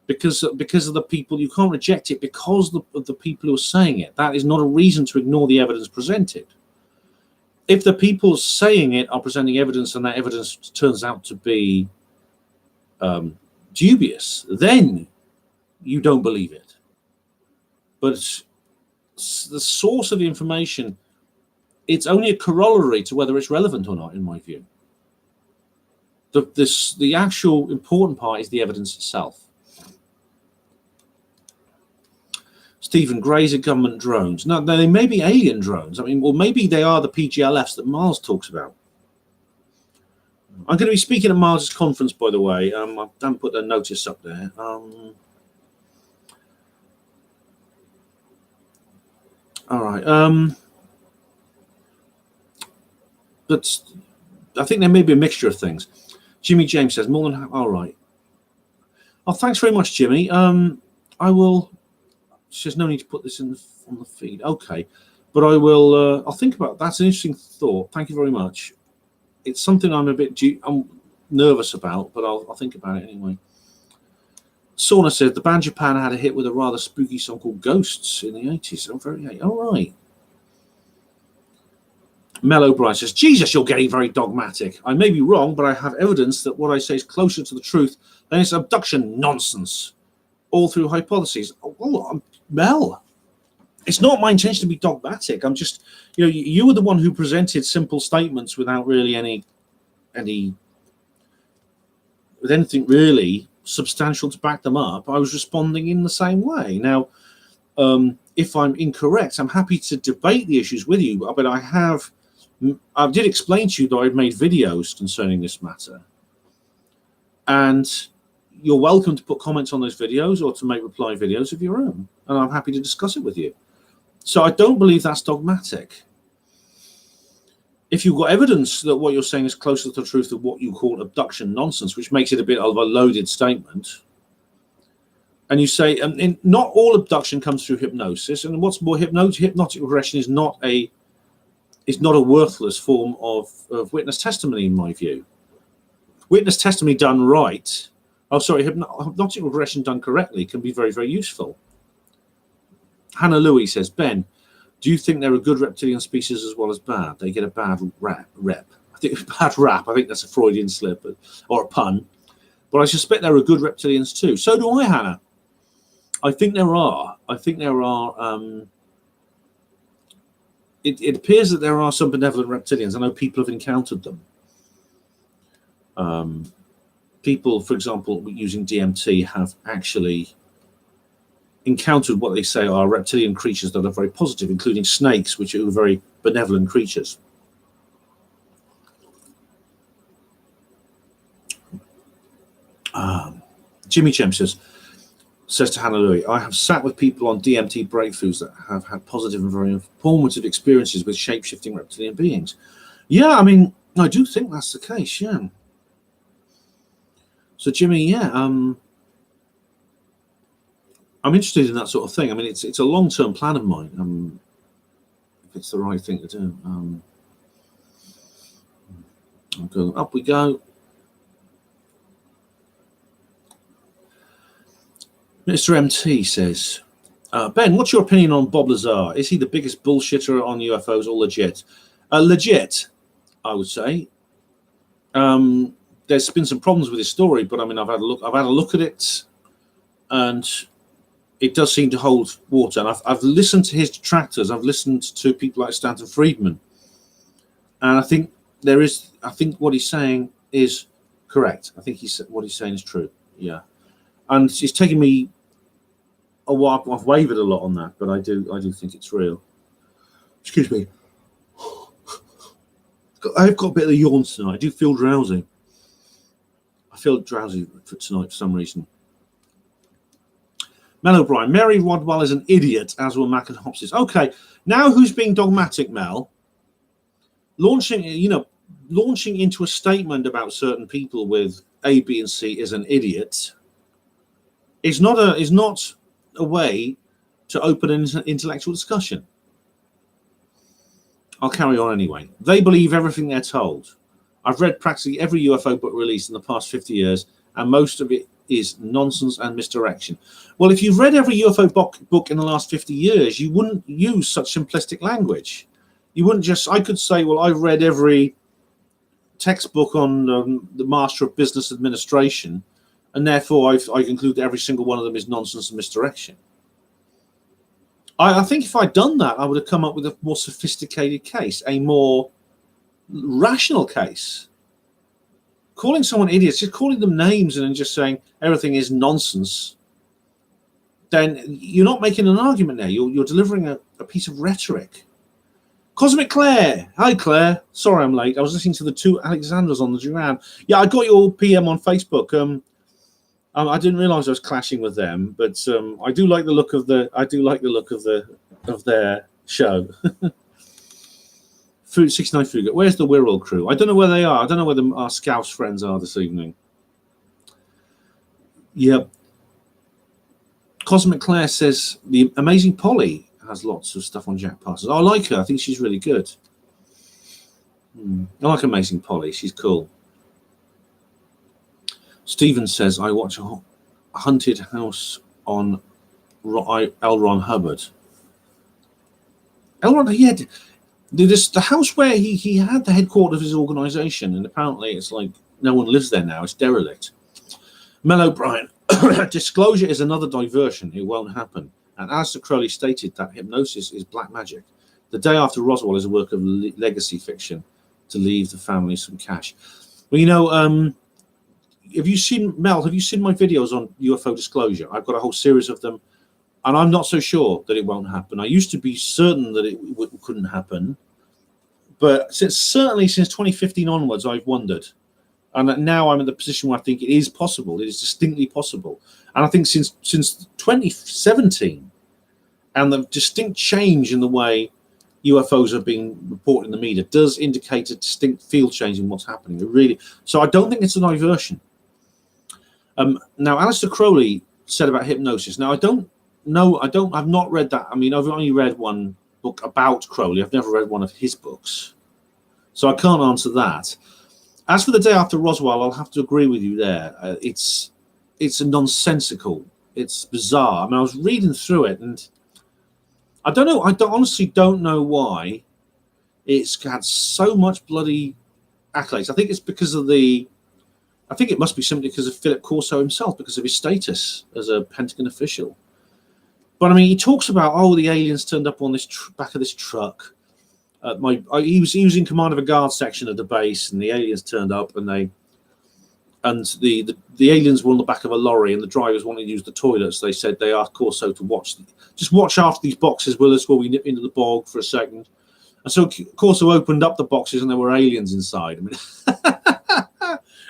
because of the people. You can't reject it because of the people who are saying it. That is not a reason to ignore the evidence presented. If the people saying it are presenting evidence and that evidence turns out to be dubious, then you don't believe it. But the source of the information, it's only a corollary to whether it's relevant or not, in my view. The actual important part is the evidence itself. Stephen, Greys are government drones. No, they may be alien drones. I mean, well, maybe they are the PGLFs that Mars talks about. I'm going to be speaking at Mars's conference, by the way. I haven't put the notice up there. All right. But I think there may be a mixture of things. Jimmy James says, more than all right. Oh, thanks very much, Jimmy. I will. There's no need to put this on the feed. Okay, but I will. I'll think about it. That's an interesting thought. Thank you very much. It's something I'm nervous about, but I'll think about it anyway. Sauna said the band Japan had a hit with a rather spooky song called Ghosts in the 80s. Oh, very all right. Mellow Brian says, Jesus, you're getting very dogmatic. I may be wrong, but I have evidence that what I say is closer to the truth than it's abduction nonsense. All through hypotheses. Oh, Mel, it's not my intention to be dogmatic. I'm just, you were the one who presented simple statements without really with anything really substantial to back them up. I was responding in the same way. Now, if I'm incorrect, I'm happy to debate the issues with you, but I did explain to you that I've made videos concerning this matter. And you're welcome to put comments on those videos or to make reply videos of your own. And I'm happy to discuss it with you. So I don't believe that's dogmatic. If you've got evidence that what you're saying is closer to the truth of what you call abduction nonsense, which makes it a bit of a loaded statement, and you say, not all abduction comes through hypnosis, and what's more, hypnotic regression is not a worthless form of witness testimony, in my view. Witness testimony done right, hypnotic regression done correctly can be very, very useful. Hannah Louie says, Ben, do you think there are good reptilian species as well as bad? They get a bad rap. I think bad rap. I think that's a Freudian slip or a pun. But I suspect there are good reptilians too. So do I, Hannah. I think there are. It appears that there are some benevolent reptilians. I know people have encountered them. People, for example, using DMT have actually encountered what they say are reptilian creatures that are very positive, including snakes, which are very benevolent creatures. Jimmy Chem says to Hannah Louie, I have sat with people on DMT breakthroughs that have had positive and very informative experiences with shape-shifting reptilian beings. Yeah, I mean, I do think that's the case, yeah. So, Jimmy, yeah, I'm interested in that sort of thing. I mean, it's a long-term plan of mine. If it's the right thing to do. Up we go. Mr. MT says, Ben, what's your opinion on Bob Lazar? Is he the biggest bullshitter on UFOs or legit? Legit, I would say. There's been some problems with his story, but I mean, I've had a look at it, and it does seem to hold water. And I've listened to his detractors. I've listened to people like Stanton Friedman, and I think what he's saying is correct. I think what he's saying is true. Yeah, and it's taken me a while. I've wavered a lot on that, but I do think it's real. Excuse me. I've got a bit of a yawn tonight. I do feel drowsy. I feel drowsy for tonight for some reason. Mel O'Brien, Mary Rodwell is an idiot, as will Mac and Hopsis. Okay, now who's being dogmatic, Mel? Launching into a statement about certain people with A, B, and C is an idiot. Is not a way to open an intellectual discussion. I'll carry on anyway. They believe everything they're told. I've read practically every UFO book released in the past 50 years, and most of it is nonsense and misdirection. Well, if you've read every UFO book in the last 50 years, you wouldn't use such simplistic language. You wouldn't just, I could say, well, I've read every textbook on the Master of Business Administration, and therefore I conclude that every single one of them is nonsense and misdirection. I think if I'd done that, I would have come up with a more sophisticated case, a more rational case. Calling someone idiots, just calling them names and then just saying everything is nonsense, then you're not making an argument there. You're delivering a piece of rhetoric. Cosmic Claire. Hi, Claire. Sorry I'm late. I was listening to the two Alexandras on the Duran. Yeah, I got your PM on Facebook. I didn't realise I was clashing with them, but I do like the look of of their show. Food 69 Fugate. Where's the Wirral crew? I don't know where they are. I don't know where our Scouse friends are this evening. Yep. Cosmic Claire says the amazing Polly has lots of stuff on Jack Parsons. I like her. I think she's really good. I like Amazing Polly. She's cool. Stephen says, I watch a haunted house on L. Ron Hubbard. L. Ron, yeah, the house where he had the headquarters of his organisation, and apparently it's like no one lives there now. It's derelict. Mel O'Brien, disclosure is another diversion. It won't happen. And Aleister Crowley stated that hypnosis is black magic. The Day After Roswell is a work of legacy fiction to leave the family some cash. Well, have you seen my videos on UFO disclosure? I've got a whole series of them, and I'm not so sure that it won't happen. I used to be certain that it couldn't happen, but since 2015 onwards, I've wondered. And now I'm in the position where I think it is possible. It is distinctly possible. And I think since 2017, and the distinct change in the way UFOs are being reported in the media does indicate a distinct field change in what's happening. So I don't think it's a diversion. Now, Aleister Crowley said about hypnosis. Now, I've not read that. I mean, I've only read one book about Crowley. I've never read one of his books. So I can't answer that. As for The Day After Roswell, I'll have to agree with you there. It's a nonsensical. It's bizarre. I mean, I was reading through it, and I don't know. I honestly don't know why it's had so much bloody accolades. I think it's because of I think it must be simply because of Philip Corso himself, because of his status as a Pentagon official. But I mean, he talks about, the aliens turned up on this back of this truck. He was in command of a guard section at the base, and the aliens turned up, and the aliens were on the back of a lorry, and the drivers wanted to use the toilets. They said they asked Corso to watch after these boxes with us while we nip into the bog for a second. And so Corso opened up the boxes, and there were aliens inside. I mean,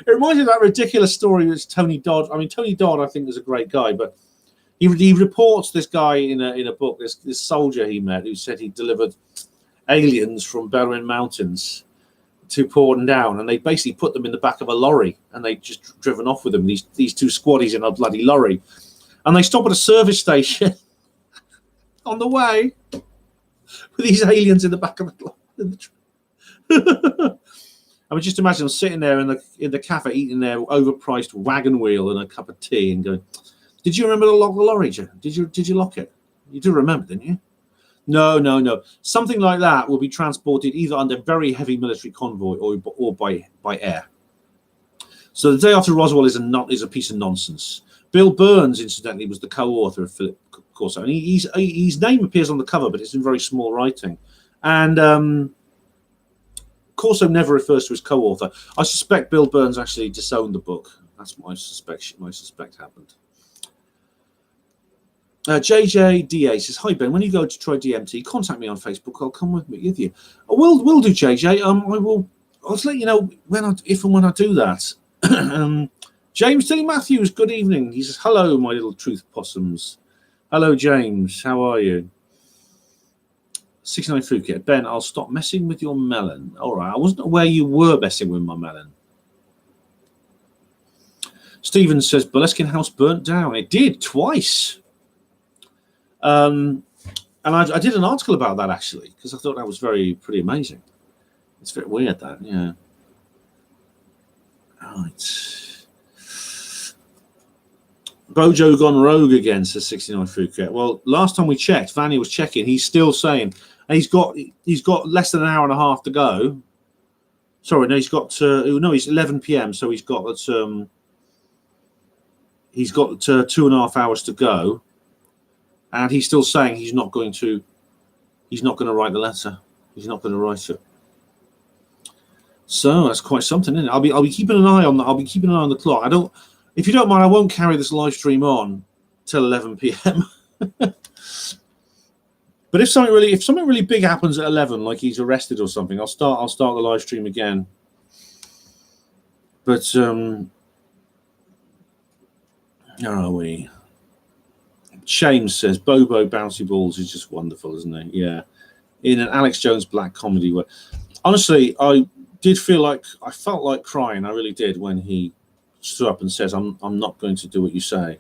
it reminds me of that ridiculous story with Tony Dodd. I mean, Tony Dodd, I think, is a great guy, but he reports this guy in a book, this soldier he met who said he delivered aliens from Berwyn Mountains to Pordendown, and they basically put them in the back of a lorry, and they just driven off with them, these two squaddies in a bloody lorry, and they stop at a service station on the way with these aliens in the back of the truck. I mean, just imagine them sitting there in the cafe eating their overpriced wagon wheel and a cup of tea and going, "Did you remember to lock the lorry, Joe? Did you lock it? You do remember, didn't you? No. Something like that will be transported either under very heavy military convoy or by air. So the day after Roswell is a piece of nonsense. Bill Burns, incidentally, was the co-author of Philip Corso, and his name appears on the cover, but it's in very small writing. And Corso never refers to his co-author. I suspect Bill Burns actually disowned the book. That's what I suspect happened. JJDA says, "Hi Ben, when you go to try DMT, contact me on Facebook. I'll come with you. We'll do, JJ. I'll let you know if and when I do that." James Tilly Matthews, good evening. He says, "Hello, my little truth possums." Hello, James. How are you? 69 Phuket. Ben, I'll stop messing with your melon. All right. I wasn't aware you were messing with my melon. Stephen says, Boleskine House burnt down. It did twice. And I did an article about that, actually, because I thought that was pretty amazing. It's very weird, that, yeah. Right. Bojo gone rogue again, says 69 Phuket. Well, last time we checked, Vanny was checking. He's still saying, and he's got less than an hour and a half to go. Sorry, no, he's 11 p.m. So he's got 2.5 hours to go, and he's still saying he's not going to write the letter. He's not going to write it. So that's quite something, isn't it? I'll be keeping an eye on that. I'll be keeping an eye on the clock. If you don't mind, I won't carry this live stream on till 11 p.m. But if something really big happens at 11, like he's arrested or something, I'll start the live stream again. But where are we? James says Bobo Bouncy Balls is just wonderful, isn't he? Yeah, in an Alex Jones black comedy way. Honestly, I felt like crying. I really did when he stood up and says, "I'm not going to do what you say.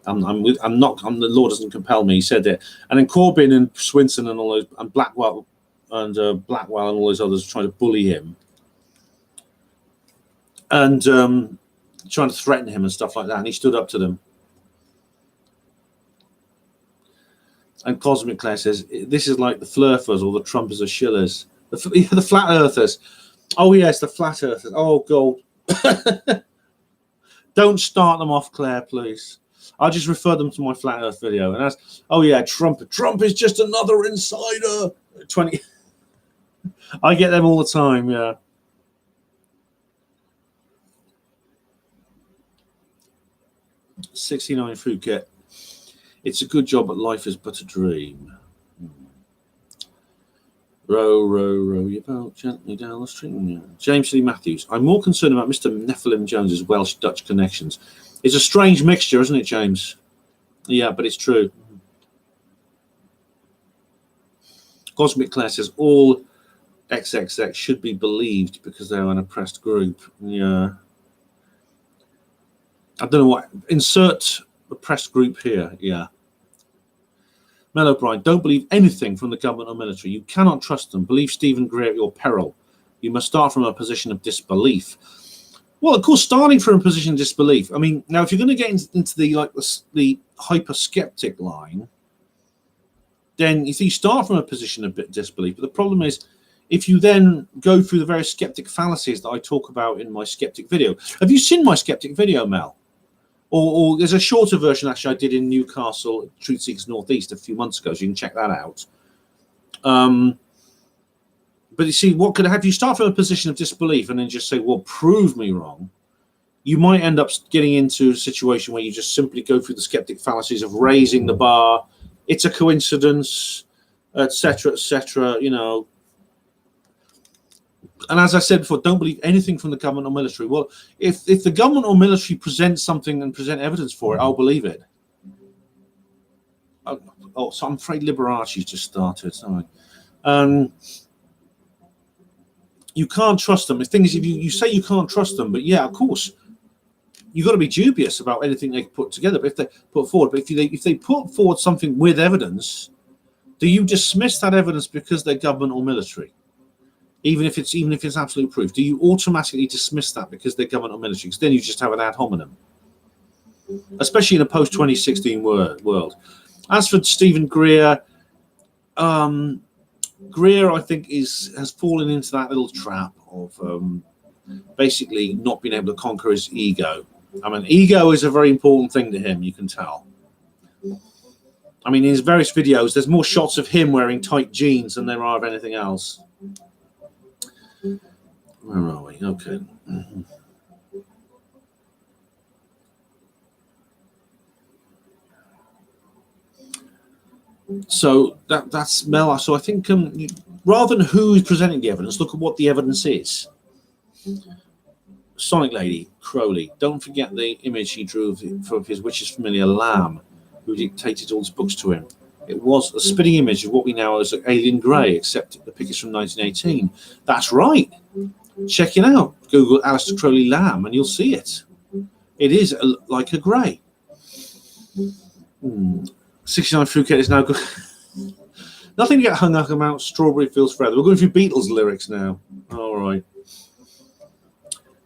The law doesn't compel me." He said it, and then Corbyn and Swinson and all those, and Blackwell and all those others trying to bully him and trying to threaten him and stuff like that, and he stood up to them. And Cosmic Claire says, "This is like the Flurfers or the Trumpers or Shillers, the Flat Earthers." Oh yes, the Flat Earthers. Oh God. Don't start them off, Claire, please. I'll just refer them to my Flat Earth video. And that's, oh yeah, Trump is just another insider. 20. I get them all the time, yeah. $69 Phuket. It's a good job, but life is but a dream. Row, row, row your boat gently down the stream. Yeah. James C. Matthews. I'm more concerned about Mr. Nephilim Jones's Welsh-Dutch connections. It's a strange mixture, isn't it, James? Yeah, but it's true. Cosmic Claire says all XXX should be believed because they're an oppressed group. Yeah. I don't know what. Insert oppressed group here. Yeah. Mel O'Brien, don't believe anything from the government or military. You cannot trust them. Believe Stephen Greer at your peril. You must start from a position of disbelief. Well, of course, starting from a position of disbelief. I mean, now if you're going to get into the hyper skeptic line, then if you start from a position of disbelief, but the problem is, if you then go through the various skeptic fallacies that I talk about in my skeptic video. Have you seen my skeptic video, Mel? Or there's a shorter version, actually, I did in Newcastle, Truth Seekers Northeast a few months ago, so you can check that out. But you see, what could have you start from a position of disbelief and then just say, well, prove me wrong? You might end up getting into a situation where you just simply go through the skeptic fallacies of raising the bar. It's a coincidence, etc., you know. And as I said before, don't believe anything from the government or military. Well, if the government or military present something and present evidence for it, I'll believe it. Oh, so I'm afraid Liberace just started. Sorry. You can't trust them. The thing is, if you say you can't trust them, but yeah, of course, you've got to be dubious about anything they put together. But if they put forward, but if they put forward something with evidence, do you dismiss that evidence because they're government or military? Even if it's absolute proof, do you automatically dismiss that because they're government or military? Because then you just have an ad hominem, especially in a post-2016 world. As for Stephen Greer, Greer, I think, has fallen into that little trap of basically not being able to conquer his ego. I mean, ego is a very important thing to him, you can tell. I mean, in his various videos, there's more shots of him wearing tight jeans than there are of anything else. Where are we? Okay. So that's Mel. So I think rather than who's presenting the evidence, look at what the evidence is. Sonic Lady, Crowley. Don't forget the image he drew of his witch's familiar Lamb, who dictated all his books to him. It was a spitting image of what we know as Alien Grey, except the pic is from 1918. That's right. Check it out. Google Aleister Crowley Lamb and you'll see it. It is like a grey. 69 Phuket is now good. Nothing to get hung up about. Strawberry Fields Forever. We're going through Beatles lyrics now. All right.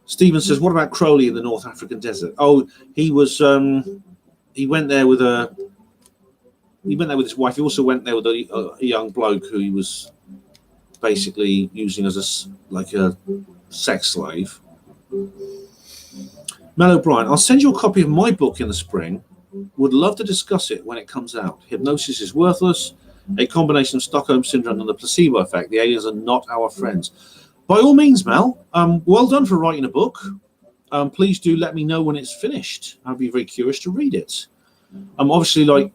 Stephen says, what about Crowley in the North African desert? Oh, he was he went there with his wife. He also went there with a young bloke who he was basically using as a sex slave. Mel O'Brien, I'll send you a copy of my book in the spring. Would love to discuss it when it comes out. Hypnosis is worthless, a combination of Stockholm Syndrome and the placebo effect. The aliens are not our friends. By all means, Mel, well done for writing a book. Please do let me know when it's finished. I'd be very curious to read it. Obviously, like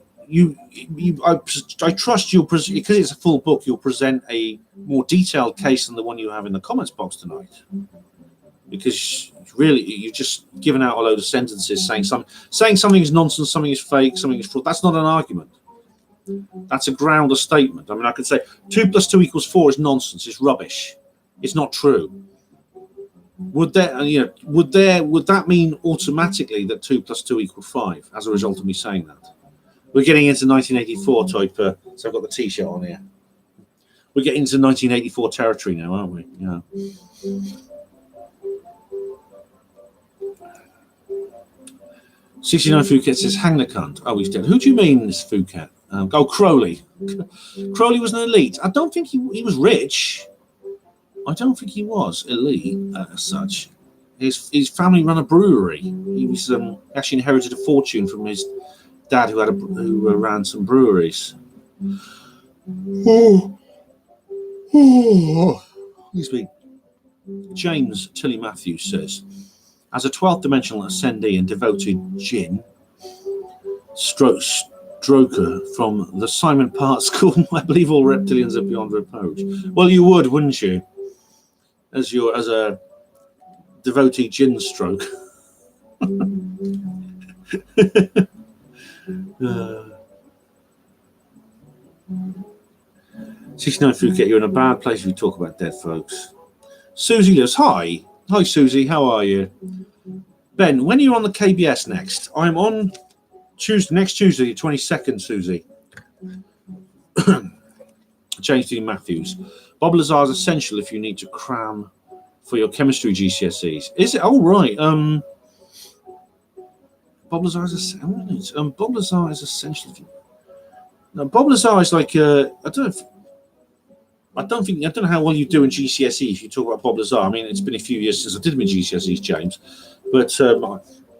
I trust you'll because it's a full book. You'll present a more detailed case than the one you have in the comments box tonight. Because really, you've just given out a load of sentences saying something is nonsense, something is fake, something is fraud. That's not an argument. That's a ground, a statement. I mean, I could say 2 + 2 = 4 is nonsense. It's rubbish. It's not true. Would that mean automatically that 2 + 2 = 5 as a result of me saying that? We're getting into 1984 type. So I've got the T-shirt on here. We're getting into 1984 territory now, aren't we? Yeah. 69 Phuket says, hang the cunt. Oh, he's dead. Who do you mean, this Phuket? Crowley. Crowley was an elite. I don't think he was rich. I don't think he was elite as such. His family ran a brewery. He was actually inherited a fortune from his dad, who ran some breweries. Excuse me. James Tilly Matthews says, as a 12th dimensional ascendee and devoted jinn, stroker from the Simon Part School, I believe all reptilians are beyond reproach. Well, you would, wouldn't you? As a devotee jinn stroke. 69 Phuket, you're in a bad place if you talk about dead folks. Susie lives. Hi, Susie. How are you? Ben, when are you on the KBS next? I'm on next Tuesday, the 22nd, Susie. James D. Matthews. Bob Lazar is essential if you need to cram for your chemistry GCSEs. Is it? Oh, right. Bob Lazar is essential. Bob Lazar is essential. No, Bob Lazar is like I don't know how well you do in GCSE if you talk about Bob Lazar. I mean, it's been a few years since I did my GCSEs, James, but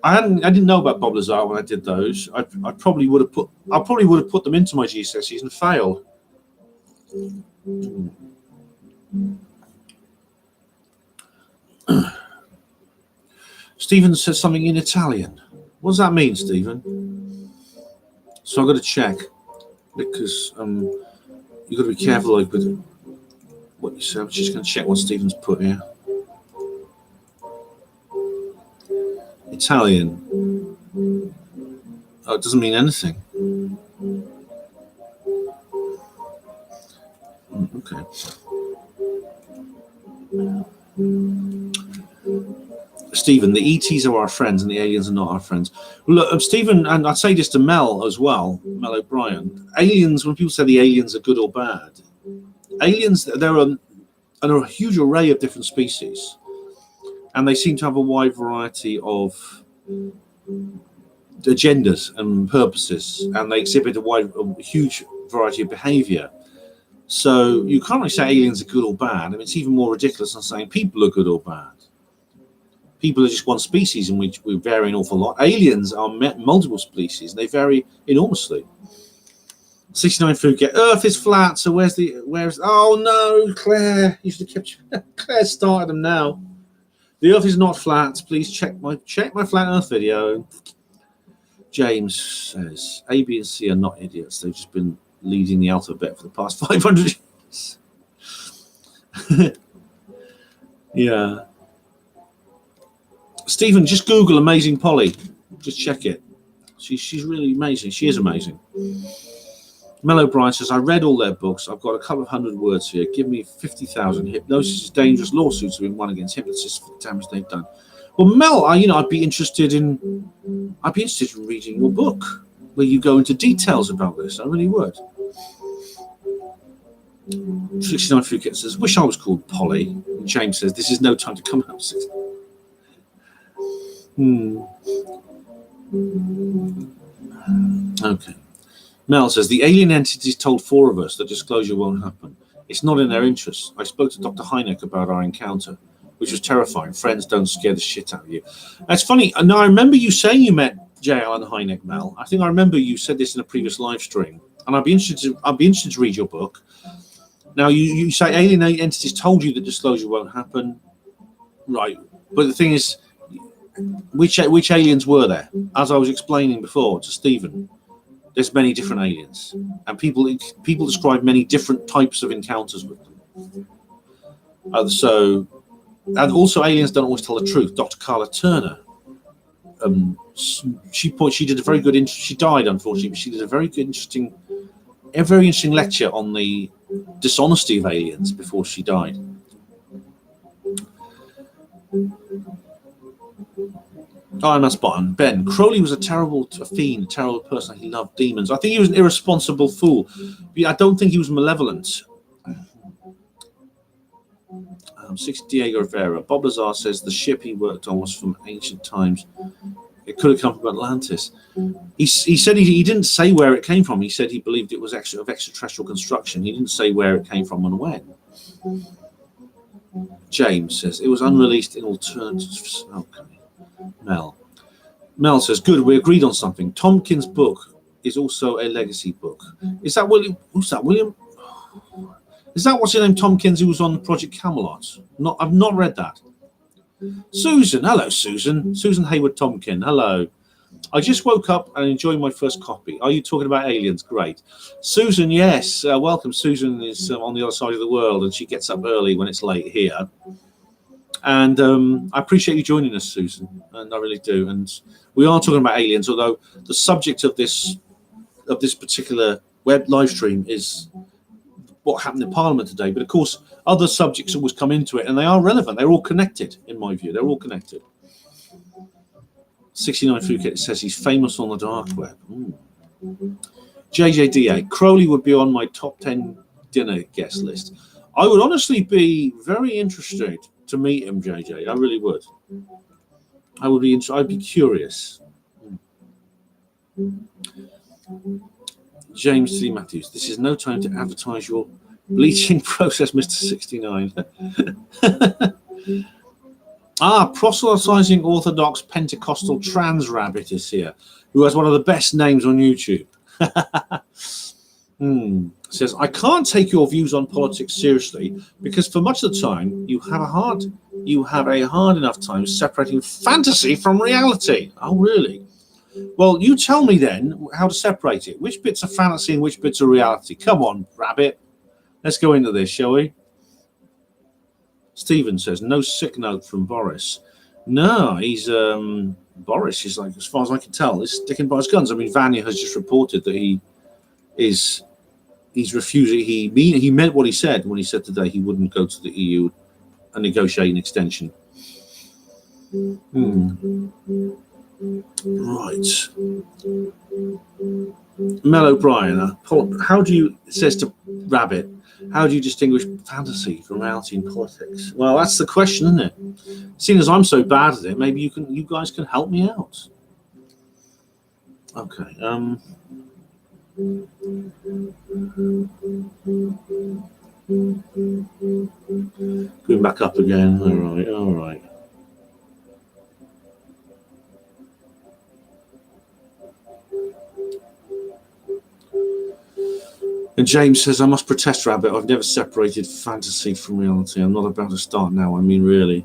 I didn't know about Bob Lazar when I did those. I probably would have put them into my GCSEs and failed. Stephen says something in Italian. What does that mean, Stephen? So I've got to check because you've got to be careful like with what you say. I'm just going to check what Stephen's put here. Italian. Oh, it doesn't mean anything. Okay. Stephen, the ETs are our friends and the aliens are not our friends. Well, look, Stephen, and I'd say this to Mel as well, Mel O'Brien. Aliens, when people say the aliens are good or bad, aliens, there are a huge array of different species, and they seem to have a wide variety of agendas and purposes, and they exhibit a huge variety of behavior. So you can't really say aliens are good or bad. I mean, it's even more ridiculous than saying people are good or bad. People are just one species in which we vary an awful lot. Aliens are multiple species, and they vary enormously. 69 food get Earth is flat, so where's oh no, Claire, you should have kept Claire started them now. The Earth is not flat. Please check my flat Earth video. James says A, B, and C are not idiots. They've just been leading the alphabet for the past 500 years. Yeah. Stephen, just Google Amazing Polly. Just check it. She's really amazing. She is amazing. Mel O'Brien says, I read all their books. I've got a couple of hundred words here. Give me 50,000. Hypnosis is dangerous. Lawsuits have been won against hypnotists for the damage they've done. Well, Mel, I'd be interested in reading your book where you go into details about this. I really would. 69 Phuket says, wish I was called Polly. And James says, this is no time to come out. Okay. Mel says, the alien entities told 4 of us that disclosure won't happen. It's not in their interests. I spoke to Dr. Hynek about our encounter, which was terrifying. Friends don't scare the shit out of you. That's funny. Now, I remember you saying you met J. Allen Hynek, Mel. I think I remember you said this in a previous live stream. And I'd be interested to read your book. Now, you say alien entities told you that disclosure won't happen. Right. But the thing is, which aliens were there? As I was explaining before to Stephen, there's many different aliens, and people describe many different types of encounters with them. And also aliens don't always tell the truth. Dr. Carla Turner, she did a very good. She died, unfortunately, but she did a very interesting lecture on the dishonesty of aliens before she died. Oh, I'm not spot on. Ben, Crowley was a terrible fiend, a terrible person. He loved demons. I think he was an irresponsible fool. I don't think he was malevolent. 6 Diego Rivera. Bob Lazar says the ship he worked on was from ancient times. It could have come from Atlantis. He said he didn't say where it came from. He said he believed it was of extraterrestrial construction. He didn't say where it came from and when. James says it was unreleased in alternatives. Okay. Mel says, good, we agreed on something. Tompkins' book is also a legacy book. Is that William? Who's that, William? Is that what's his name, Tompkins, who was on Project Camelot? I've not read that. Susan, hello, Susan. Susan Hayward Tompkin, hello. I just woke up and enjoyed my first copy. Are you talking about aliens? Great. Susan, yes, welcome. Susan is on the other side of the world, and she gets up early when it's late here. And I appreciate you joining us, Susan, and I really do. And we are talking about aliens, although the subject of this particular web live stream is what happened in Parliament today. But of course, other subjects always come into it, and they are relevant. They're all connected, in my view. They're all connected. 69 Phuket says he's famous on the dark web. JJDA, Crowley would be on my top 10 dinner guest list. I would honestly be very interested to meet him, JJ. I really would. I'd be curious. James C. Matthews, this is no time to advertise your bleaching process, Mr. 69. Proselytizing Orthodox Pentecostal Trans Rabbit is here, who has one of the best names on YouTube. Says, I can't take your views on politics seriously because for much of the time you have a hard enough time separating fantasy from reality. Oh, really? Well, you tell me then how to separate it. Which bits are fantasy and which bits are reality? Come on, Rabbit. Let's go into this, shall we? Stephen says, no sick note from Boris. No, he's Boris is, like, as far as I can tell, is sticking by his guns. I mean, Vanya has just reported that he's refusing. He meant what he said when he said today he wouldn't go to the EU and negotiate an extension. Right. Mel O'Brien, how do you, it says to Rabbit, how do you distinguish fantasy from reality in politics? Well, that's the question, isn't it? Seeing as I'm so bad at it, maybe you guys can help me out. Okay. Going back up again. All right. And James says, I must protest, Rabbit. I've never separated fantasy from reality. I'm not about to start now. I mean, really.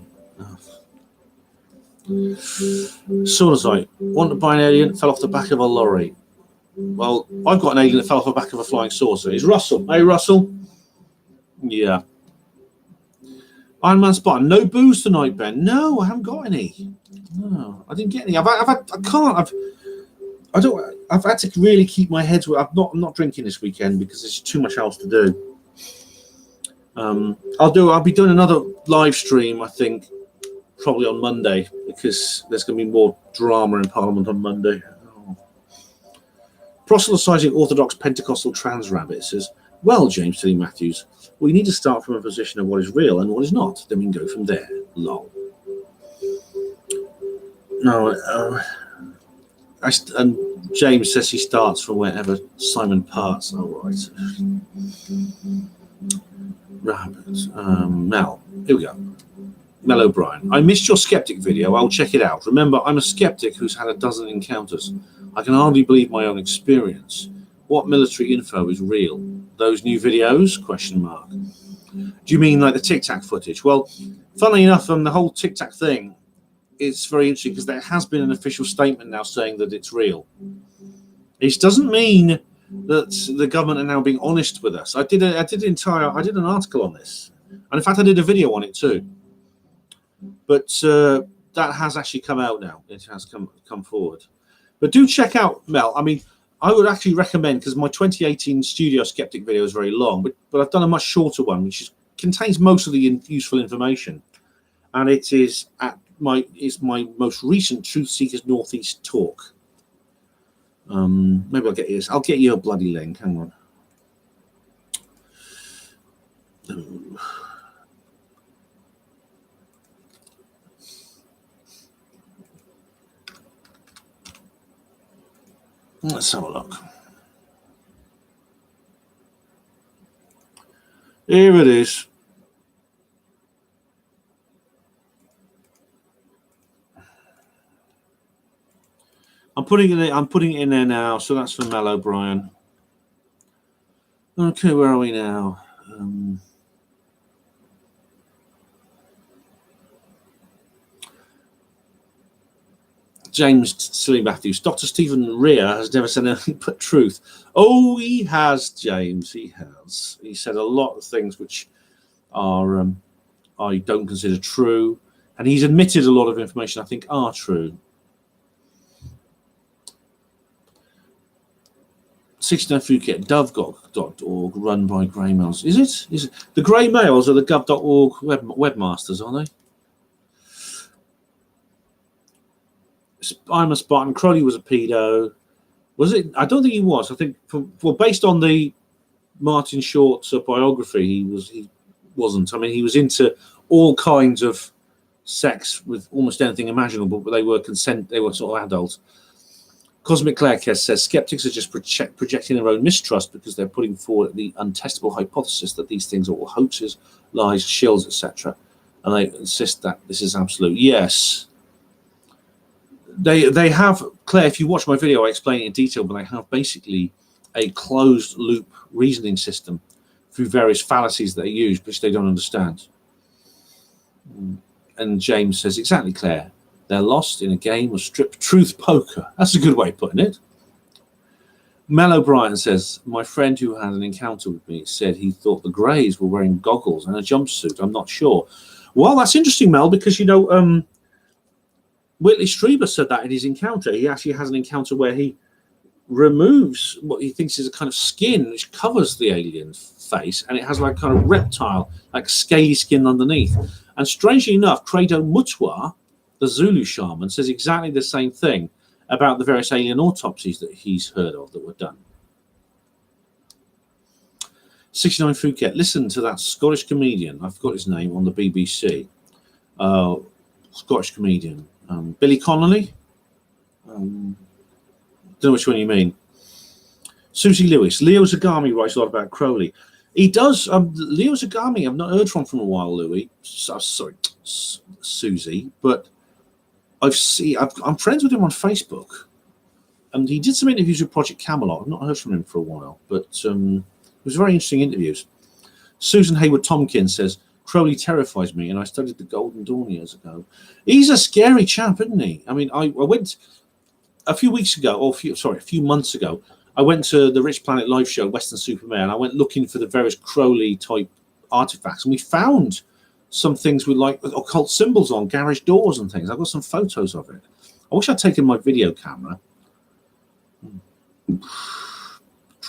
Solarite, want to buy an alien, fell off the back of a lorry. Well, I've got an alien that fell off the back of a flying saucer. It's Russell. Hey, Russell. Yeah. Iron Man Spartan. No booze tonight, Ben. No, I haven't got any. No, I didn't get any. I've had to really keep my head. I'm not drinking this weekend because there's too much else to do. I'll be doing another live stream, I think, probably on Monday, because there's going to be more drama in Parliament on Monday. Proselytizing Orthodox Pentecostal trans Rabbit says, well, James Tilly Matthews, we need to start from a position of what is real and what is not. Then we can go from there. Lol. No, and James says he starts from wherever Simon parts. All right. Rabbit. Mel, here we go. Mel O'Brien. I missed your skeptic video. I'll check it out. Remember, I'm a skeptic who's had a dozen encounters. I can hardly believe my own experience. What military info is real? Those new videos? Question mark. Do you mean like the Tic Tac footage? Well, funnily enough, the whole Tic Tac thing is very interesting because there has been an official statement now saying that it's real. It doesn't mean that the government are now being honest with us. I did an article on this, and in fact, I did a video on it too. But that has actually come out now. It has come forward. But do check out Mel. I mean, I would actually recommend, because my 2018 Studio Skeptic video is very long, but I've done a much shorter one, which contains most of the useful information, and it is my most recent Truth Seekers Northeast talk. Maybe I'll get you this. I'll get you a bloody link. Hang on. Let's have a look. Here it is. I'm putting it in there now. So that's for Mel O'Brien. Okay, where are we now? James Silly Matthews. Dr. Stephen Rea has never said anything but truth. Oh, he has, James. He has. He said a lot of things which are I don't consider true, and he's admitted a lot of information I think are true. 69 Phuket, dovgov.org, run by Grey Males. Is it? The Grey Males are the gov.org webmasters, are they? I'm a Spartan. Crowley was a pedo. Was it? I don't think he was. I think, based on the Martin Short's biography, he wasn't. I mean, he was into all kinds of sex with almost anything imaginable, but they were sort of adult. Cosmic Clarecast says skeptics are just projecting their own mistrust because they're putting forward the untestable hypothesis that these things are all hoaxes, lies, shills, etc. And they insist that this is absolute. Yes. They have, Claire, if you watch my video, I explain it in detail, but they have basically a closed loop reasoning system through various fallacies that are used, which they don't understand. And James says, exactly, Claire. They're lost in a game of strip truth poker. That's a good way of putting it. Mel O'Brien says, my friend who had an encounter with me said he thought the Greys were wearing goggles and a jumpsuit. I'm not sure. Well, that's interesting, Mel, because, Whitley Strieber said that in his encounter. He actually has an encounter where he removes what he thinks is a kind of skin which covers the alien's face, and it has like kind of reptile, like scaly skin underneath. And strangely enough, Credo Mutwa, the Zulu shaman, says exactly the same thing about the various alien autopsies that he's heard of that were done. 69 Phuket, listen to that Scottish comedian, I forgot his name, on the BBC. Scottish comedian. Billy Connolly. Don't know which one you mean. Susie Lewis. Leo Zagami writes a lot about Crowley. He does. Leo Zagami, I've not heard from a while, Louis. Sorry, Susie. But I'm friends with him on Facebook. And he did some interviews with Project Camelot. I've not heard from him for a while. But it was very interesting interviews. Susan Hayward Tompkins says, Crowley terrifies me, and I studied the Golden Dawn years ago. He's a scary chap, isn't he? I mean, I went a few months ago, I went to the Rich Planet live show, Western Superman, and I went looking for the various Crowley-type artifacts, and we found some things with, like, occult symbols on garage doors and things. I've got some photos of it. I wish I'd taken my video camera.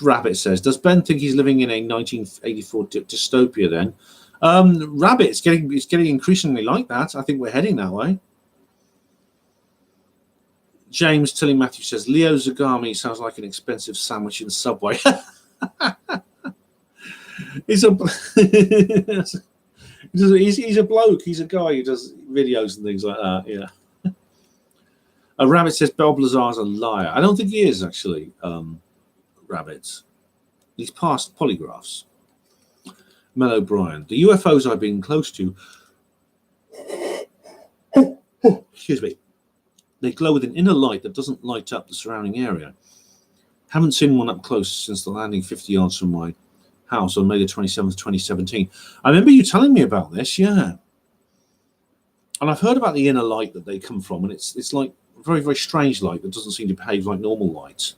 Rabbit says, does Ben think he's living in a 1984 dystopia then? Rabbit, it's getting increasingly like that. I think we're heading that way. James Tilly Matthew says, Leo Zagami sounds like an expensive sandwich in Subway. he's a bloke. He's a guy who does videos and things like that. Yeah. Rabbit says Bob Lazar's a liar. I don't think he is, actually. Rabbits. He's passed polygraphs. Mel O'Brien. The UFOs I've been close to, excuse me, they glow with an inner light that doesn't light up the surrounding area. Haven't seen one up close since the landing 50 yards from my house on May the 27th, 2017. I remember you telling me about this, yeah. And I've heard about the inner light that they come from, and it's like very, very strange light that doesn't seem to behave like normal light.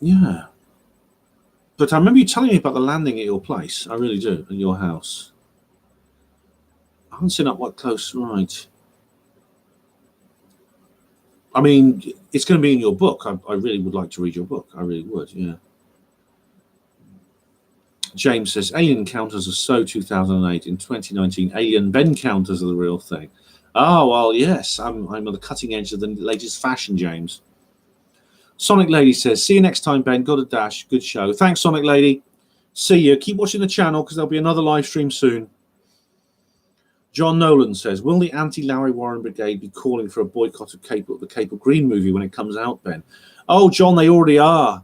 Yeah. But I remember you telling me about the landing at your place. I really do, at your house. I haven't seen up what close, right. I mean, it's going to be in your book. I really would like to read your book. I really would, yeah. James says, Alien Encounters are so 2008. In 2019, Alien Bencounters are the real thing. Oh, well, yes. I'm on the cutting edge of the latest fashion, James. Sonic Lady says, see you next time, Ben. Got a dash. Good show. Thanks, Sonic Lady. See you. Keep watching the channel because there'll be another live stream soon. John Nolan says, will the anti-Larry Warren Brigade be calling for a boycott of the Cape of Green movie when it comes out, Ben? Oh, John, they already are.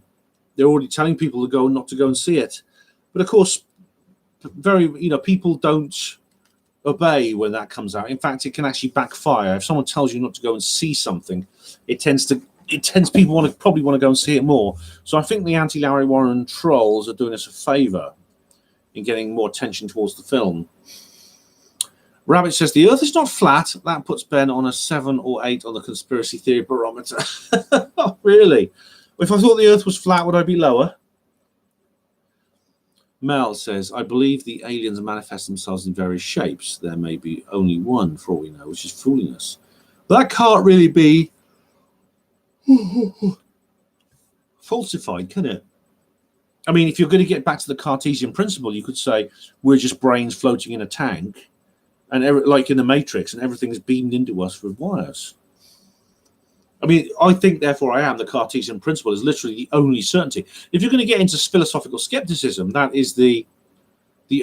They're already telling people not to go and see it. But of course, people don't obey when that comes out. In fact, it can actually backfire. If someone tells you not to go and see something, it tends people probably want to go and see it more. So I think the anti-Larry Warren trolls are doing us a favor in getting more attention towards the film. Rabbit says the Earth is not flat. That puts Ben on a 7 or 8 on the conspiracy theory barometer. Oh, really? If I thought the Earth was flat, would I be lower? Mel says, I believe the aliens manifest themselves in various shapes. There may be only one, for all we know, which is fooling us. But that can't really be falsified, can it? I mean, if you're going to get back to the Cartesian principle, you could say we're just brains floating in a tank, and like in the Matrix, and everything is beamed into us with wires. I mean, I think, therefore, I am. The Cartesian principle is literally the only certainty. If you're going to get into philosophical skepticism, that is the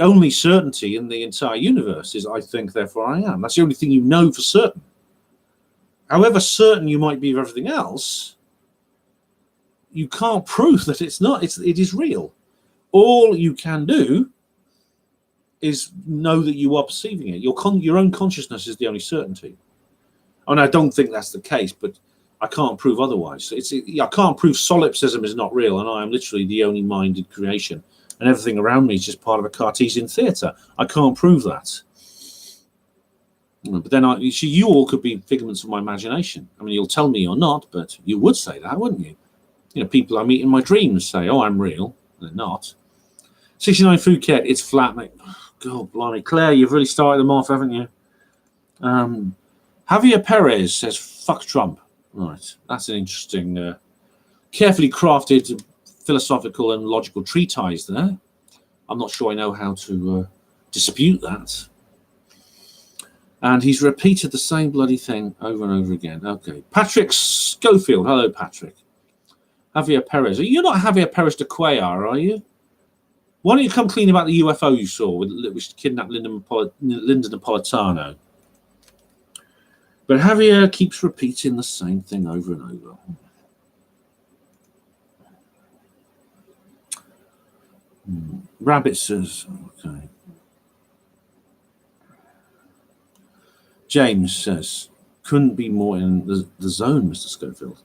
only certainty in the entire universe is I think, therefore, I am. That's the only thing you know for certain. However certain you might be of everything else, you can't prove that it's not. It is real. All you can do is know that you are perceiving it. Your own consciousness is the only certainty. And I don't think that's the case, but I can't prove otherwise. I can't prove solipsism is not real, and I am literally the only minded creation, and everything around me is just part of a Cartesian theatre. I can't prove that. But then you all could be figments of my imagination. I mean, you'll tell me you're not, but you would say that, wouldn't you? You know, people I meet in my dreams say, oh, I'm real. They're not. 69 Phuket, it's flat, mate. Oh, God, blimey. Claire, you've really started them off, haven't you? Javier Perez says, fuck Trump. Right, that's an interesting, carefully crafted philosophical and logical treatise there. I'm not sure I know how to dispute that. And he's repeated the same bloody thing over and over again. Okay. Patrick Schofield. Hello, Patrick. Javier Perez. You're not Javier Perez de Cuellar, are you? Why don't you come clean about the UFO you saw, which kidnapped Linda Napolitano? But Javier keeps repeating the same thing over and over. Rabbit says, okay. James says, couldn't be more in the zone, Mr. Schofield.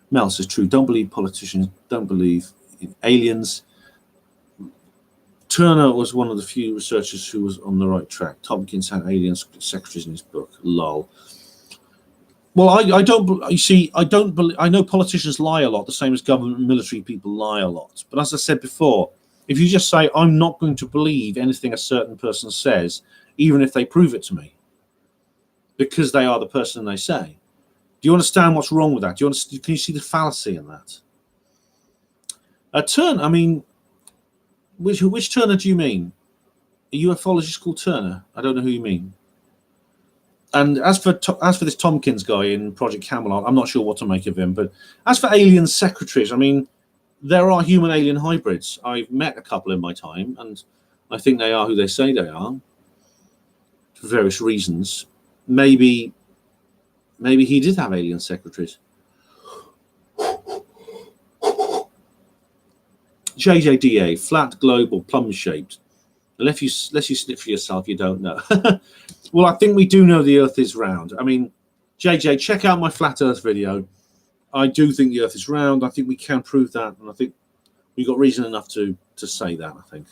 Mel says, true, don't believe politicians, don't believe in aliens. Turner was one of the few researchers who was on the right track. Tompkins had alien secretaries in his book. Lol. Well, I don't. You see, I don't believe. I know politicians lie a lot, the same as government and military people lie a lot. But as I said before, if you just say I'm not going to believe anything a certain person says, even if they prove it to me, because they are the person they say, do you understand what's wrong with that? Do you understand? Can you see the fallacy in that? Turner. I mean. Which Turner do you mean? A ufologist called Turner? I don't know who you mean. And as for this Tompkins guy in Project Camelot, I'm not sure what to make of him. But as for alien secretaries, I mean, there are human-alien hybrids. I've met a couple in my time, and I think they are who they say they are, for various reasons. Maybe he did have alien secretaries. JJDA, flat, globe, or plum-shaped. Unless you snip for yourself, you don't know. Well, I think we do know the Earth is round. I mean, JJ, check out my flat Earth video. I do think the Earth is round. I think we can prove that, and I think we've got reason enough to say that, I think.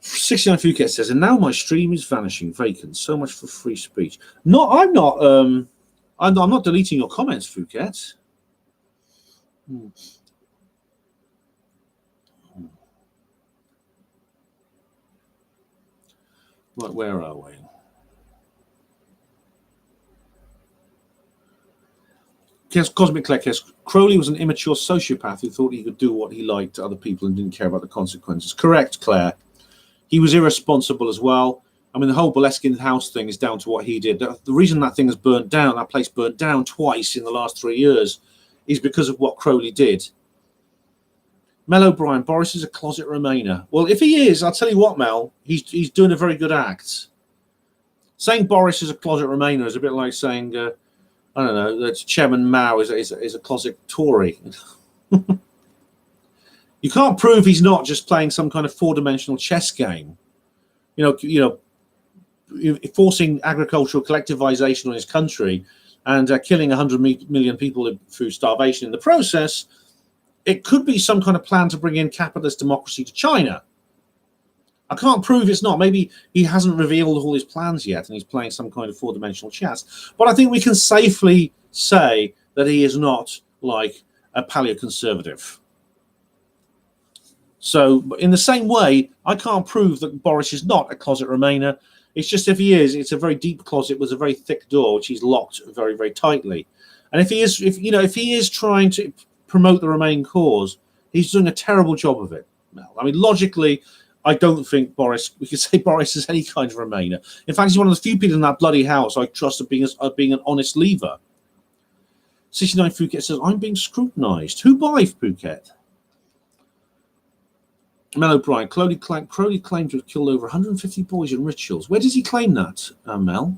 69 Phuket says, and now my stream is vanishing, vacant. So much for free speech. No, I'm not. I'm not deleting your comments, Phuket. Right, where are we? Cosmic Clec says, Crowley was an immature sociopath who thought he could do what he liked to other people and didn't care about the consequences. Correct, Claire. He was irresponsible as well. I mean, the whole Boleskine house thing is down to what he did. The reason that thing has burnt down, that place burnt down twice in the last 3 years, is because of what Crowley did. Mel O'Brien, Boris is a closet Remainer. Well, if he is, I'll tell you what, Mel, he's doing a very good act. Saying Boris is a closet Remainer is a bit like saying, I don't know, that Chairman Mao is a closet Tory. You can't prove he's not just playing some kind of four-dimensional chess game. You know, forcing agricultural collectivization on his country and killing 100 million people through starvation in the process. It could be some kind of plan to bring in capitalist democracy to China. I can't prove it's not. Maybe he hasn't revealed all his plans yet and he's playing some kind of four-dimensional chess. But I think we can safely say that he is not like a paleoconservative. So in the same way, I can't prove that Boris is not a closet Remainer. It's just if he is, it's a very deep closet with a very thick door, which he's locked very, very tightly. And if he is trying to promote the Remain cause, he's doing a terrible job of it. I mean, logically, I don't think we could say Boris is any kind of Remainer. In fact, he's one of the few people in that bloody house I trust of being an honest leaver. 69 Phuket says, I'm being scrutinised. Who by Phuket? Mel O'Brien, Crowley claimed to have killed over 150 boys in rituals. Where does he claim that, Mel?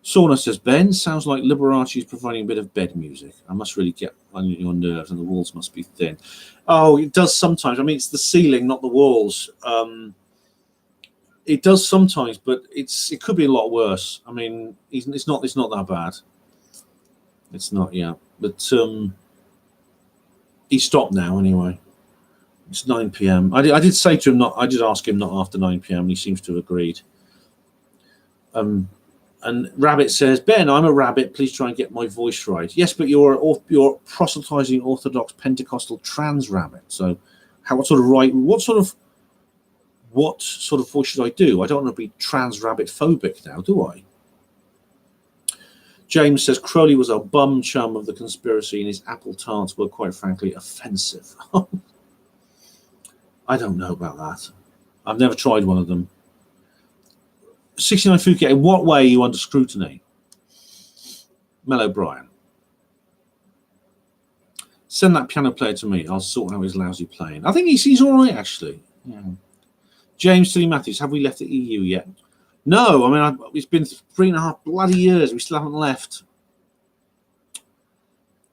Sauna says, Ben, sounds like Liberace is providing a bit of bed music. I must really get on your nerves and the walls must be thin. Oh, it does sometimes. I mean, it's the ceiling, not the walls. It does sometimes, but it could be a lot worse. I mean, it's not that bad. It's not, yeah. But he stopped now anyway. It's 9 p.m. I did say to him I did ask him not after 9 p.m. and he seems to have agreed. And Rabbit says, Ben, I'm a rabbit. Please try and get my voice right. Yes, but you're proselytizing Orthodox Pentecostal trans rabbit. So, what sort of voice should I do? I don't want to be trans rabbit phobic now, do I? James says Crowley was a bum chum of the conspiracy, and his apple tarts were, quite frankly, offensive. I don't know about that. I've never tried one of them. 69 Phuket, in what way are you under scrutiny? Mel O'Brien. Send that piano player to me. I'll sort out his lousy playing. I think he's all right, actually. Yeah. James Tilly Matthews, have we left the EU yet? No, I mean, it's been 3.5 bloody years. We still haven't left.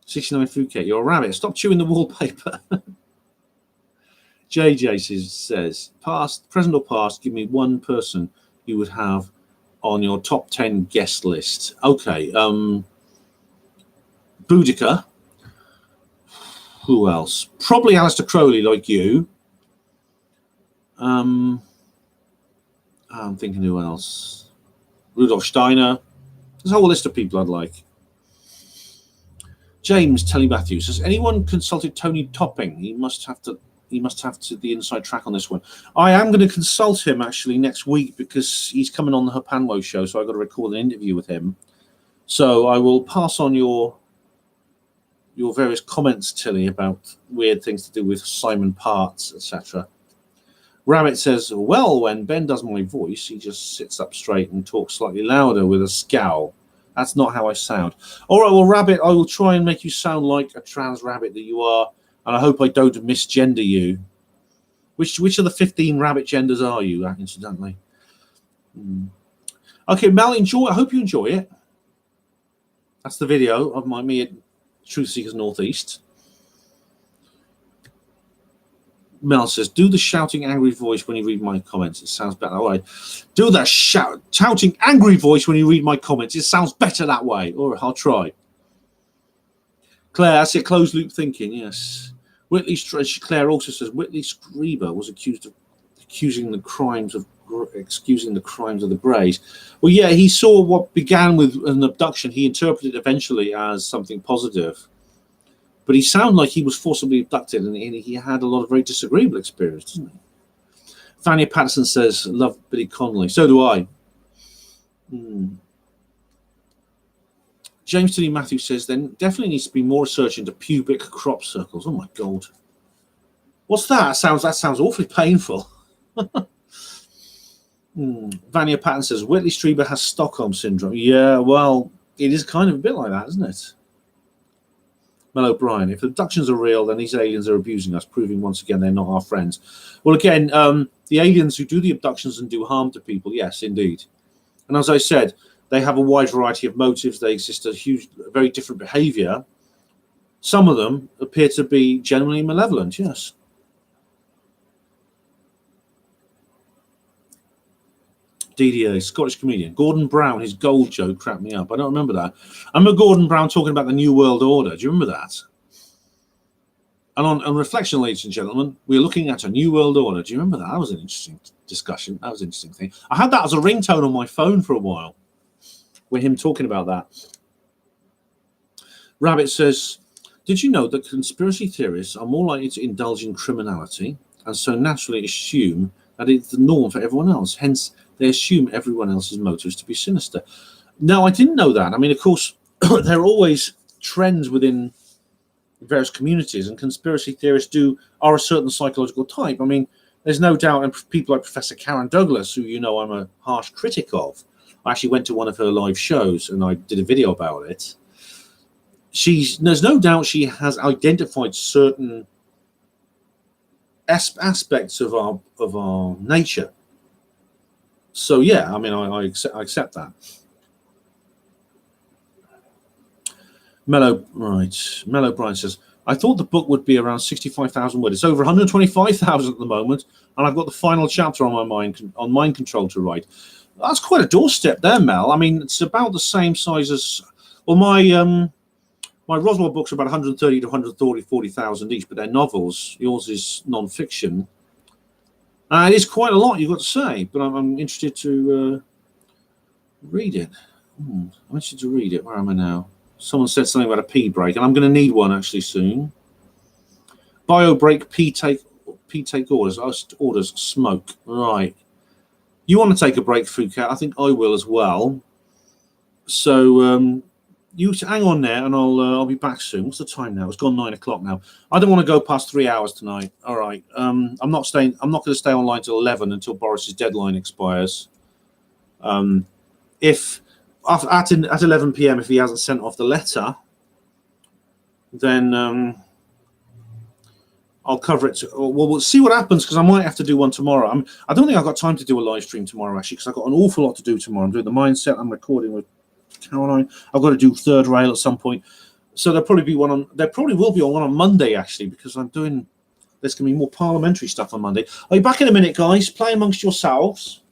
69 Phuket, you're a rabbit. Stop chewing the wallpaper. JJ says, past, present or past, give me one person you would have on your top 10 guest list. Okay. Boudica. Who else? Probably Alistair Crowley, like you. I'm thinking who else? Rudolf Steiner. There's a whole list of people I'd like. James Telly Matthews, has anyone consulted Tony Topping? He must have to the inside track on this one. I am going to consult him actually next week because he's coming on the Hapanwo show, so I've got to record an interview with him. So I will pass on your various comments, Tilly, about weird things to do with Simon Parts, etc. Rabbit says, well, when Ben does my voice, he just sits up straight and talks slightly louder with a scowl. That's not how I sound. All right, well, Rabbit, I will try and make you sound like a trans rabbit that you are, and I hope I don't misgender you. Which of the 15 rabbit genders are you, incidentally? Okay, Mel, enjoy. I hope you enjoy it. That's the video of me at Truth Seekers Northeast. Mel says, do the shouting angry voice when you read my comments. It sounds better that way. Do that shouting angry voice when you read my comments. It sounds better that way. All right, I'll try. Claire, that's it. Closed loop thinking, yes. Claire also says, Whitley Strieber was accused of excusing the crimes of the Greys. Well, yeah, he saw what began with an abduction. He interpreted it eventually as something positive. But he sounded like he was forcibly abducted, and he had a lot of very disagreeable experience, didn't he? Fania Patterson says, love Billy Connolly. So do I. James Tilly Matthews says, then definitely needs to be more research into pubic crop circles. Oh, my God. What's that? That sounds awfully painful. Vania Patton says, Whitley Strieber has Stockholm Syndrome. Yeah, well, it is kind of a bit like that, isn't it? Mel O'Brien, if abductions are real, then these aliens are abusing us, proving once again they're not our friends. Well, again, the aliens who do the abductions and do harm to people, yes, indeed. And as I said, they have a wide variety of motives. They exist very different behavior. Some of them appear to be genuinely malevolent, yes. DDA, Scottish comedian. Gordon Brown, his gold joke cracked me up. I don't remember that. I remember Gordon Brown talking about the New World Order. Do you remember that? And on reflection, ladies and gentlemen, we're looking at a New World Order. Do you remember that? That was an interesting discussion. That was an interesting thing. I had that as a ringtone on my phone for a while with him talking about that. Rabbit says, did you know that conspiracy theorists are more likely to indulge in criminality and so naturally assume that it's the norm for everyone else? Hence, they assume everyone else's motives to be sinister. No, I didn't know that. I mean, of course, there are always trends within various communities, and conspiracy theorists are a certain psychological type. I mean, there's no doubt, and people like Professor Karen Douglas, who you know I'm a harsh critic of. I actually went to one of her live shows, and I did a video about it. There's no doubt she has identified certain aspects of our nature. So yeah, I mean, I accept that. Mellow Brian says, I thought the book would be around 65,000 words. It's over 125,000 at the moment, and I've got the final chapter on mind control to write. That's quite a doorstep there, Mel. I mean, it's about the same size as my Roswell books are about 130 to 140,000 each, but they're novels. Yours is non-fiction. It is quite a lot, you've got to say, but I'm interested to read it. I'm interested to read it. Where am I now? Someone said something about a pee break, and I'm going to need one actually soon. Bio break, pee take orders, smoke. Right. You want to take a break, Phuket? I think I will as well. So you hang on there, and I'll be back soon. What's the time now? It's gone 9 o'clock now. I don't want to go past 3 hours tonight. All right. I'm not going to stay online till 11 until Boris's deadline expires. If at 11 p.m. if he hasn't sent off the letter, then I'll cover it. Well, we'll see what happens because I might have to do one tomorrow. I don't think I've got time to do a live stream tomorrow actually because I've got an awful lot to do tomorrow. I'm doing the mindset. I'm recording with Caroline. I've got to do third rail at some point. So there'll probably be one on. There probably will be one on Monday actually because I'm doing. There's going to be more parliamentary stuff on Monday. I'll be back in a minute, guys. Play amongst yourselves.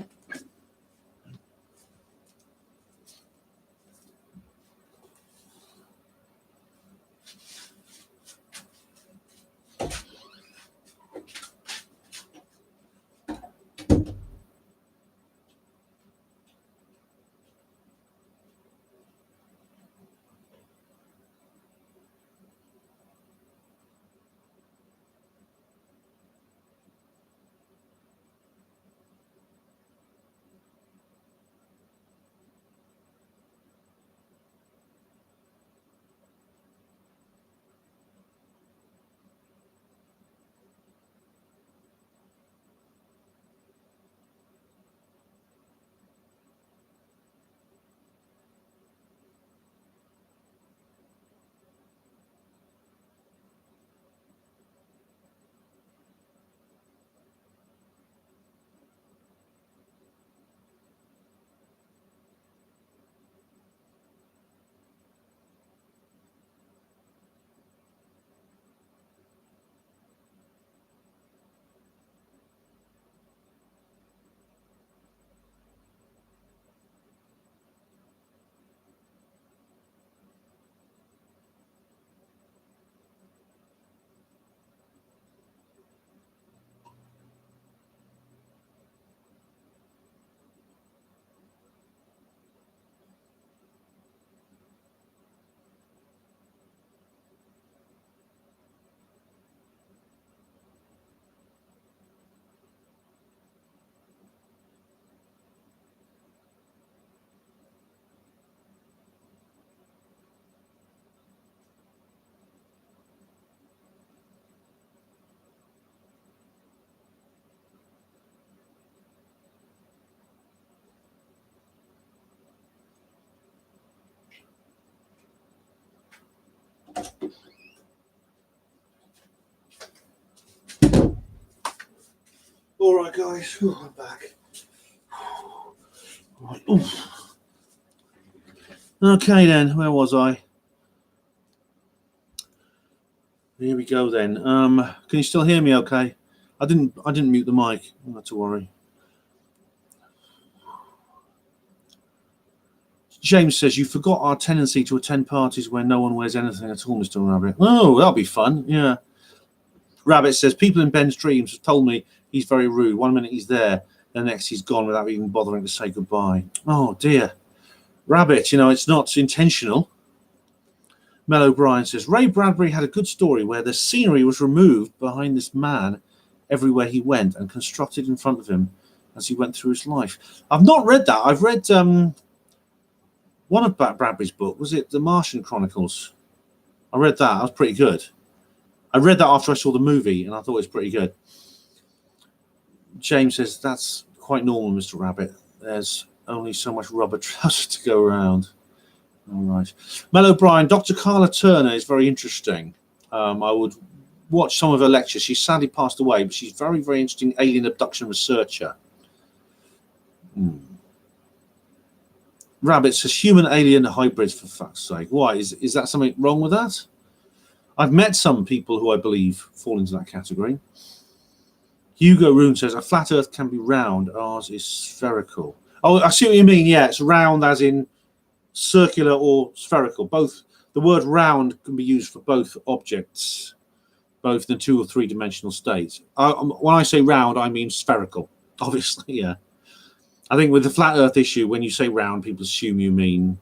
All right, guys. Ooh, I'm back. Right. Okay, then. Where was I? Here we go then. Can you still hear me? Okay. I didn't mute the mic. Not to worry. James says you forgot our tendency to attend parties where no one wears anything at all, Mr. Rabbit. Oh, that'll be fun. Yeah. Rabbit says people in Ben's dreams have told me he's very rude. 1 minute he's there, the next he's gone without even bothering to say goodbye. Oh dear. Rabbit, it's not intentional. Mel O'Brien says Ray Bradbury had a good story where the scenery was removed behind this man everywhere he went and constructed in front of him as he went through his life. I've not read that. I've read one of Bradbury's book. Was it The Martian Chronicles? I read that. That was pretty good. I read that after I saw the movie and I thought it was pretty good. James says that's quite normal, Mr. Rabbit. There's only so much rubber trousers to go around. All right. Mel O'Brien, Dr. Carla Turner is very interesting. I would watch some of her lectures. She's sadly passed away, but she's very, very interesting alien abduction researcher. Rabbit says human alien hybrids, for fuck's sake. Why? Is that something wrong with that? I've met some people who I believe fall into that category. Hugo Rune says a flat earth can be round, ours is spherical. Oh, I see what you mean. Yeah, it's round as in circular or spherical. Both. The word round can be used for both objects, both in 2 or 3 dimensional states. When I say round, I mean spherical. Obviously, yeah. I think with the flat earth issue, when you say round, people assume you mean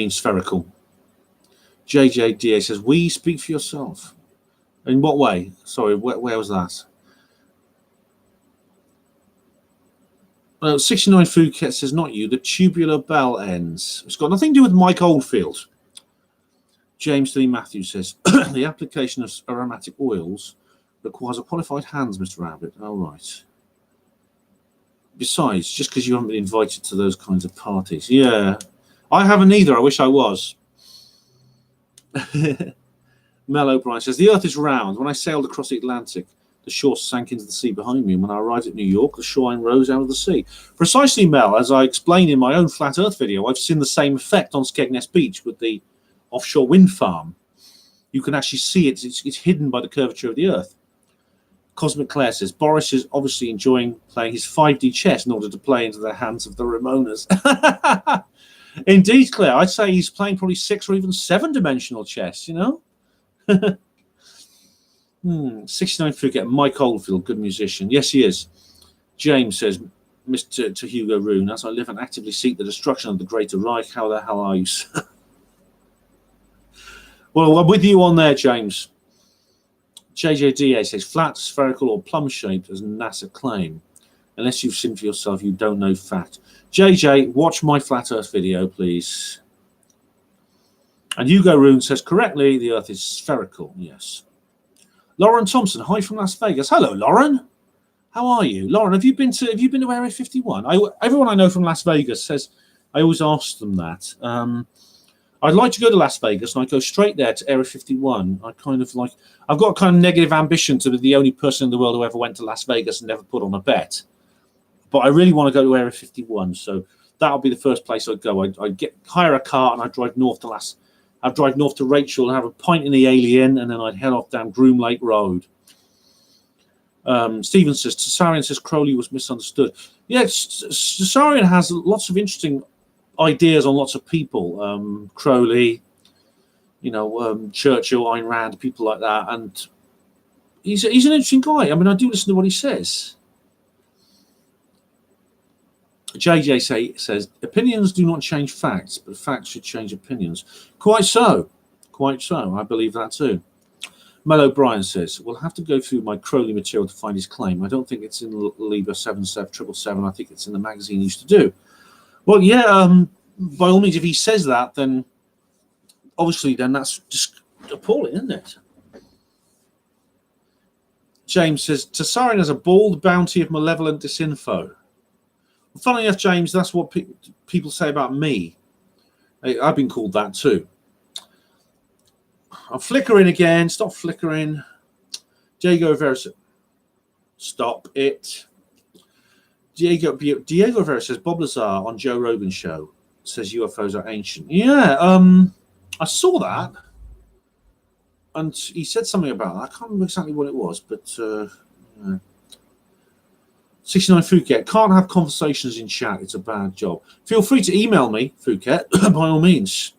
spherical. JJDA says, we speak for yourself. In what way? Sorry, where was that? 69 Foodcat says, not you, the tubular bell ends. It's got nothing to do with Mike Oldfield. James Lee Matthews says, the application of aromatic oils requires a qualified hands, Mr. Rabbit. Oh, right. Besides, just because you haven't been invited to those kinds of parties. Yeah, I haven't either. I wish I was. Mel O'Brien says, the Earth is round. When I sailed across the Atlantic, the shore sank into the sea behind me. And when I arrived at New York, the shoreline rose out of the sea. Precisely, Mel, as I explained in my own Flat Earth video, I've seen the same effect on Skegness Beach with the offshore wind farm. You can actually see it. It's hidden by the curvature of the Earth. Cosmic Claire says, Boris is obviously enjoying playing his 5D chess in order to play into the hands of the Ramonas. Indeed, Claire, I'd say he's playing probably 6 or even 7-dimensional chess, you know? 69 Forget, Mike Oldfield, good musician. Yes, he is. James says, Mr. to Hugo Rune, as I live and actively seek the destruction of the Greater Reich, how the hell are you? Well, I'm with you on there, James. JJDA says, flat, spherical, or plum-shaped as NASA claim. Unless you've seen for yourself, you don't know fact. JJ, watch my Flat Earth video, please. And Hugo Rune says, correctly, the Earth is spherical. Yes. Lauren Thompson, hi from Las Vegas. Hello, Lauren. How are you? Lauren, have you been to Area 51? Everyone I know from Las Vegas says, I always ask them that. I'd like to go to Las Vegas, and I go straight there to Area 51. I've got a kind of negative ambition to be the only person in the world who ever went to Las Vegas and never put on a bet. But I really want to go to Area 51, so that'll be the first place I'd go. I'd hire a car and I'd drive north to Rachel and have a pint in the Alien, and then I'd head off down Groom Lake Road. Stephen says, Tsarian says Crowley was misunderstood. Yeah, Tsarian has lots of interesting ideas on lots of people. Crowley, Churchill, Ayn Rand, people like that. And he's an interesting guy. I mean, I do listen to what he says. JJ says, opinions do not change facts, but facts should change opinions. Quite so. I believe that too. Mel O'Brien says, we'll have to go through my Crowley material to find his claim. I don't think it's in Libra 777. I think it's in the magazine he used to do. Well, yeah, by all means, if he says that, then obviously then that's just appalling, isn't it? James says, Tsarian has a bald bounty of malevolent disinfo. Well, funnily enough, James, that's what people say about me. I've been called that too. I'm flickering again. Stop flickering. Diego Vera says, stop it. Diego Vera says, Bob Lazar on Joe Rogan's show says UFOs are ancient. Yeah, I saw that. And he said something about that. I can't remember exactly what it was, but... yeah. 69 Phuket, can't have conversations in chat. It's a bad job. Feel free to email me, Phuket, by all means.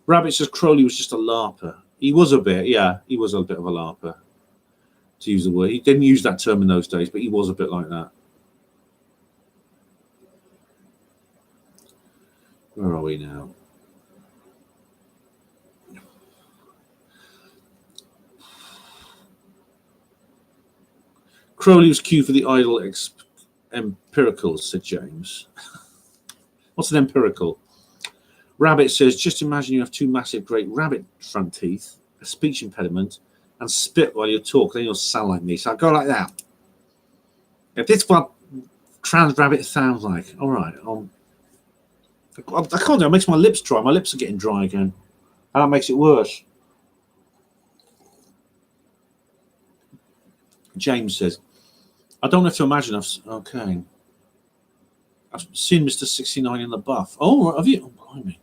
Rabbit says Crowley was just a larper. He was a bit, yeah. He was a bit of a larper, to use the word. He didn't use that term in those days, but he was a bit like that. Where are we now? Crowley was Q for the idle empiricals, said James. What's an empirical? Rabbit says, just imagine you have 2 massive great rabbit front teeth, a speech impediment, and spit while you talk, then you'll sound like me. So I go like that. If this is what trans rabbit sounds like, all right. I can't do it. It makes my lips dry. My lips are getting dry again. And that makes it worse. James says, I don't have to imagine us. Okay. I've seen Mr. 69 in the buff. Oh, have you? Oh, blimey.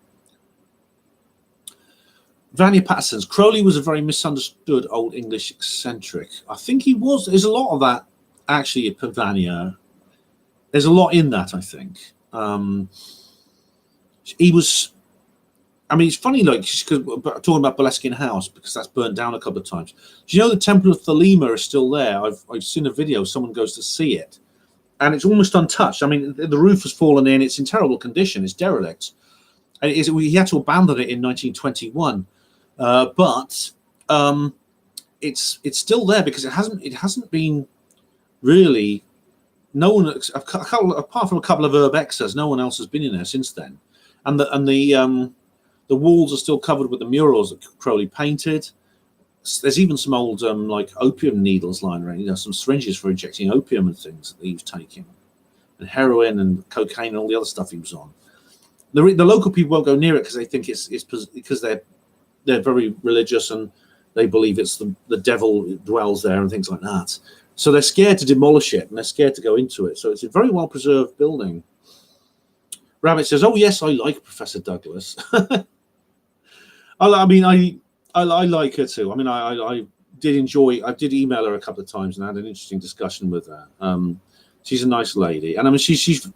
Vanya Patterson's Crowley was a very misunderstood old English eccentric. I think he was. There's a lot of that actually at Vanya. There's a lot in that, I think. He was. I mean, it's funny, like, talking about Boleskine House, because that's burnt down a couple of times. Do you know the Temple of Thelema is still there? I've seen a video, someone goes to see it, and it's almost untouched. I mean, the roof has fallen in, it's in terrible condition, it's derelict. And he had to abandon it in 1921, but it's still there because it hasn't been really, no one, apart from a couple of urbexers, no one else has been in there since then. And the walls are still covered with the murals that Crowley painted. There's even some old like opium needles lying around. Some syringes for injecting opium and things that he was taking, and heroin and cocaine and all the other stuff he was on. The local people won't go near it because they think it's because they're they're very religious and they believe it's the devil dwells there and things like that. So they're scared to demolish it and they're scared to go into it. So it's a very well preserved building. Rabbit says, "Oh yes, I like Professor Douglas." I like her too. I mean, I did enjoy. I did email her a couple of times and had an interesting discussion with her. She's a nice lady, and I mean, she's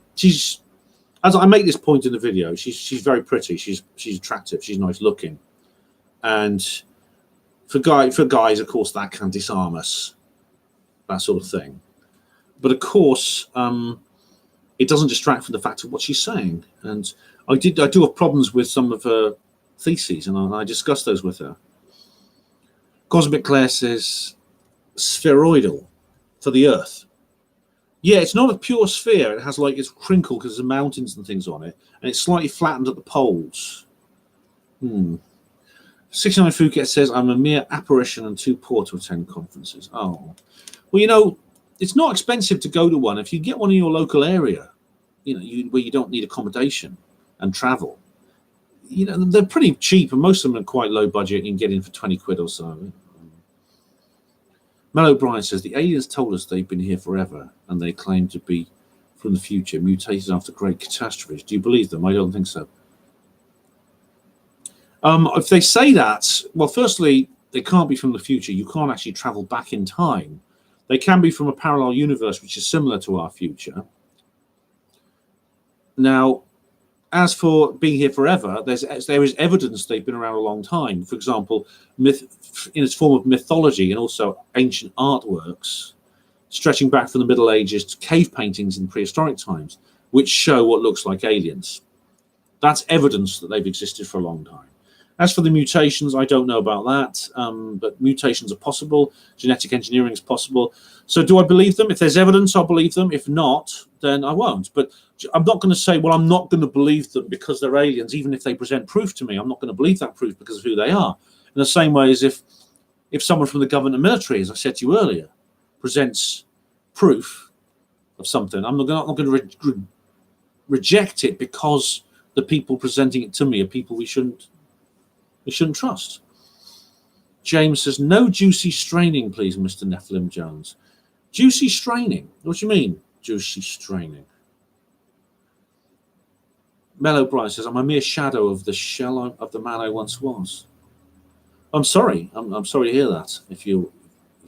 as I make this point in the video, she's very pretty. She's attractive. She's nice looking, and for guys, of course, that can disarm us, that sort of thing. But of course, it doesn't distract from the fact of what she's saying. And I do have problems with some of her theses, and I discussed those with her. Cosmic Claire says spheroidal for the Earth. Yeah, it's not a pure sphere. It has like it's crinkled because there's mountains and things on it, and it's slightly flattened at the poles. 69 Phuket says, "I'm a mere apparition and too poor to attend conferences." Oh, well, you know, it's not expensive to go to one if you get one in your local area. You know, where you don't need accommodation and travel. You know, they're pretty cheap, and most of them are quite low budget. You can get in for 20 quid or so. Mel O'Brien says, "The aliens told us they've been here forever, and they claim to be from the future, mutated after great catastrophes. Do you believe them?" I don't think so. If they say that, well, firstly, they can't be from the future. You can't actually travel back in time. They can be from a parallel universe, which is similar to our future. Now, as for being here forever, there is evidence they've been around a long time. For example, myth in its form of mythology and also ancient artworks stretching back from the Middle Ages to cave paintings in prehistoric times, which show what looks like aliens. That's evidence that they've existed for a long time. As for the mutations, I don't know about that, but mutations are possible. Genetic engineering is possible. So do I believe them? If there's evidence, I'll believe them. If not, then I won't. But I'm not going to say, well, I'm not going to believe them because they're aliens, even if they present proof to me. I'm not going to believe that proof because of who they are. In the same way as if someone from the government and military, as I said to you earlier, presents proof of something, I'm not going to reject it because the people presenting it to me are people we shouldn't trust. James says, "No juicy straining, please, Mr. Nephilim Jones." Juicy straining? What do you mean, juicy straining? Mel O'Brien says, "I'm a mere shadow of the shell of the man I once was." I'm sorry. I'm sorry to hear that. If you're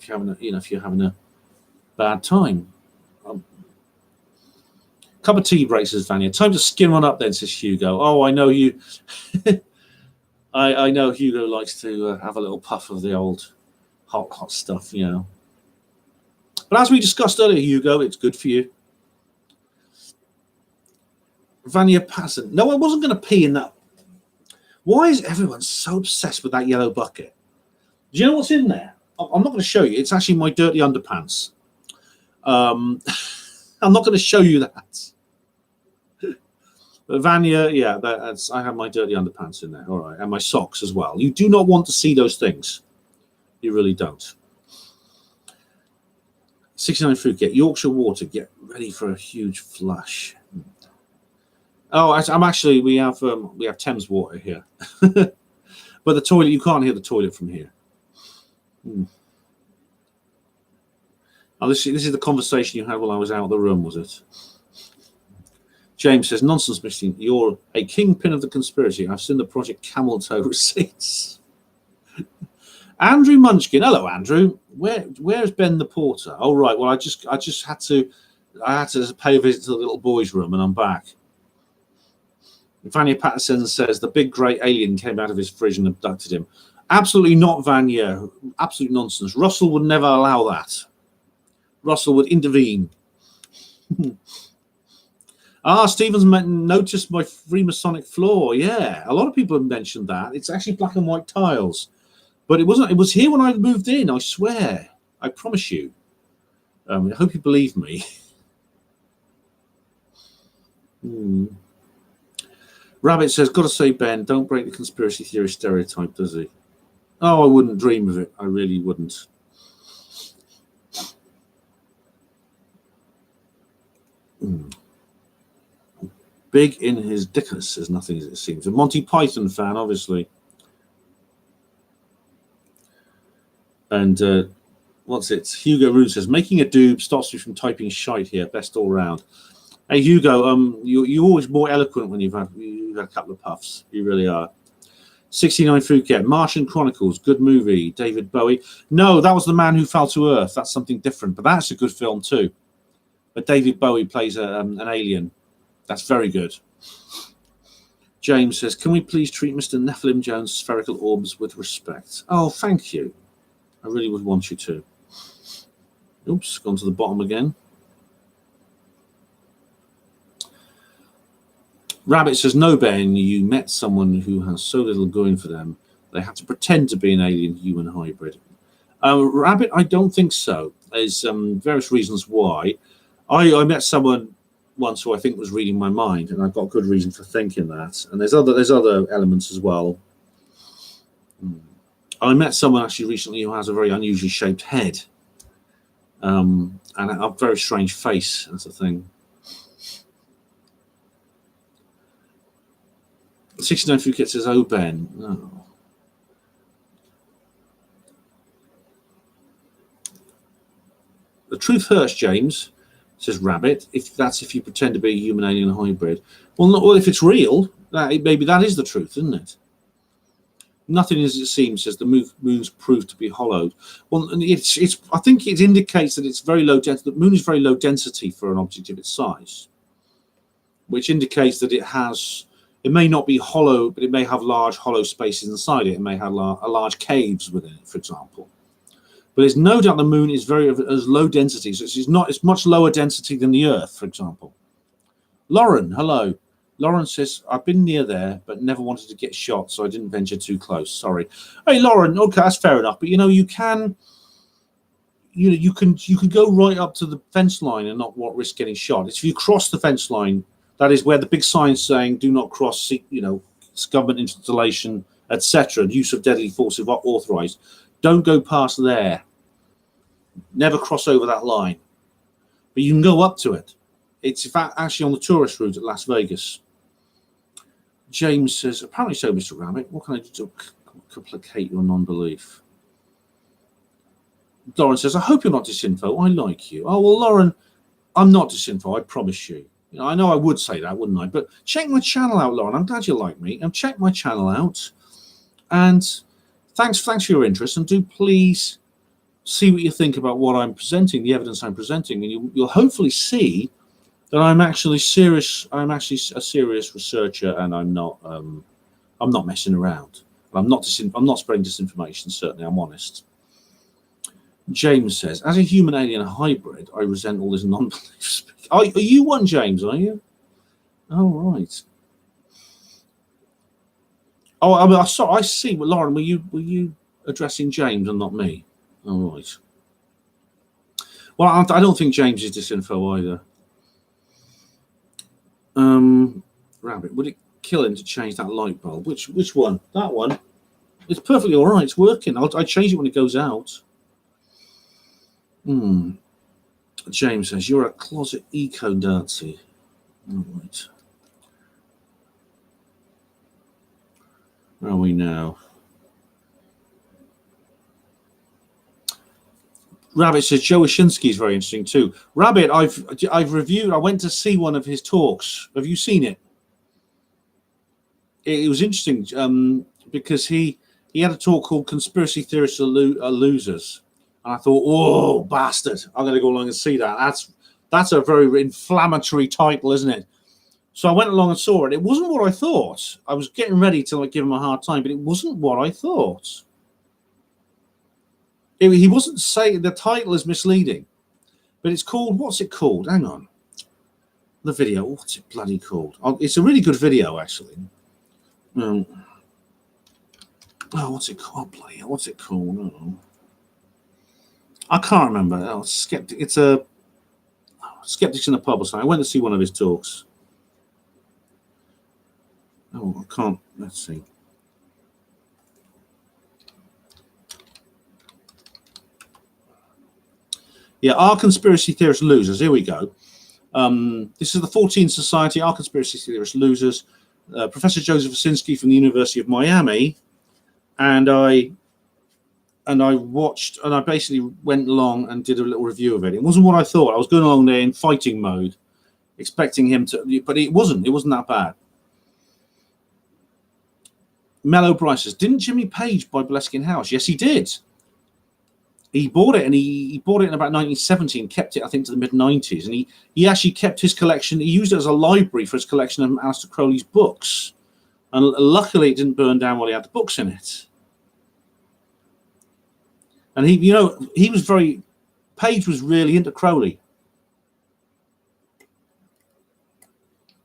having a bad time. Cup of tea braces, Vanya. Time to skin one up then, says Hugo. Oh, I know you. I know Hugo likes to have a little puff of the old hot stuff, you know. But as we discussed earlier, Hugo, it's good for you. Vanya Passon. No, I wasn't going to pee in that. Why is everyone so obsessed with that yellow bucket? Do you know what's in there? I'm not going to show you. It's actually my dirty underpants. I'm not going to show you that. But Vanya, yeah, I have my dirty underpants in there. All right, and my socks as well. You do not want to see those things. You really don't. 69 Phuket, Yorkshire water. Get ready for a huge flush. Oh, I'm actually. We have Thames water here, but the toilet. You can't hear the toilet from here. Oh, this is the conversation you had while I was out of the room, was it? James says, "Nonsense, Machine. You're a kingpin of the conspiracy. I've seen the Project Camel Toe receipts." Andrew Munchkin. Hello, Andrew. Where's Ben the porter? Oh, right. Well, I just had to pay a visit to the little boy's room, and I'm back. Vanya Patterson says the big grey alien came out of his fridge and abducted him. Absolutely not, Vanya. Absolute nonsense. Russell would never allow that. Russell would intervene. Stephen's noticed my Freemasonic floor. Yeah, a lot of people have mentioned that. It's actually black and white tiles. But it wasn't. It was here when I moved in, I swear. I promise you. I hope you believe me. Rabbit says, "Got to say, Ben, don't break the conspiracy theory stereotype, does he?" Oh, I wouldn't dream of it. I really wouldn't. Big in his dickus, says nothing as it seems. A Monty Python fan, obviously. And what's it? Hugo Rune says, making a doob stops me from typing shite here. Best all round. Hey, Hugo, you're always more eloquent when you've had a couple of puffs. You really are. 69 Phuket, Martian Chronicles, good movie. David Bowie. No, that was The Man Who Fell to Earth. That's something different, but that's a good film too. But David Bowie plays an alien. That's very good. James says, can we please treat Mr. Nephilim Jones' spherical orbs with respect? Oh, thank you. I really would want you to. Oops, gone to the bottom again. Rabbit says, no, Ben, you met someone who has so little going for them, they have to pretend to be an alien-human hybrid. Rabbit, I don't think so. There's various reasons why. I met someone once who I think was reading my mind, and I've got good reason for thinking that. And there's other elements as well. I met someone actually recently who has a very unusually shaped head, and a very strange face. That's the thing. 69 Phuket says, oh, Ben. No. The truth hurts, James, says Rabbit, if you pretend to be a human alien hybrid. Well, if it's real, maybe that is the truth, isn't it? Nothing as it seems, says the moon's proved to be hollowed. Well, I think it indicates that it's very low density. The moon is very low density for an object of its size, which indicates that it may not be hollow, but it may have large hollow spaces inside it. It may have large caves within it, for example. But there's no doubt the moon is as low density. So it's much lower density than the Earth, for example. Lauren, hello. Lauren says, I've been near there, but never wanted to get shot, so I didn't venture too close. Sorry. Hey, Lauren, okay, that's fair enough. But you can go right up to the fence line and not risk getting shot. If you cross the fence line, that is where the big sign's saying do not cross, government installation, etc. Use of deadly force if authorized. Don't go past there. Never cross over that line. But you can go up to it. It's in fact actually on the tourist route at Las Vegas. James says, apparently so, Mr. Rabbit. What can I do to complicate your non-belief? Lauren says, I hope you're not disinfo. I like you. Oh, well, Lauren, I'm not disinfo, I promise you. I know I would say that, wouldn't I? But check my channel out, Lauren. I'm glad you like me. And check my channel out. And thanks for your interest. And do please see what you think about what I'm presenting, the evidence I'm presenting. And you'll hopefully see that I'm actually serious. I'm actually a serious researcher, and I'm not messing around. I'm not spreading disinformation. Certainly, I'm honest. James says, as a human alien hybrid, I resent all this non-belief. Are you one, James? Are you? Oh, right. Oh, I see. Well, Lauren, were you addressing James and not me? All right. Well, I don't think James is disinfo either. Rabbit, would it kill him to change that light bulb? Which one? That one? It's perfectly all right. It's working. I change it when it goes out. James says, you're a closet eco-Nazi. All right. Where are we now? Rabbit says, Joe Wyszynski is very interesting too. Rabbit, I've reviewed, I went to see one of his talks. Have you seen it? It was interesting because he had a talk called Conspiracy Theorists Are Losers. And I thought, oh, bastard, I'm going to go along and see that. That's a very inflammatory title, isn't it? So I went along and saw it. It wasn't what I thought. I was getting ready to give him a hard time, but it wasn't what I thought. He wasn't saying, the title is misleading, but it's called, what's it called? Hang on. The video, what's it bloody called? It's a really good video, actually. Oh, what's it called? Bloody hell, what's it called? Oh. I can't remember. It's a Skeptics in the Pub or something. I went to see one of his talks. Oh, I can't. Let's see. Yeah, Are Conspiracy Theorists Losers? Here we go. This is the 14th Society, Are Conspiracy Theorists Losers? Professor Joseph Wyszynski from the University of Miami. And I and I watched, and I basically went along and did a little review of it. It wasn't what I thought. I was going along there in fighting mode, expecting him to, but it wasn't. It wasn't that bad. Mellow Bryce says, didn't Jimmy Page buy Boleskine House? Yes, he did. He bought it, and he bought it in about 1970 and kept it, I think, to the mid-90s. And he actually kept his collection. He used it as a library for his collection of Aleister Crowley's books. And luckily, it didn't burn down while he had the books in it. And he was Page was really into Crowley.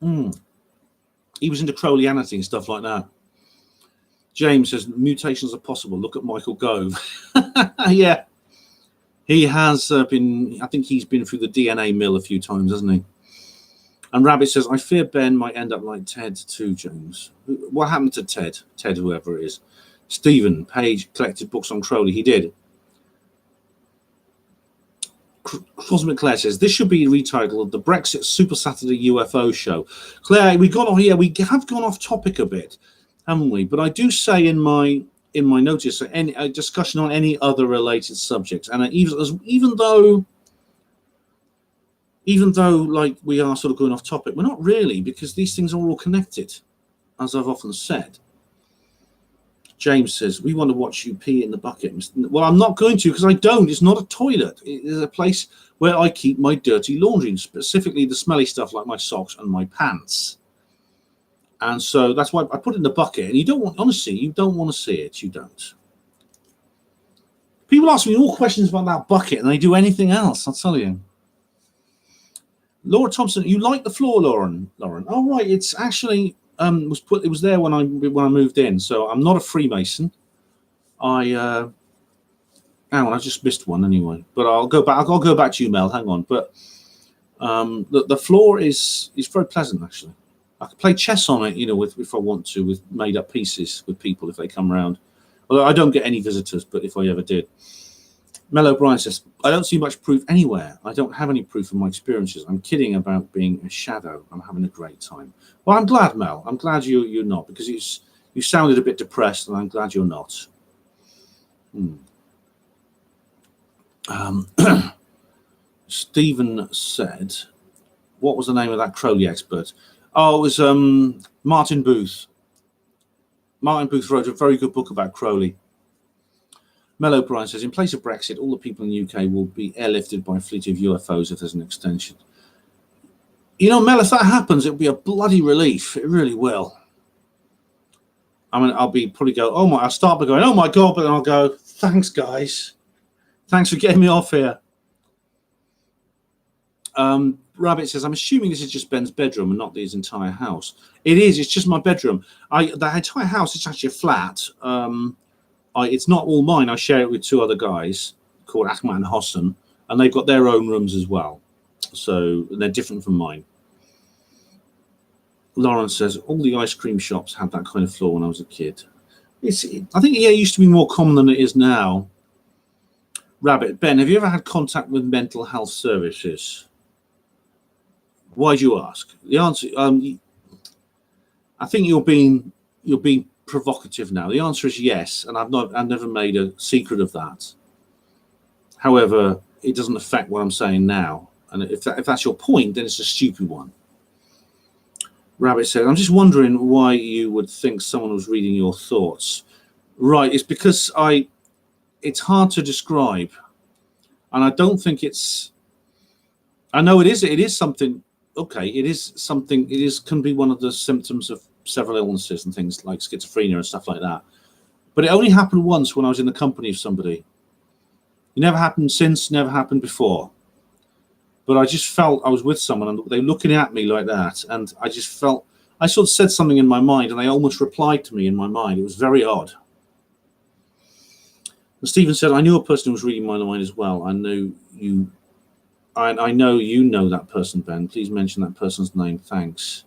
He was into Crowleyanity and stuff like that. James says, mutations are possible. Look at Michael Gove. Yeah. He has been, I think he's been through the DNA mill a few times, hasn't he? And Rabbit says, I fear Ben might end up like Ted too, James. What happened to Ted? Ted, whoever it is. Stephen Page collected books on Crowley. He did. Cosmic Claire says, this should be retitled The Brexit Super Saturday UFO Show. Claire, we have gone off topic a bit, haven't we? But I do say in my notice a discussion on any other related subjects, and even though like we are sort of going off topic, we're not really, because these things are all connected, as I've often said. James says, we want to watch you pee in the bucket. Well, I'm not going to, because I don't. It's not a toilet. It is a place where I keep my dirty laundry, specifically the smelly stuff like my socks and my pants. And so that's why I put it in the bucket. And you don't want to see it. You don't. People ask me all questions about that bucket, and they do anything else, I'll tell you. Laura Thompson, you like the floor, Lauren? Oh, right. It's actually... it was there when I moved in, so I'm not a Freemason. Hang on, I just missed one anyway. But I'll go back to you, Mel. Hang on. But the floor is very pleasant, actually. I can play chess on it, if I want to, with made up pieces with people if they come around. Although I don't get any visitors, but if I ever did. Mel O'Brien says, I don't see much proof anywhere. I don't have any proof of my experiences. I'm kidding about being a shadow. I'm having a great time. Well, I'm glad, Mel. I'm glad you're not, because you sounded a bit depressed, and I'm glad you're not. Stephen said, what was the name of that Crowley expert? Oh, it was Martin Booth. Martin Booth wrote a very good book about Crowley. Mel O'Brien says, in place of Brexit, all the people in the UK will be airlifted by a fleet of UFOs if there's an extension. Mel, if that happens, it'll be a bloody relief. It really will. I mean, I'll start by going, oh my God, but then I'll go, thanks, guys. Thanks for getting me off here. Rabbit says, I'm assuming this is just Ben's bedroom and not his entire house. It is. It's just my bedroom. The entire house is actually a flat. It's not all mine. I share it with two other guys called Ahmad and Hassan, and they've got their own rooms as well. So they're different from mine. Lauren says, all the ice cream shops had that kind of floor when I was a kid. I think it used to be more common than it is now. Rabbit, Ben, have you ever had contact with mental health services? Why do you ask? The answer, I think you're being provocative now. The answer is yes, and I've never made a secret of that. However, it doesn't affect what I'm saying now, and if that's your point, then it's a stupid one. Rabbit said, I'm just wondering why you would think someone was reading your thoughts. Right, it's because it's hard to describe, and I don't think it's. I know it is something. Okay, it is something. Can be one of the symptoms of several illnesses and things like schizophrenia and stuff like that. But it only happened once when I was in the company of somebody. It never happened since, never happened before. But I just felt I was with someone and they were looking at me like that. And I just felt, I sort of said something in my mind and they almost replied to me in my mind. It was very odd. And Stephen said, I knew a person who was reading my mind as well. I know you know that person, Ben. Please mention that person's name. Thanks.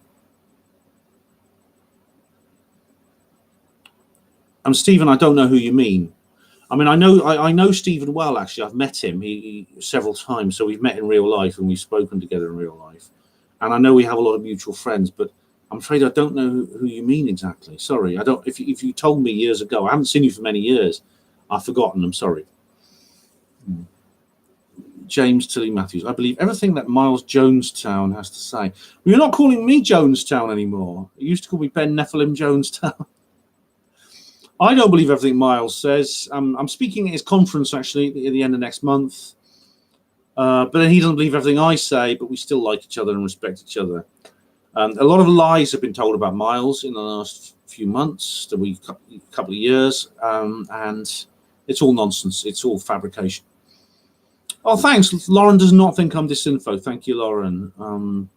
Stephen, I don't know who you mean. I mean, I know Stephen well, actually. I've met him he several times. So we've met in real life and we've spoken together in real life. And I know we have a lot of mutual friends, but I'm afraid I don't know who you mean exactly. Sorry, I don't. If you told me years ago, I haven't seen you for many years. I've forgotten. I'm sorry. James Tilly Matthews. I believe everything that Miles Jonestown has to say. Well, you're not calling me Jonestown anymore. You used to call me Ben Nephilim Jonestown. I don't believe everything Miles says. I'm speaking at his conference, actually, at the end of next month. But then he doesn't believe everything I say, but we still like each other and respect each other. A lot of lies have been told about Miles in the last few months, couple of years, and it's all nonsense. It's all fabrication. Oh, thanks. Lauren does not think I'm disinfo. Thank you, Lauren.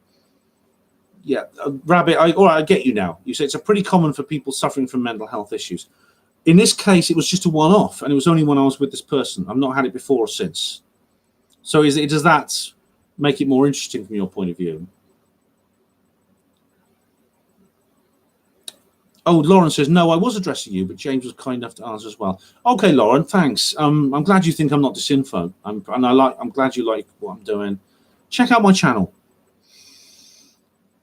Rabbit, all right, I get you now. You say it's pretty common for people suffering from mental health issues. In this case, it was just a one-off, and it was only when I was with this person. I've not had it before or since. So does that make it more interesting from your point of view? Oh, Lauren says, no, I was addressing you, but James was kind enough to answer as well. Okay, Lauren, thanks. I'm glad you think I'm not disinfo. I'm glad you like what I'm doing. Check out my channel.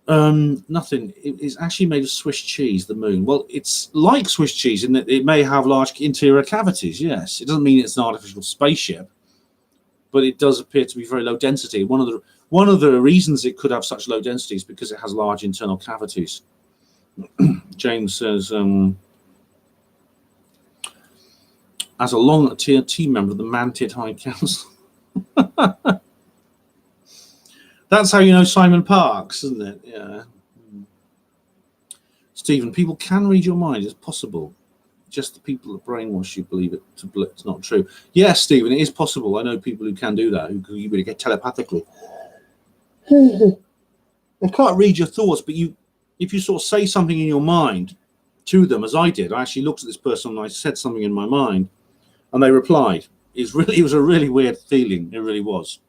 Nothing. It's actually made of Swiss cheese, the moon. Well, it's like Swiss cheese in that it may have large interior cavities, yes. It doesn't mean it's an artificial spaceship, but it does appear to be very low density. One of the reasons it could have such low density is because it has large internal cavities. James says, as a long TNT member of the Mantid High Council. That's how you know Simon Parks, isn't it? Yeah. Stephen, people can read your mind. It's possible. Just the people that brainwash you believe it's not true. Yes, Stephen, it is possible. I know people who can do that, who really get telepathically. They can't read your thoughts, but if you sort of say something in your mind to them, as I did, I actually looked at this person and I said something in my mind, and they replied. It was a really weird feeling. It really was.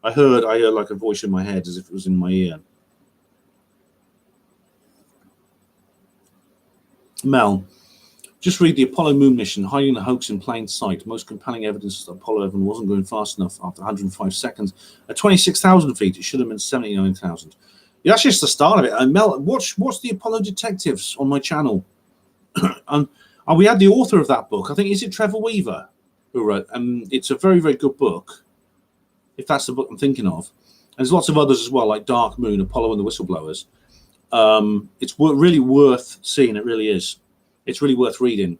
I heard like a voice in my head as if it was in my ear. Mel, just read the Apollo moon mission, hiding the hoax in plain sight. Most compelling evidence that Apollo 11 wasn't going fast enough after 105 seconds. At 26,000 feet, it should have been 79,000. Yeah, that's just the start of it. And Mel, watch the Apollo Detectives on my channel. And we had the author of that book. I think, is it Trevor Weaver who wrote? It's a very, very good book, if that's the book I'm thinking of. And there's lots of others as well, like Dark Moon, Apollo and the Whistleblowers. It's really worth seeing. It really is. It's really worth reading.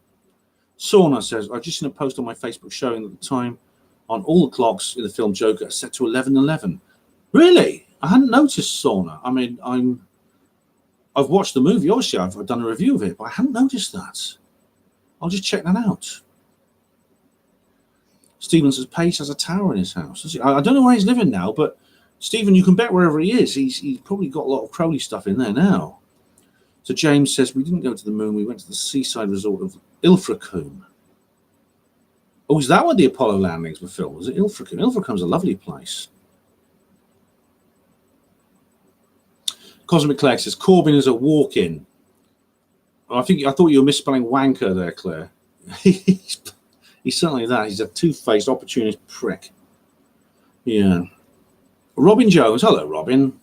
Sauna says, I've just seen a post on my Facebook showing that the time on all the clocks in the film Joker are set to 11:11. Really? I hadn't noticed, Sauna. I mean, I've watched the movie. Obviously, I've done a review of it, but I hadn't noticed that. I'll just check that out. Stephen says Pace has a tower in his house. I don't know where he's living now, but Stephen, you can bet wherever he is, he's probably got a lot of Crowley stuff in there now. So James says, we didn't go to the moon, we went to the seaside resort of Ilfracombe. Oh, is that where the Apollo landings were filmed? Was it Ilfracombe? Ilfracombe's a lovely place. Cosmic Claire says, Corbyn is a walk-in. I thought you were misspelling wanker there, Claire. He's certainly that. He's a two-faced opportunist prick. Yeah. Robin Jones. Hello, Robin.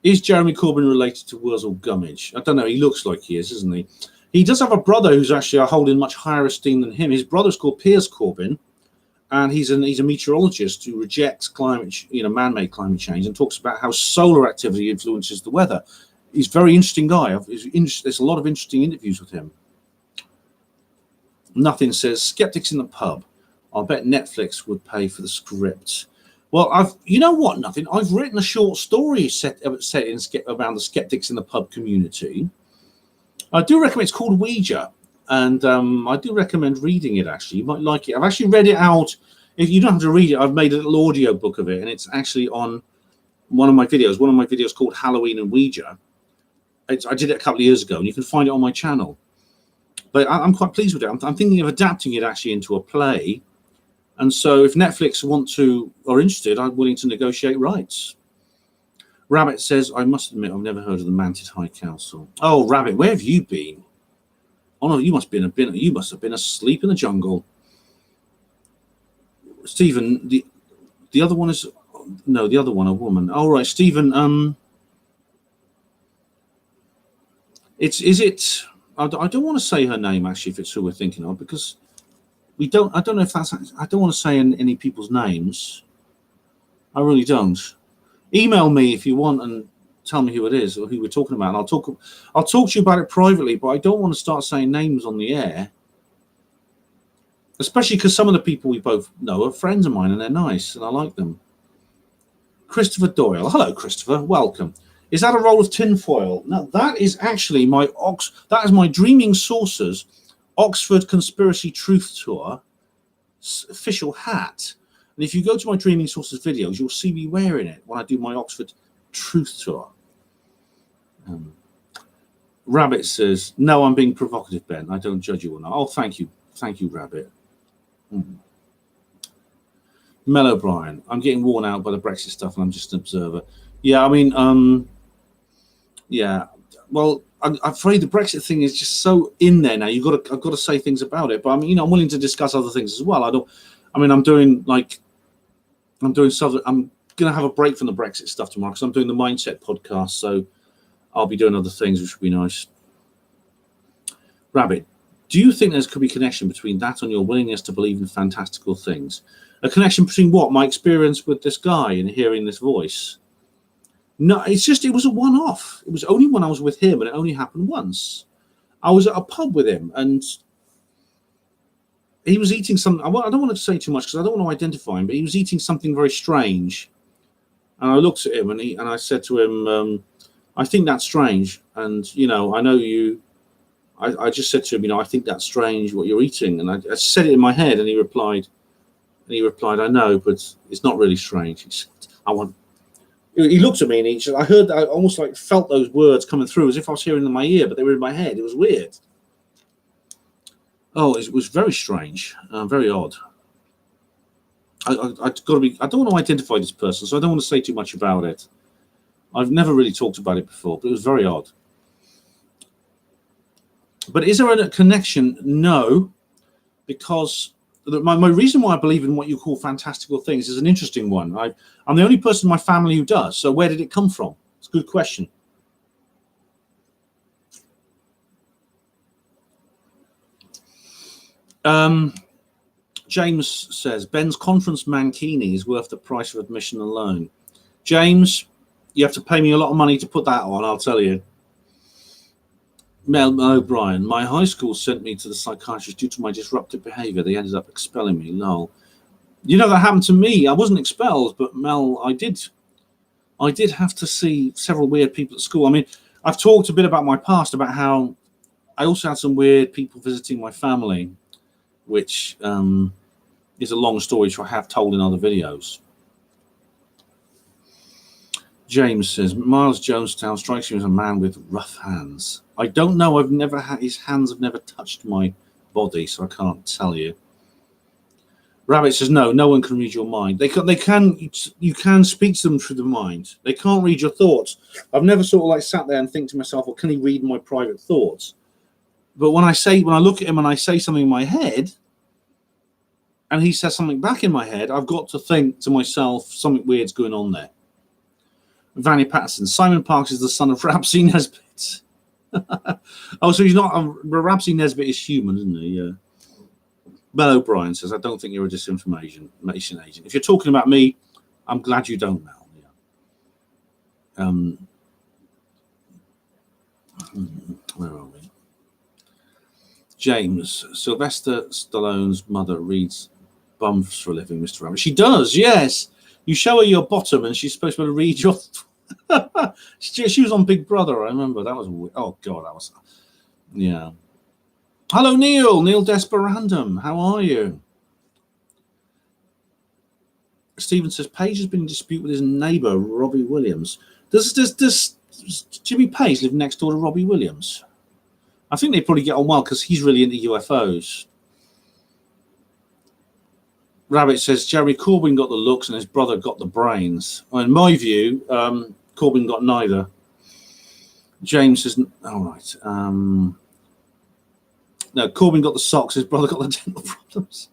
Is Jeremy Corbyn related to Wurzel Gummidge? I don't know. He looks like he is, isn't he? He does have a brother who's actually holding much higher esteem than him. His brother's called Piers Corbyn, and he's a meteorologist who rejects man-made climate change and talks about how solar activity influences the weather. He's a very interesting guy. There's a lot of interesting interviews with him. Nothing says skeptics in the pub. I'll bet Netflix would pay for the script. Well, you know what? Nothing. I've written a short story set around the skeptics in the pub community. I do recommend. It's called Ouija, and I do recommend reading it. Actually, you might like it. I've actually read it out. If you don't have to read it, I've made a little audio book of it, and it's actually on one of my videos. One of my videos called Halloween and Ouija. I did it a couple of years ago, and you can find it on my channel. But I'm quite pleased with it. I'm thinking of adapting it actually into a play. And so if Netflix are interested, I'm willing to negotiate rights. Rabbit says, I must admit, I've never heard of the Mantid High Council. Oh, Rabbit, where have you been? Oh, no, you must have been asleep in the jungle. Stephen, the other one is... No, the other one, a woman. Oh, right, Stephen, is it... I don't want to say her name, actually, if it's who we're thinking of, because I don't know if that's, I don't want to say any people's names. I really don't. Email me if you want and tell me who it is or who we're talking about. And I'll talk to you about it privately, but I don't want to start saying names on the air. Especially because some of the people we both know are friends of mine and they're nice and I like them. Christopher Doyle. Hello, Christopher. Welcome. Is that a roll of tinfoil? No, that is actually that is my Dreaming Saucers Oxford Conspiracy Truth Tour official hat. And if you go to my Dreaming Saucers videos, you'll see me wearing it when I do my Oxford Truth Tour. Rabbit says, no, I'm being provocative, Ben. I don't judge you or not. Oh, thank you. Thank you, Rabbit. Mel O'Brien. I'm getting worn out by the Brexit stuff and I'm just an observer. Yeah, I mean, yeah. Well, I'm afraid the Brexit thing is just so in there now. I've got to say things about it. But I mean, I'm willing to discuss other things as well. I'm going to have a break from the Brexit stuff tomorrow because I'm doing the Mindset podcast. So I'll be doing other things, which would be nice. Rabbit, do you think there could be a connection between that and your willingness to believe in fantastical things? A connection between what? My experience with this guy and hearing this voice? No, it was a one-off. It was only when I was with him, and it only happened once. I was at a pub with him, and he was eating something. I don't want to say too much because I don't want to identify him, but he was eating something very strange. And I looked at him, and I said to him, I think that's strange. And, I know you... I just said to him, I think that's strange what you're eating. And I said it in my head, and he replied, I know, but it's not really strange. He said, He looked at me, and I almost like felt those words coming through as if I was hearing them in my ear, but they were in my head. It was weird. Oh, it was very strange, very odd. I don't want to identify this person, so I don't want to say too much about it. I've never really talked about it before, but it was very odd. But is there a connection? No, because my reason why I believe in what you call fantastical things is an interesting one. I'm the only person in my family who does. So where did it come from? It's a good question. James says, Ben's conference mankini is worth the price of admission alone. James, you have to pay me a lot of money to put that on, I'll tell you. Mel O'Brien, my high school sent me to the psychiatrist due to my disruptive behavior. They ended up expelling me. Lol. That happened to me. I wasn't expelled, but Mel, I did have to see several weird people at school. I mean, I've talked a bit about my past, about how I also had some weird people visiting my family, which is a long story, which I have told in other videos. James says, Miles Jonestown strikes me as a man with rough hands. I don't know. His hands have never touched my body, so I can't tell you. Rabbit says, no one can read your mind. You can speak to them through the mind. They can't read your thoughts. I've never sort of like sat there and think to myself, well, can he read my private thoughts? But when I look at him and I say something in my head, and he says something back in my head, I've got to think to myself, something weird's going on there. Vanny Patterson, Simon Parks is the son of Ramsay Nesbitt. Oh, so he's not. Ramsay Nesbitt is human, isn't he? Yeah. Mel O'Brien says, I don't think you're a disinformation agent. If you're talking about me, I'm glad you don't know. Yeah. Where are we? James, Sylvester Stallone's mother reads bums for a living, Mr. Rabbit. She does, yes. You show her your bottom and she's supposed to be able to read your... she was on Big Brother, I remember. That was... Oh, God, that was... Yeah. Hello, Neil Desperandum. How are you? Stephen says, Page has been in dispute with his neighbour, Robbie Williams. Does Jimmy Page live next door to Robbie Williams? I think they probably get on well because he's really into UFOs. Rabbit says, Jerry Corbyn got the looks and his brother got the brains. Well, in my view, Corbyn got neither. James says, all right. No, Corbyn got the socks, his brother got the dental problems.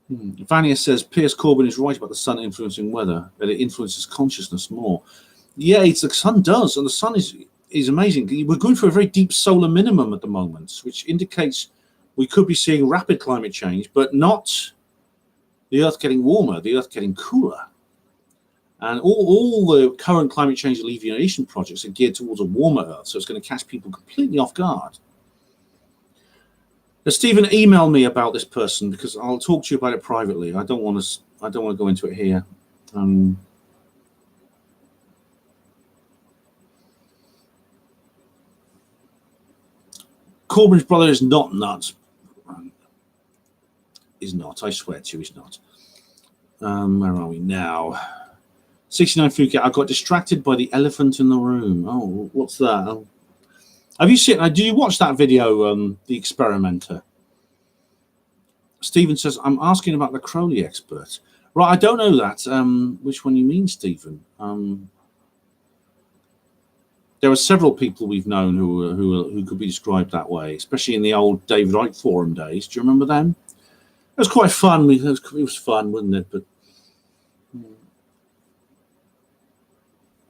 Vania says, Piers Corbyn is right about the sun influencing weather, that it influences consciousness more. Yeah, the sun does, and the sun is amazing. We're going through a very deep solar minimum at the moment, which indicates we could be seeing rapid climate change, but not the Earth getting warmer, the Earth getting cooler. And all the current climate change alleviation projects are geared towards a warmer Earth, so it's going to catch people completely off guard. Now, Stephen, email me about this person because I'll talk to you about it privately. I don't want to go into it here. Corbyn's brother is not nuts. He's not. I swear to you, he's not. Where are we now? 69 Phuket. I got distracted by the elephant in the room. Oh, what's that? Have you seen? Do you watch that video, The Experimenter? Stephen says, I'm asking about the Crowley expert. Right, I don't know that. Which one you mean, Stephen? There are several people we've known who could be described that way, especially in the old David Icke forum days. Do you remember them? It was quite fun. It was fun, wasn't it? But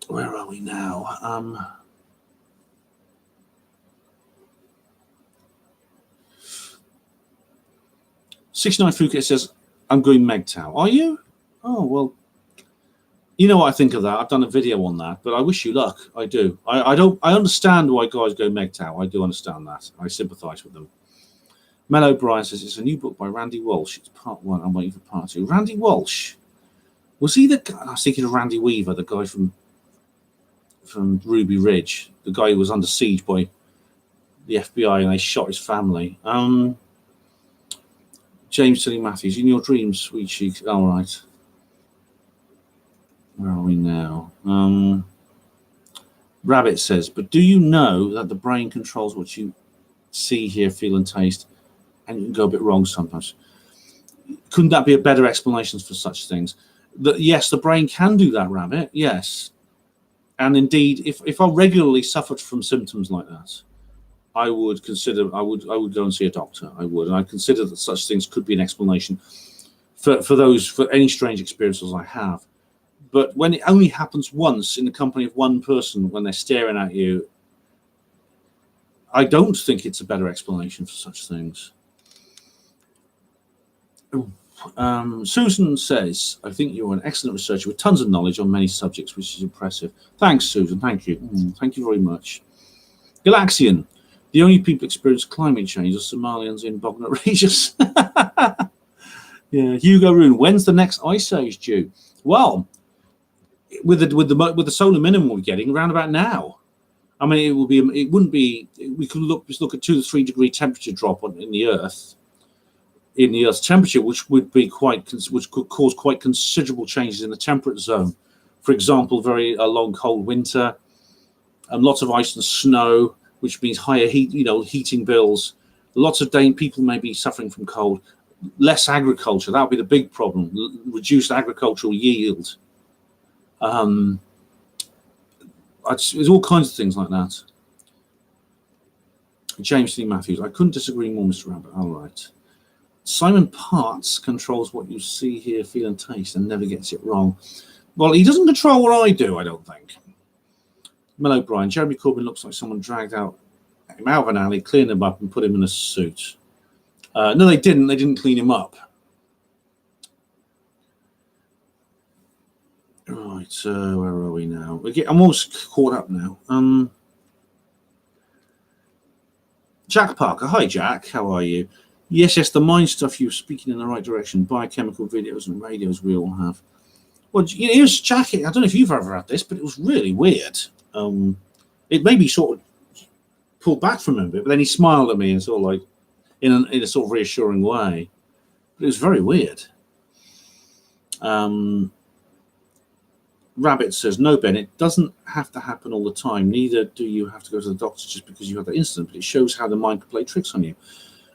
where are we now? 69 Phuket says, I'm going MGTOW. Are you? Oh, well, you know what I think of that. I've done a video on that, but I wish you luck. I do. I understand why guys go MGTOW. I do understand that. I sympathise with them. Mel O'Brien says, it's a new book by Randy Walsh. It's part 1. I'm waiting for part 2. Randy Walsh? Was he the guy? I was thinking of Randy Weaver, the guy from Ruby Ridge, the guy who was under siege by the FBI and they shot his family. James Tilly Matthews, in your dreams, sweet cheeks. All right. Where are we now? Rabbit says, but do you know that the brain controls what you see, hear, feel, and taste, and you can go a bit wrong sometimes? Couldn't that be a better explanation for such things? Yes, the brain can do that, Rabbit. Yes. And indeed, if I regularly suffered from symptoms like that, I would go and see a doctor. I would, and I consider that such things could be an explanation for any strange experiences I have. But when it only happens once in the company of one person, when they're staring at you, I don't think it's a better explanation for such things. Susan says, I think you're an excellent researcher with tons of knowledge on many subjects, which is impressive. Thanks, Susan. Thank you. Thank you very much. Galaxian. The only people experience climate change are Somalians in Bognor Regis. Yeah, Hugo Rune. When's the next ice age due? Well, with the solar minimum we're getting around about now. I mean, it wouldn't be. We could look at 2 to 3 degree temperature drop in the Earth's temperature, which could cause quite considerable changes in the temperate zone. For example, a long cold winter, and lots of ice and snow, which means higher heating bills. Lots of people may be suffering from cold. Less agriculture, that would be the big problem. Reduced agricultural yield. There's all kinds of things like that. James C. Matthews, I couldn't disagree more, Mr. Rabbit. All right. Simon Parts controls what you see, hear, feel, and taste, and never gets it wrong. Well, he doesn't control what I do, I don't think. Mel O'Brien, Jeremy Corbyn looks like someone dragged him out of an alley, cleaned him up, and put him in a suit. No, they didn't. They didn't clean him up. Right, where are we now? I'm almost caught up now. Jack Parker. Hi, Jack. How are you? Yes, the mind stuff, you're speaking in the right direction. Biochemical videos and radios we all have. Well, here's Jack. I don't know if you've ever had this, but it was really weird. It made me sort of pull back from him a bit, but then he smiled at me and sort of like in a sort of reassuring way. But it was very weird. Rabbit says, no, Ben, it doesn't have to happen all the time. Neither do you have to go to the doctor just because you had that incident, but it shows how the mind can play tricks on you.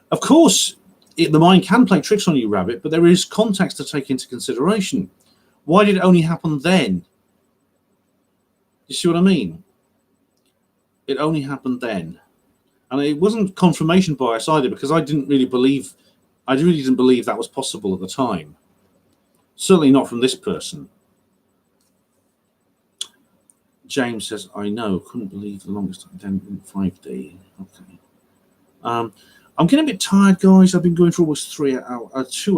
Of course, the mind can play tricks on you, Rabbit, but there is context to take into consideration. Why did it only happen then? You see what I mean? It only happened then. And it wasn't confirmation bias either, because I really didn't believe that was possible at the time. Certainly not from this person. James says, I know, couldn't believe the longest time, 5 days. Okay. I'm getting a bit tired, guys. I've been going for almost 2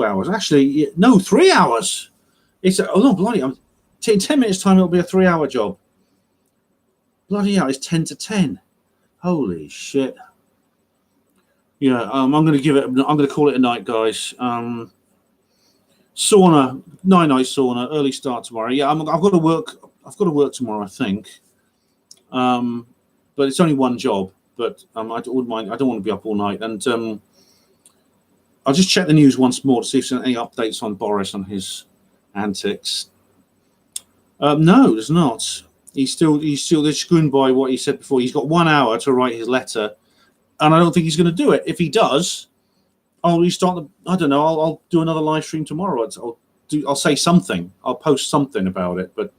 hours. Actually, no, 3 hours. It's oh no, bloody! I'm 10 minutes time. It'll be a 3-hour job. Bloody hell! It's 10 to 10. Holy shit! Yeah, I'm going to give it. I'm going to call it a night, guys. Sauna, night sauna, early start tomorrow. Yeah, I've got to work. I've got to work tomorrow, I think. But it's only one job. But I wouldn't mind. I don't want to be up all night. And I'll just check the news once more to see if there's any updates on Boris and his antics. No, there's not. He's still just going by what he said before. He's got 1 hour to write his letter, and I don't think he's going to do it. If he does, I'll restart I don't know. I'll do another live stream tomorrow. I'll say something. I'll post something about it. But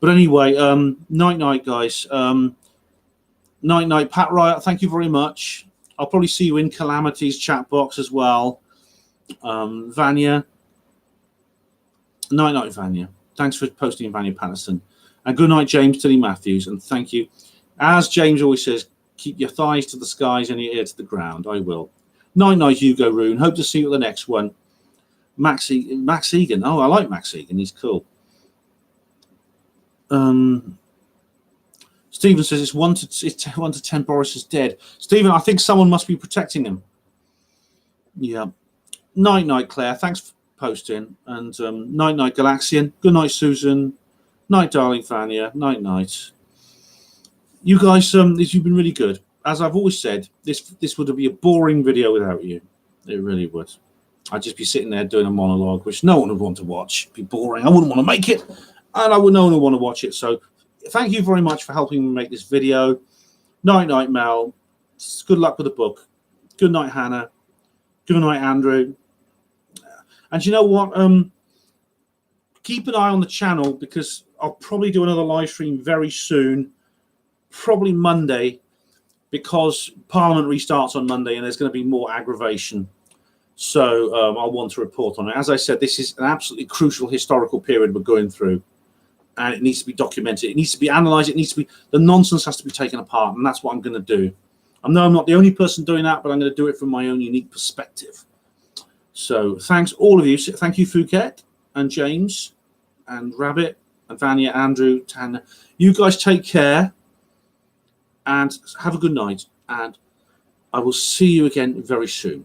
anyway, night, guys. Night, Pat Riot. Thank you very much. I'll probably see you in Calamity's chat box as well. Vanya. Night, Vanya. Thanks for posting, Vanya Patterson. And good night, James Tilly Matthews. And thank you. As James always says, keep your thighs to the skies and your ear to the ground. I will. Night, Hugo Rune. Hope to see you at the next one. Max Egan. Oh, I like Max Egan. He's cool. Stephen says it's 1 to 10. Boris is dead. Stephen, I think someone must be protecting him. Yeah. Night, Claire. Thanks for posting. And night, Galaxian. Good night, Susan. Night, darling Vanya. Night. You guys, you've been really good. As I've always said, this would be a boring video without you. It really would. I'd just be sitting there doing a monologue, which no one would want to watch. It'd be boring. I wouldn't want to make it, and no one would want to watch it. So thank you very much for helping me make this video. Night, Mel. Good luck with the book. Good night, Hannah. Good night, Andrew. And you know what? Keep an eye on the channel, because I'll probably do another live stream very soon, probably Monday, because Parliament restarts on Monday and there's going to be more aggravation. So I'll want to report on it. As I said, this is an absolutely crucial historical period we're going through, and it needs to be documented. It needs to be analysed. The nonsense has to be taken apart, and that's what I'm going to do. I know I'm not the only person doing that, but I'm going to do it from my own unique perspective. So thanks, all of you. Thank you, Phuket and James and Rabbit and Vanya, Andrew, Tanya. You guys take care and have a good night. And I will see you again very soon.